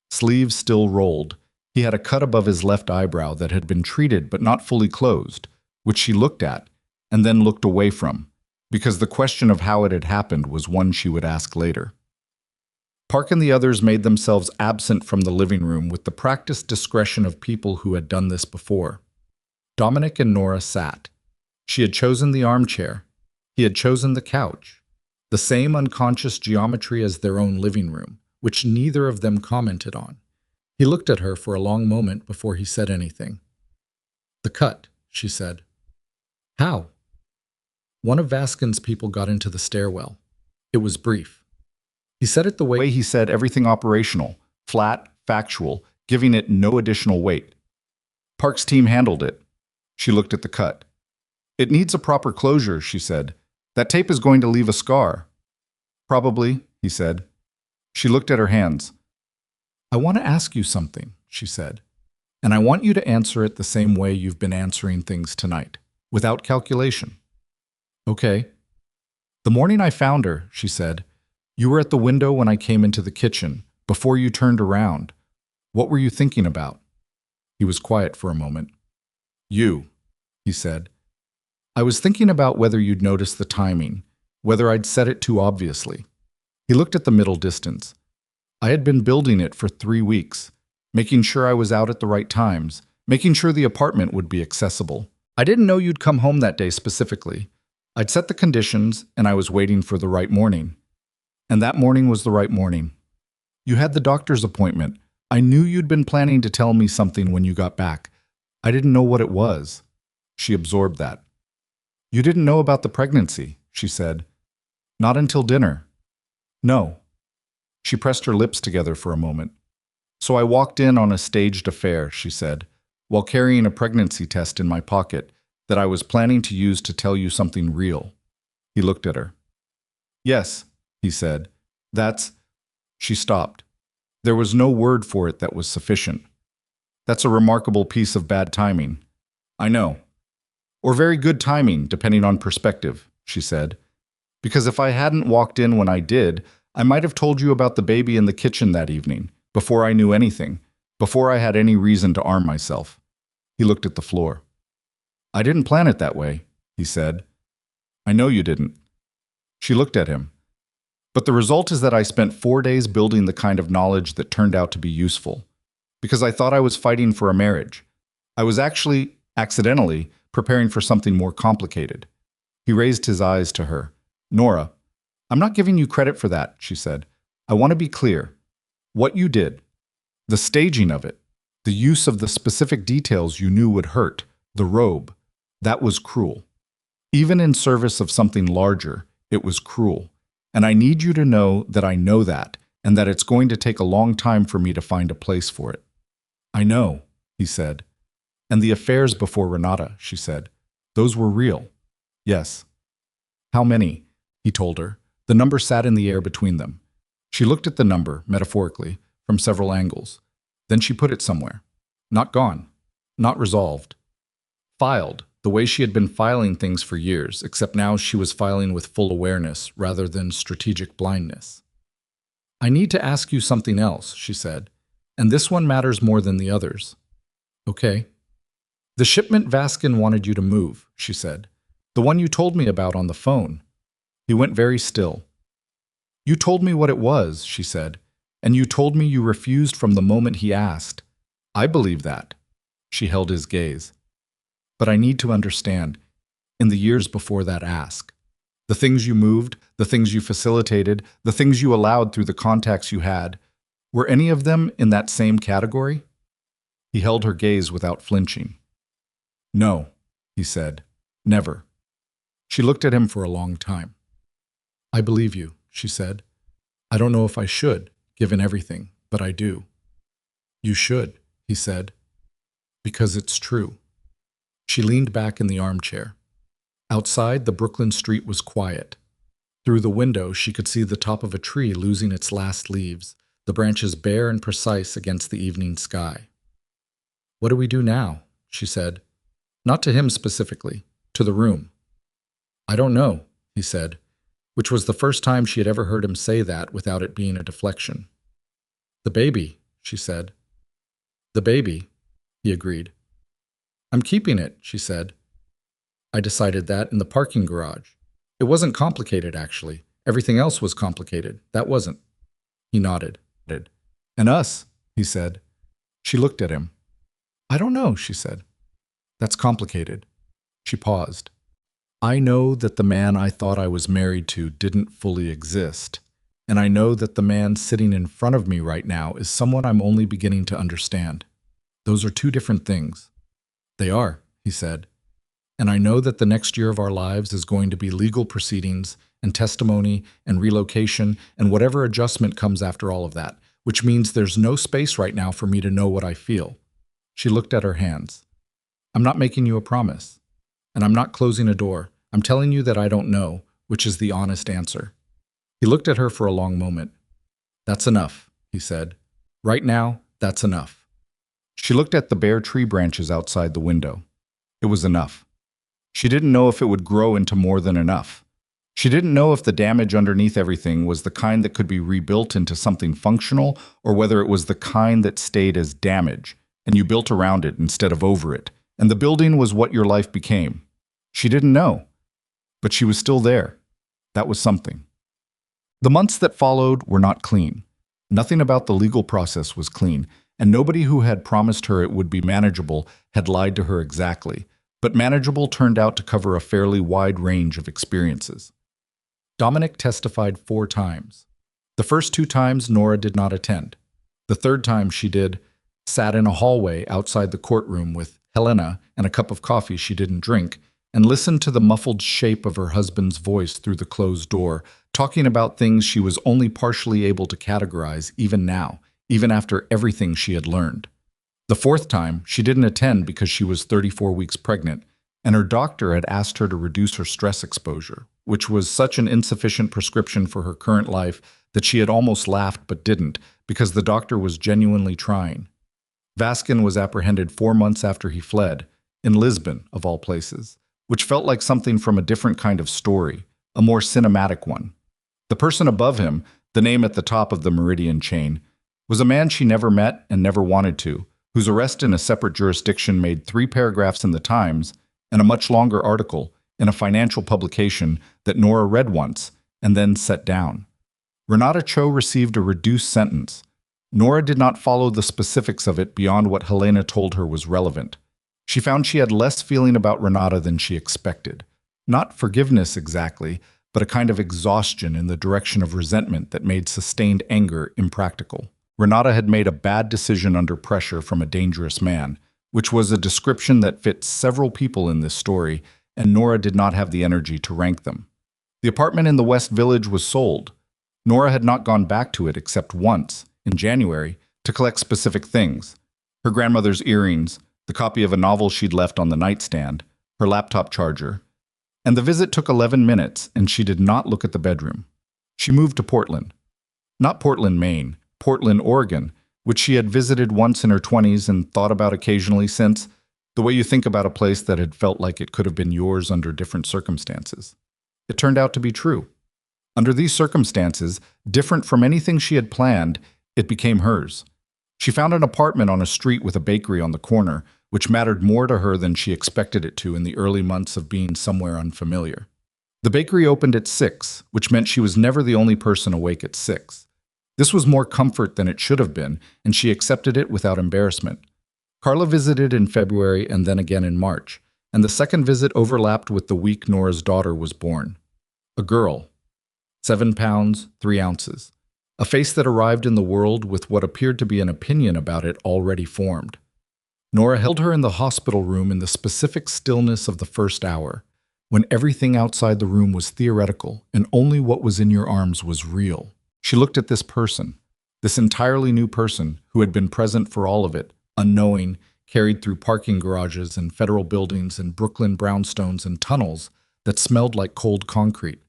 Sleeves still rolled. He had a cut above his left eyebrow that had been treated but not fully closed, which she looked at and then looked away from, because the question of how it had happened was one she would ask later. Park and the others made themselves absent from the living room with the practiced discretion of people who had done this before. Dominic and Nora sat. She had chosen the armchair. He had chosen the couch. The same unconscious geometry as their own living room, which neither of them commented on. He looked at her for a long moment before he said anything. The cut, she said. How? One of Vaskin's people got into the stairwell. It was brief. He said it the way he said everything operational, flat, factual, giving it no additional weight. Park's team handled it. She looked at the cut. It needs a proper closure, she said. That tape is going to leave a scar. Probably, he said. She looked at her hands. I want to ask you something, she said, and I want you to answer it the same way you've been answering things tonight, without calculation. Okay. The morning I found her, she said, you were at the window when I came into the kitchen, before you turned around. What were you thinking about? He was quiet for a moment. You, he said. I was thinking about whether you'd noticed the timing, whether I'd said it too obviously. He looked at the middle distance. I had been building it for 3 weeks, making sure I was out at the right times, making sure the apartment would be accessible. I didn't know you'd come home that day specifically. I'd set the conditions, and I was waiting for the right morning. And that morning was the right morning. You had the doctor's appointment. I knew you'd been planning to tell me something when you got back. I didn't know what it was. She absorbed that. You didn't know about the pregnancy, she said. Not until dinner. No. She pressed her lips together for a moment. So I walked in on a staged affair, she said, while carrying a pregnancy test in my pocket that I was planning to use to tell you something real. He looked at her. Yes, he said. That's… She stopped. There was no word for it that was sufficient. That's a remarkable piece of bad timing. I know. Or very good timing, depending on perspective, she said. Because if I hadn't walked in when I did, I might have told you about the baby in the kitchen that evening, before I knew anything, before I had any reason to arm myself. He looked at the floor. I didn't plan it that way, he said. I know you didn't. She looked at him. But the result is that I spent 4 days building the kind of knowledge that turned out to be useful. Because I thought I was fighting for a marriage. I was actually, accidentally, preparing for something more complicated. He raised his eyes to her. Nora, I'm not giving you credit for that, she said. I want to be clear. What you did, the staging of it, the use of the specific details you knew would hurt, the robe, that was cruel. Even in service of something larger, it was cruel. And I need you to know that I know that, and that it's going to take a long time for me to find a place for it. I know, he said. And the affairs before Renata, she said. Those were real. Yes. How many? He told her. The number sat in the air between them. She looked at the number, metaphorically, from several angles. Then she put it somewhere. Not gone. Not resolved. Filed, the way she had been filing things for years, except now she was filing with full awareness rather than strategic blindness. "I need to ask you something else," she said, "and this one matters more than the others." "Okay." "The shipment Vaskin wanted you to move," she said. "The one you told me about on the phone." He went very still. "You told me what it was," she said, "and you told me you refused from the moment he asked. I believe that." She held his gaze. "But I need to understand, in the years before that ask, the things you moved, the things you facilitated, the things you allowed through the contacts you had, were any of them in that same category?" He held her gaze without flinching. "No," he said, "never." She looked at him for a long time. "I believe you," she said. "I don't know if I should, given everything, but I do." "You should," he said, "because it's true." She leaned back in the armchair. Outside, the Brooklyn street was quiet. Through the window, she could see the top of a tree losing its last leaves, the branches bare and precise against the evening sky. "What do we do now?" she said. Not to him specifically, to the room. "I don't know," he said, which was the first time she had ever heard him say that without it being a deflection. "The baby," she said. "The baby," he agreed. "I'm keeping it," she said. "I decided that in the parking garage. It wasn't complicated, actually. Everything else was complicated. That wasn't." He nodded. "And us," he said. She looked at him. "I don't know," she said. "That's complicated." She paused. "I know that the man I thought I was married to didn't fully exist, and I know that the man sitting in front of me right now is someone I'm only beginning to understand. Those are two different things." "They are," he said. "And I know that the next year of our lives is going to be legal proceedings and testimony and relocation and whatever adjustment comes after all of that, which means there's no space right now for me to know what I feel." She looked at her hands. "I'm not making you a promise, and I'm not closing a door. I'm telling you that I don't know, which is the honest answer." He looked at her for a long moment. "That's enough," he said. "Right now, that's enough." She looked at the bare tree branches outside the window. It was enough. She didn't know if it would grow into more than enough. She didn't know if the damage underneath everything was the kind that could be rebuilt into something functional, or whether it was the kind that stayed as damage, and you built around it instead of over it, and the building was what your life became. She didn't know. But she was still there. That was something. The months that followed were not clean. Nothing about the legal process was clean, and nobody who had promised her it would be manageable had lied to her exactly. But manageable turned out to cover a fairly wide range of experiences. Dominic testified 4 times. The first 2 times Nora did not attend. The third time she did, sat in a hallway outside the courtroom with Helena and a cup of coffee she didn't drink, and listened to the muffled shape of her husband's voice through the closed door, talking about things she was only partially able to categorize even now, even after everything she had learned. The fourth time, she didn't attend because she was 34 weeks pregnant, and her doctor had asked her to reduce her stress exposure, which was such an insufficient prescription for her current life that she had almost laughed but didn't, because the doctor was genuinely trying. Vaskin was apprehended 4 months after he fled, in Lisbon, of all places, which felt like something from a different kind of story, a more cinematic one. The person above him, the name at the top of the Meridian chain, was a man she never met and never wanted to, whose arrest in a separate jurisdiction made 3 paragraphs in the Times and a much longer article in a financial publication that Nora read once and then set down. Renata Cho received a reduced sentence. Nora did not follow the specifics of it beyond what Helena told her was relevant. She found she had less feeling about Renata than she expected. Not forgiveness exactly, but a kind of exhaustion in the direction of resentment that made sustained anger impractical. Renata had made a bad decision under pressure from a dangerous man, which was a description that fit several people in this story, and Nora did not have the energy to rank them. The apartment in the West Village was sold. Nora had not gone back to it except once, in January, to collect specific things: her grandmother's earrings, the copy of a novel she'd left on the nightstand, her laptop charger. And the visit took 11 minutes, and she did not look at the bedroom. She moved to Portland. Not Portland, Maine, Portland, Oregon, which she had visited once in her 20s and thought about occasionally since, The way you think about a place that had felt like it could have been yours under different circumstances. It turned out to be true. Under these circumstances, different from anything she had planned, it became hers. She found an apartment on a street with a bakery on the corner, which mattered more to her than she expected it to in the early months of being somewhere unfamiliar. The bakery opened at 6, which meant she was never the only person awake at 6. This was more comfort than it should have been, and she accepted it without embarrassment. Carla visited in February and then again in March, and the second visit overlapped with the week Nora's daughter was born. A girl, 7 pounds, 3 ounces. A face that arrived in the world with what appeared to be an opinion about it already formed. Nora held her in the hospital room in the specific stillness of the first hour, when everything outside the room was theoretical and only what was in your arms was real. She looked at this person, this entirely new person who had been present for all of it, unknowing, carried through parking garages and federal buildings and Brooklyn brownstones and tunnels that smelled like cold concrete,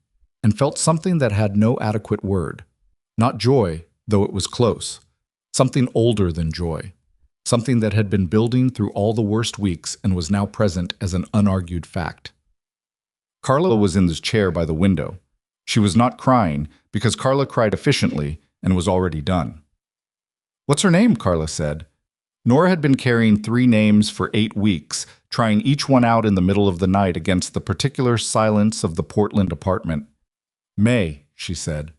and felt something that had no adequate word. Not joy, though it was close. Something older than joy. Something that had been building through all the worst weeks and was now present as an unargued fact. Carla was in this chair by the window. She was not crying because Carla cried efficiently and was already done. "What's her name?" Carla said. Nora had been carrying 3 names for 8 weeks, trying each one out in the middle of the night against the particular silence of the Portland apartment. "May," she said.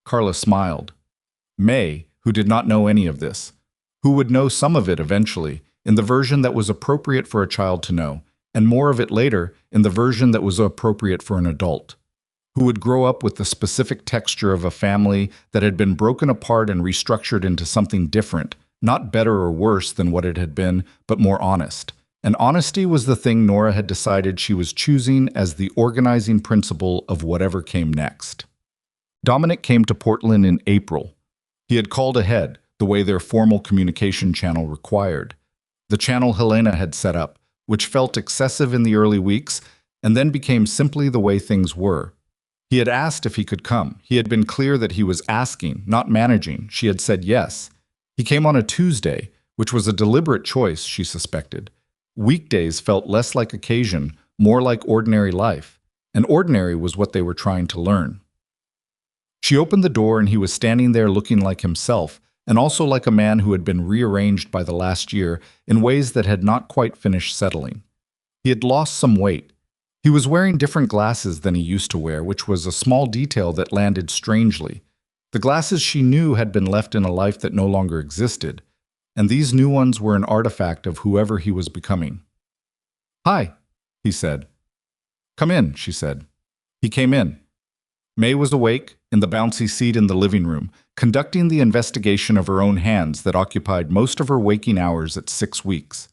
Carla smiled. May, who did not know any of this, who would know some of it eventually, in the version that was appropriate for a child to know, and more of it later in the version that was appropriate for an adult, who would grow up with the specific texture of a family that had been broken apart and restructured into something different, not better or worse than what it had been, but more honest. And honesty was the thing Nora had decided she was choosing as the organizing principle of whatever came next. Dominic came to Portland in April. He had called ahead, the way their formal communication channel required. The channel Helena had set up, which felt excessive in the early weeks, and then became simply the way things were. He had asked if he could come. He had been clear that he was asking, not managing. She had said yes. He came on a Tuesday, which was a deliberate choice, she suspected. Weekdays felt less like occasion, more like ordinary life, and ordinary was what they were trying to learn. She opened the door and he was standing there looking like himself, and also like a man who had been rearranged by the last year in ways that had not quite finished settling. He had lost some weight. He was wearing different glasses than he used to wear, which was a small detail that landed strangely. The glasses she knew had been left in a life that no longer existed, and these new ones were an artifact of whoever he was becoming. "Hi," he said. "Come in," she said. He came in. May was awake, in the bouncy seat in the living room, conducting the investigation of her own hands that occupied most of her waking hours at 6 weeks.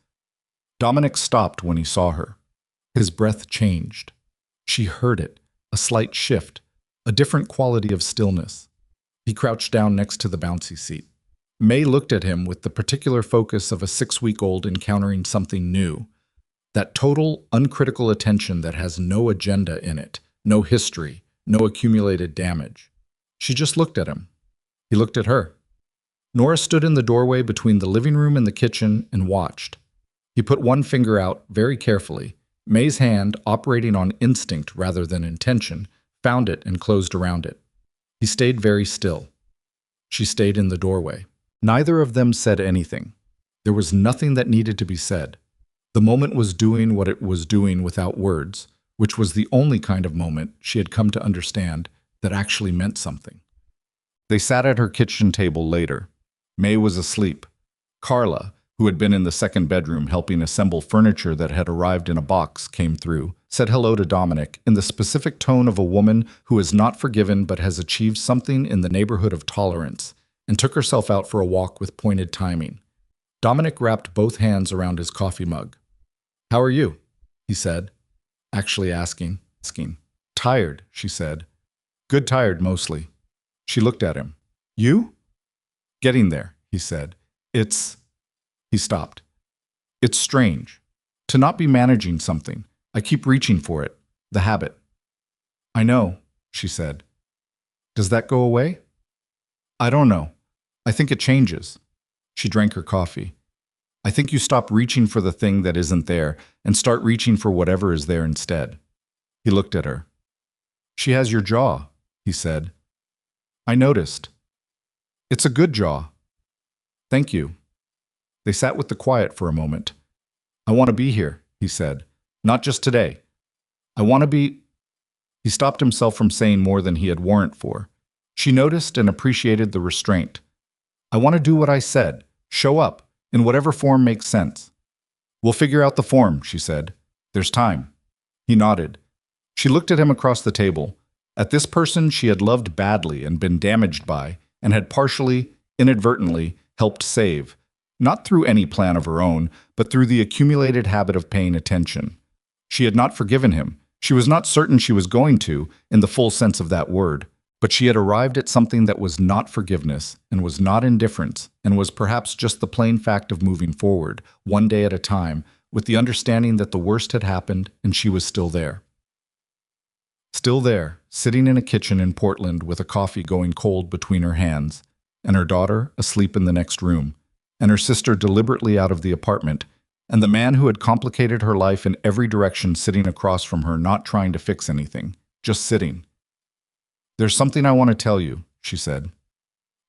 Dominic stopped when he saw her. His breath changed. She heard it, a slight shift, a different quality of stillness. He crouched down next to the bouncy seat. May looked at him with the particular focus of a 6-week-old encountering something new. That total, uncritical attention that has no agenda in it, no history, no accumulated damage. She just looked at him. He looked at her. Nora stood in the doorway between the living room and the kitchen and watched. He put one finger out very carefully. May's hand, operating on instinct rather than intention, found it and closed around it. He stayed very still. She stayed in the doorway. Neither of them said anything. There was nothing that needed to be said. The moment was doing what it was doing without words, which was the only kind of moment she had come to understand that actually meant something. They sat at her kitchen table later. May was asleep. Carla, who had been in the second bedroom helping assemble furniture that had arrived in a box, came through, said hello to Dominic in the specific tone of a woman who is not forgiven but has achieved something in the neighborhood of tolerance, and took herself out for a walk with pointed timing. Dominic wrapped both hands around his coffee mug. "How are you?" he said, actually asking. "Tired," she said. "Good tired, mostly." She looked at him. "You?" "Getting there," he said. He stopped. "It's strange. To not be managing something. I keep reaching for it. The habit." "I know," she said. "Does that go away?" "I don't know. I think it changes." She drank her coffee. I think you stop reaching for the thing that isn't there and start reaching for whatever is there instead. He looked at her. She has your jaw, he said. I noticed. It's a good jaw. Thank you. They sat with the quiet for a moment. I want to be here, he said. Not just today. I want to be... He stopped himself from saying more than he had warrant for. She noticed and appreciated the restraint. I want to do what I said. Show up, in whatever form makes sense. We'll figure out the form, she said. There's time. He nodded. She looked at him across the table, at this person she had loved badly and been damaged by, and had partially, inadvertently, helped save, not through any plan of her own, but through the accumulated habit of paying attention. She had not forgiven him. She was not certain she was going to, in the full sense of that word, but she had arrived at something that was not forgiveness, and was not indifference, and was perhaps just the plain fact of moving forward, one day at a time, with the understanding that the worst had happened and she was still there. Still there, sitting in a kitchen in Portland with a coffee going cold between her hands, and her daughter asleep in the next room, and her sister deliberately out of the apartment, and the man who had complicated her life in every direction sitting across from her, not trying to fix anything, just sitting. There's something I want to tell you, she said.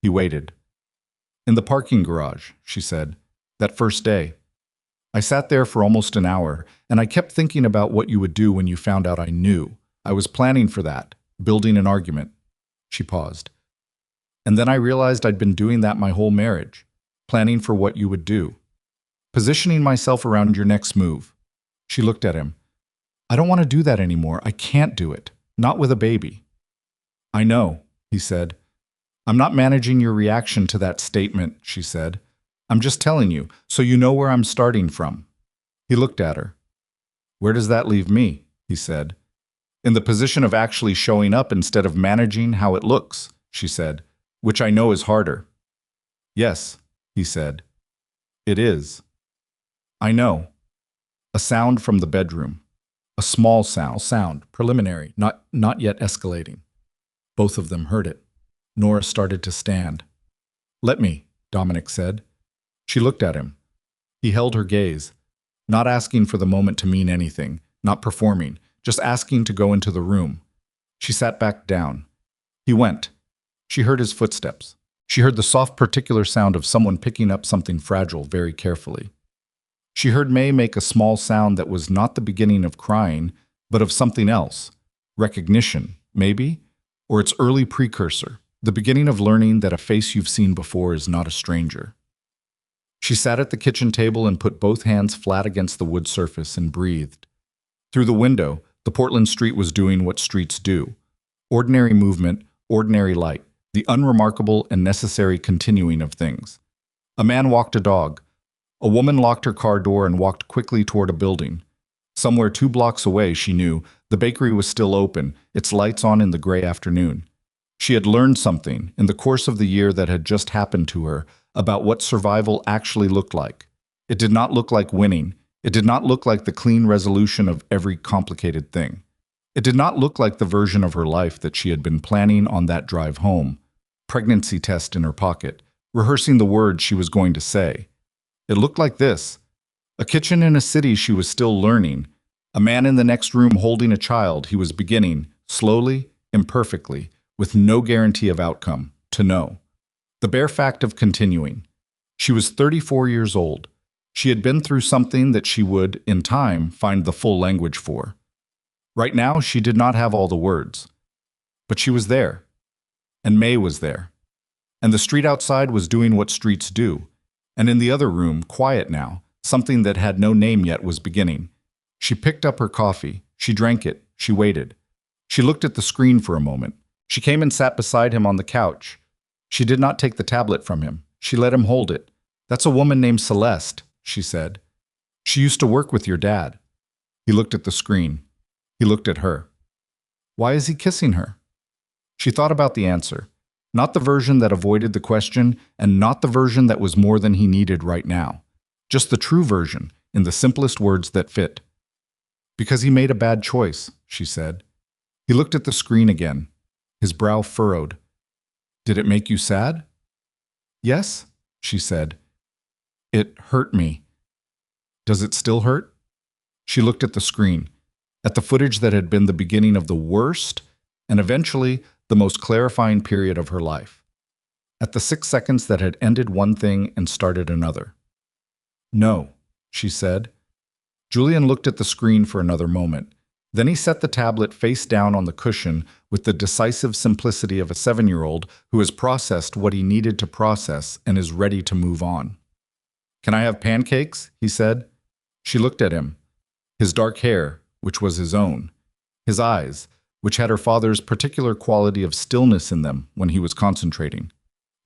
He waited. In the parking garage, she said, that first day. I sat there for almost an hour, and I kept thinking about what you would do when you found out I knew. I was planning for that, building an argument. She paused. And then I realized I'd been doing that my whole marriage, planning for what you would do, positioning myself around your next move. She looked at him. I don't want to do that anymore. I can't do it. Not with a baby. I know, he said. I'm not managing your reaction to that statement, she said. I'm just telling you, so you know where I'm starting from. He looked at her. Where does that leave me? He said. In the position of actually showing up instead of managing how it looks, she said, which I know is harder. Yes, he said. It is. I know. A sound from the bedroom. A small sound, preliminary, not yet escalating. Both of them heard it. Nora started to stand. Let me, Dominic said. She looked at him. He held her gaze, not asking for the moment to mean anything, not performing, just asking to go into the room. She sat back down. He went. She heard his footsteps. She heard the soft, particular sound of someone picking up something fragile very carefully. She heard May make a small sound that was not the beginning of crying, but of something else. Recognition, maybe? Or its early precursor, the beginning of learning that a face you've seen before is not a stranger. She sat at the kitchen table and put both hands flat against the wood surface and breathed. Through the window, the Portland street was doing what streets do. Ordinary movement, ordinary light, the unremarkable and necessary continuing of things. A man walked a dog. A woman locked her car door and walked quickly toward a building. Somewhere 2 blocks away, she knew, the bakery was still open, its lights on in the gray afternoon. She had learned something, in the course of the year that had just happened to her, about what survival actually looked like. It did not look like winning. It did not look like the clean resolution of every complicated thing. It did not look like the version of her life that she had been planning on that drive home. Pregnancy test in her pocket, rehearsing the words she was going to say. It looked like this. A kitchen in a city she was still learning. A man in the next room holding a child he was beginning, slowly, imperfectly, with no guarantee of outcome, to know. The bare fact of continuing. She was 34 years old. She had been through something that she would, in time, find the full language for. Right now, she did not have all the words. But she was there. And May was there. And the street outside was doing what streets do. And in the other room, quiet now, something that had no name yet was beginning. She picked up her coffee. She drank it. She waited. She looked at the screen for a moment. She came and sat beside him on the couch. She did not take the tablet from him. She let him hold it. That's a woman named Celeste, she said. She used to work with your dad. He looked at the screen. He looked at her. Why is he kissing her? She thought about the answer. Not the version that avoided the question, and not the version that was more than he needed right now. Just the true version, in the simplest words that fit. Because he made a bad choice, she said. He looked at the screen again. His brow furrowed. Did it make you sad? Yes, she said. It hurt me. Does it still hurt? She looked at the screen, at the footage that had been the beginning of the worst and eventually the most clarifying period of her life, at the 6 seconds that had ended one thing and started another. No, she said. Julian looked at the screen for another moment. Then he set the tablet face down on the cushion with the decisive simplicity of a 7-year-old who has processed what he needed to process and is ready to move on. "Can I have pancakes?" he said. She looked at him. His dark hair, which was his own. His eyes, which had her father's particular quality of stillness in them when he was concentrating.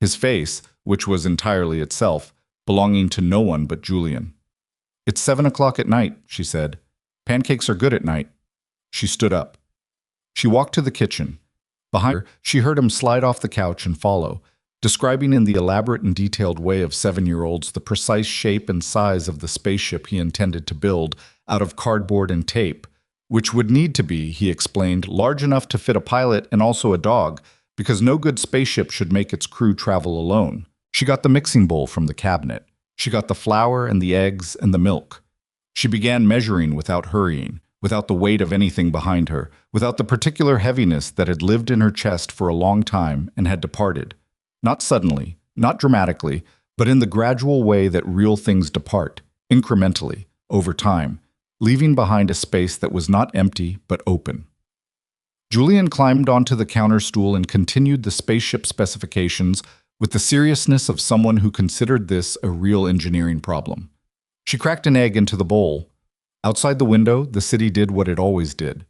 His face, which was entirely itself, belonging to no one but Julian. "It's 7 o'clock at night," she said. "Pancakes are good at night." She stood up. She walked to the kitchen. Behind her, she heard him slide off the couch and follow, describing in the elaborate and detailed way of 7-year-olds the precise shape and size of the spaceship he intended to build out of cardboard and tape, which would need to be, he explained, large enough to fit a pilot and also a dog, because no good spaceship should make its crew travel alone. She got the mixing bowl from the cabinet. She got the flour and the eggs and the milk. She began measuring without hurrying, without the weight of anything behind her, without the particular heaviness that had lived in her chest for a long time and had departed. Not suddenly, not dramatically, but in the gradual way that real things depart, incrementally, over time, leaving behind a space that was not empty but open. Julian climbed onto the counter stool and continued the spaceship specifications with the seriousness of someone who considered this a real engineering problem. She cracked an egg into the bowl. Outside the window, the city did what it always did.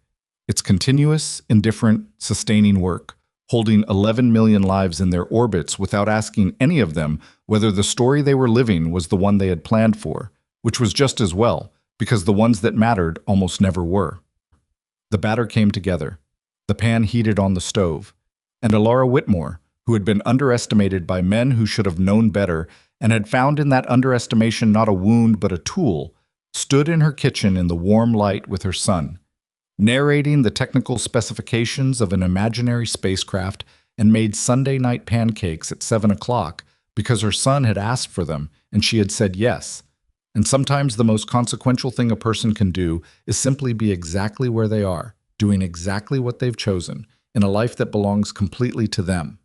Its continuous, indifferent, sustaining work, holding 11 million lives in their orbits without asking any of them whether the story they were living was the one they had planned for, which was just as well, because the ones that mattered almost never were. The batter came together. The pan heated on the stove. And Alara Whitmore, who had been underestimated by men who should have known better and had found in that underestimation not a wound but a tool, stood in her kitchen in the warm light with her son, narrating the technical specifications of an imaginary spacecraft, and made Sunday night pancakes at 7 o'clock because her son had asked for them and she had said yes. And sometimes the most consequential thing a person can do is simply be exactly where they are, doing exactly what they've chosen, in a life that belongs completely to them.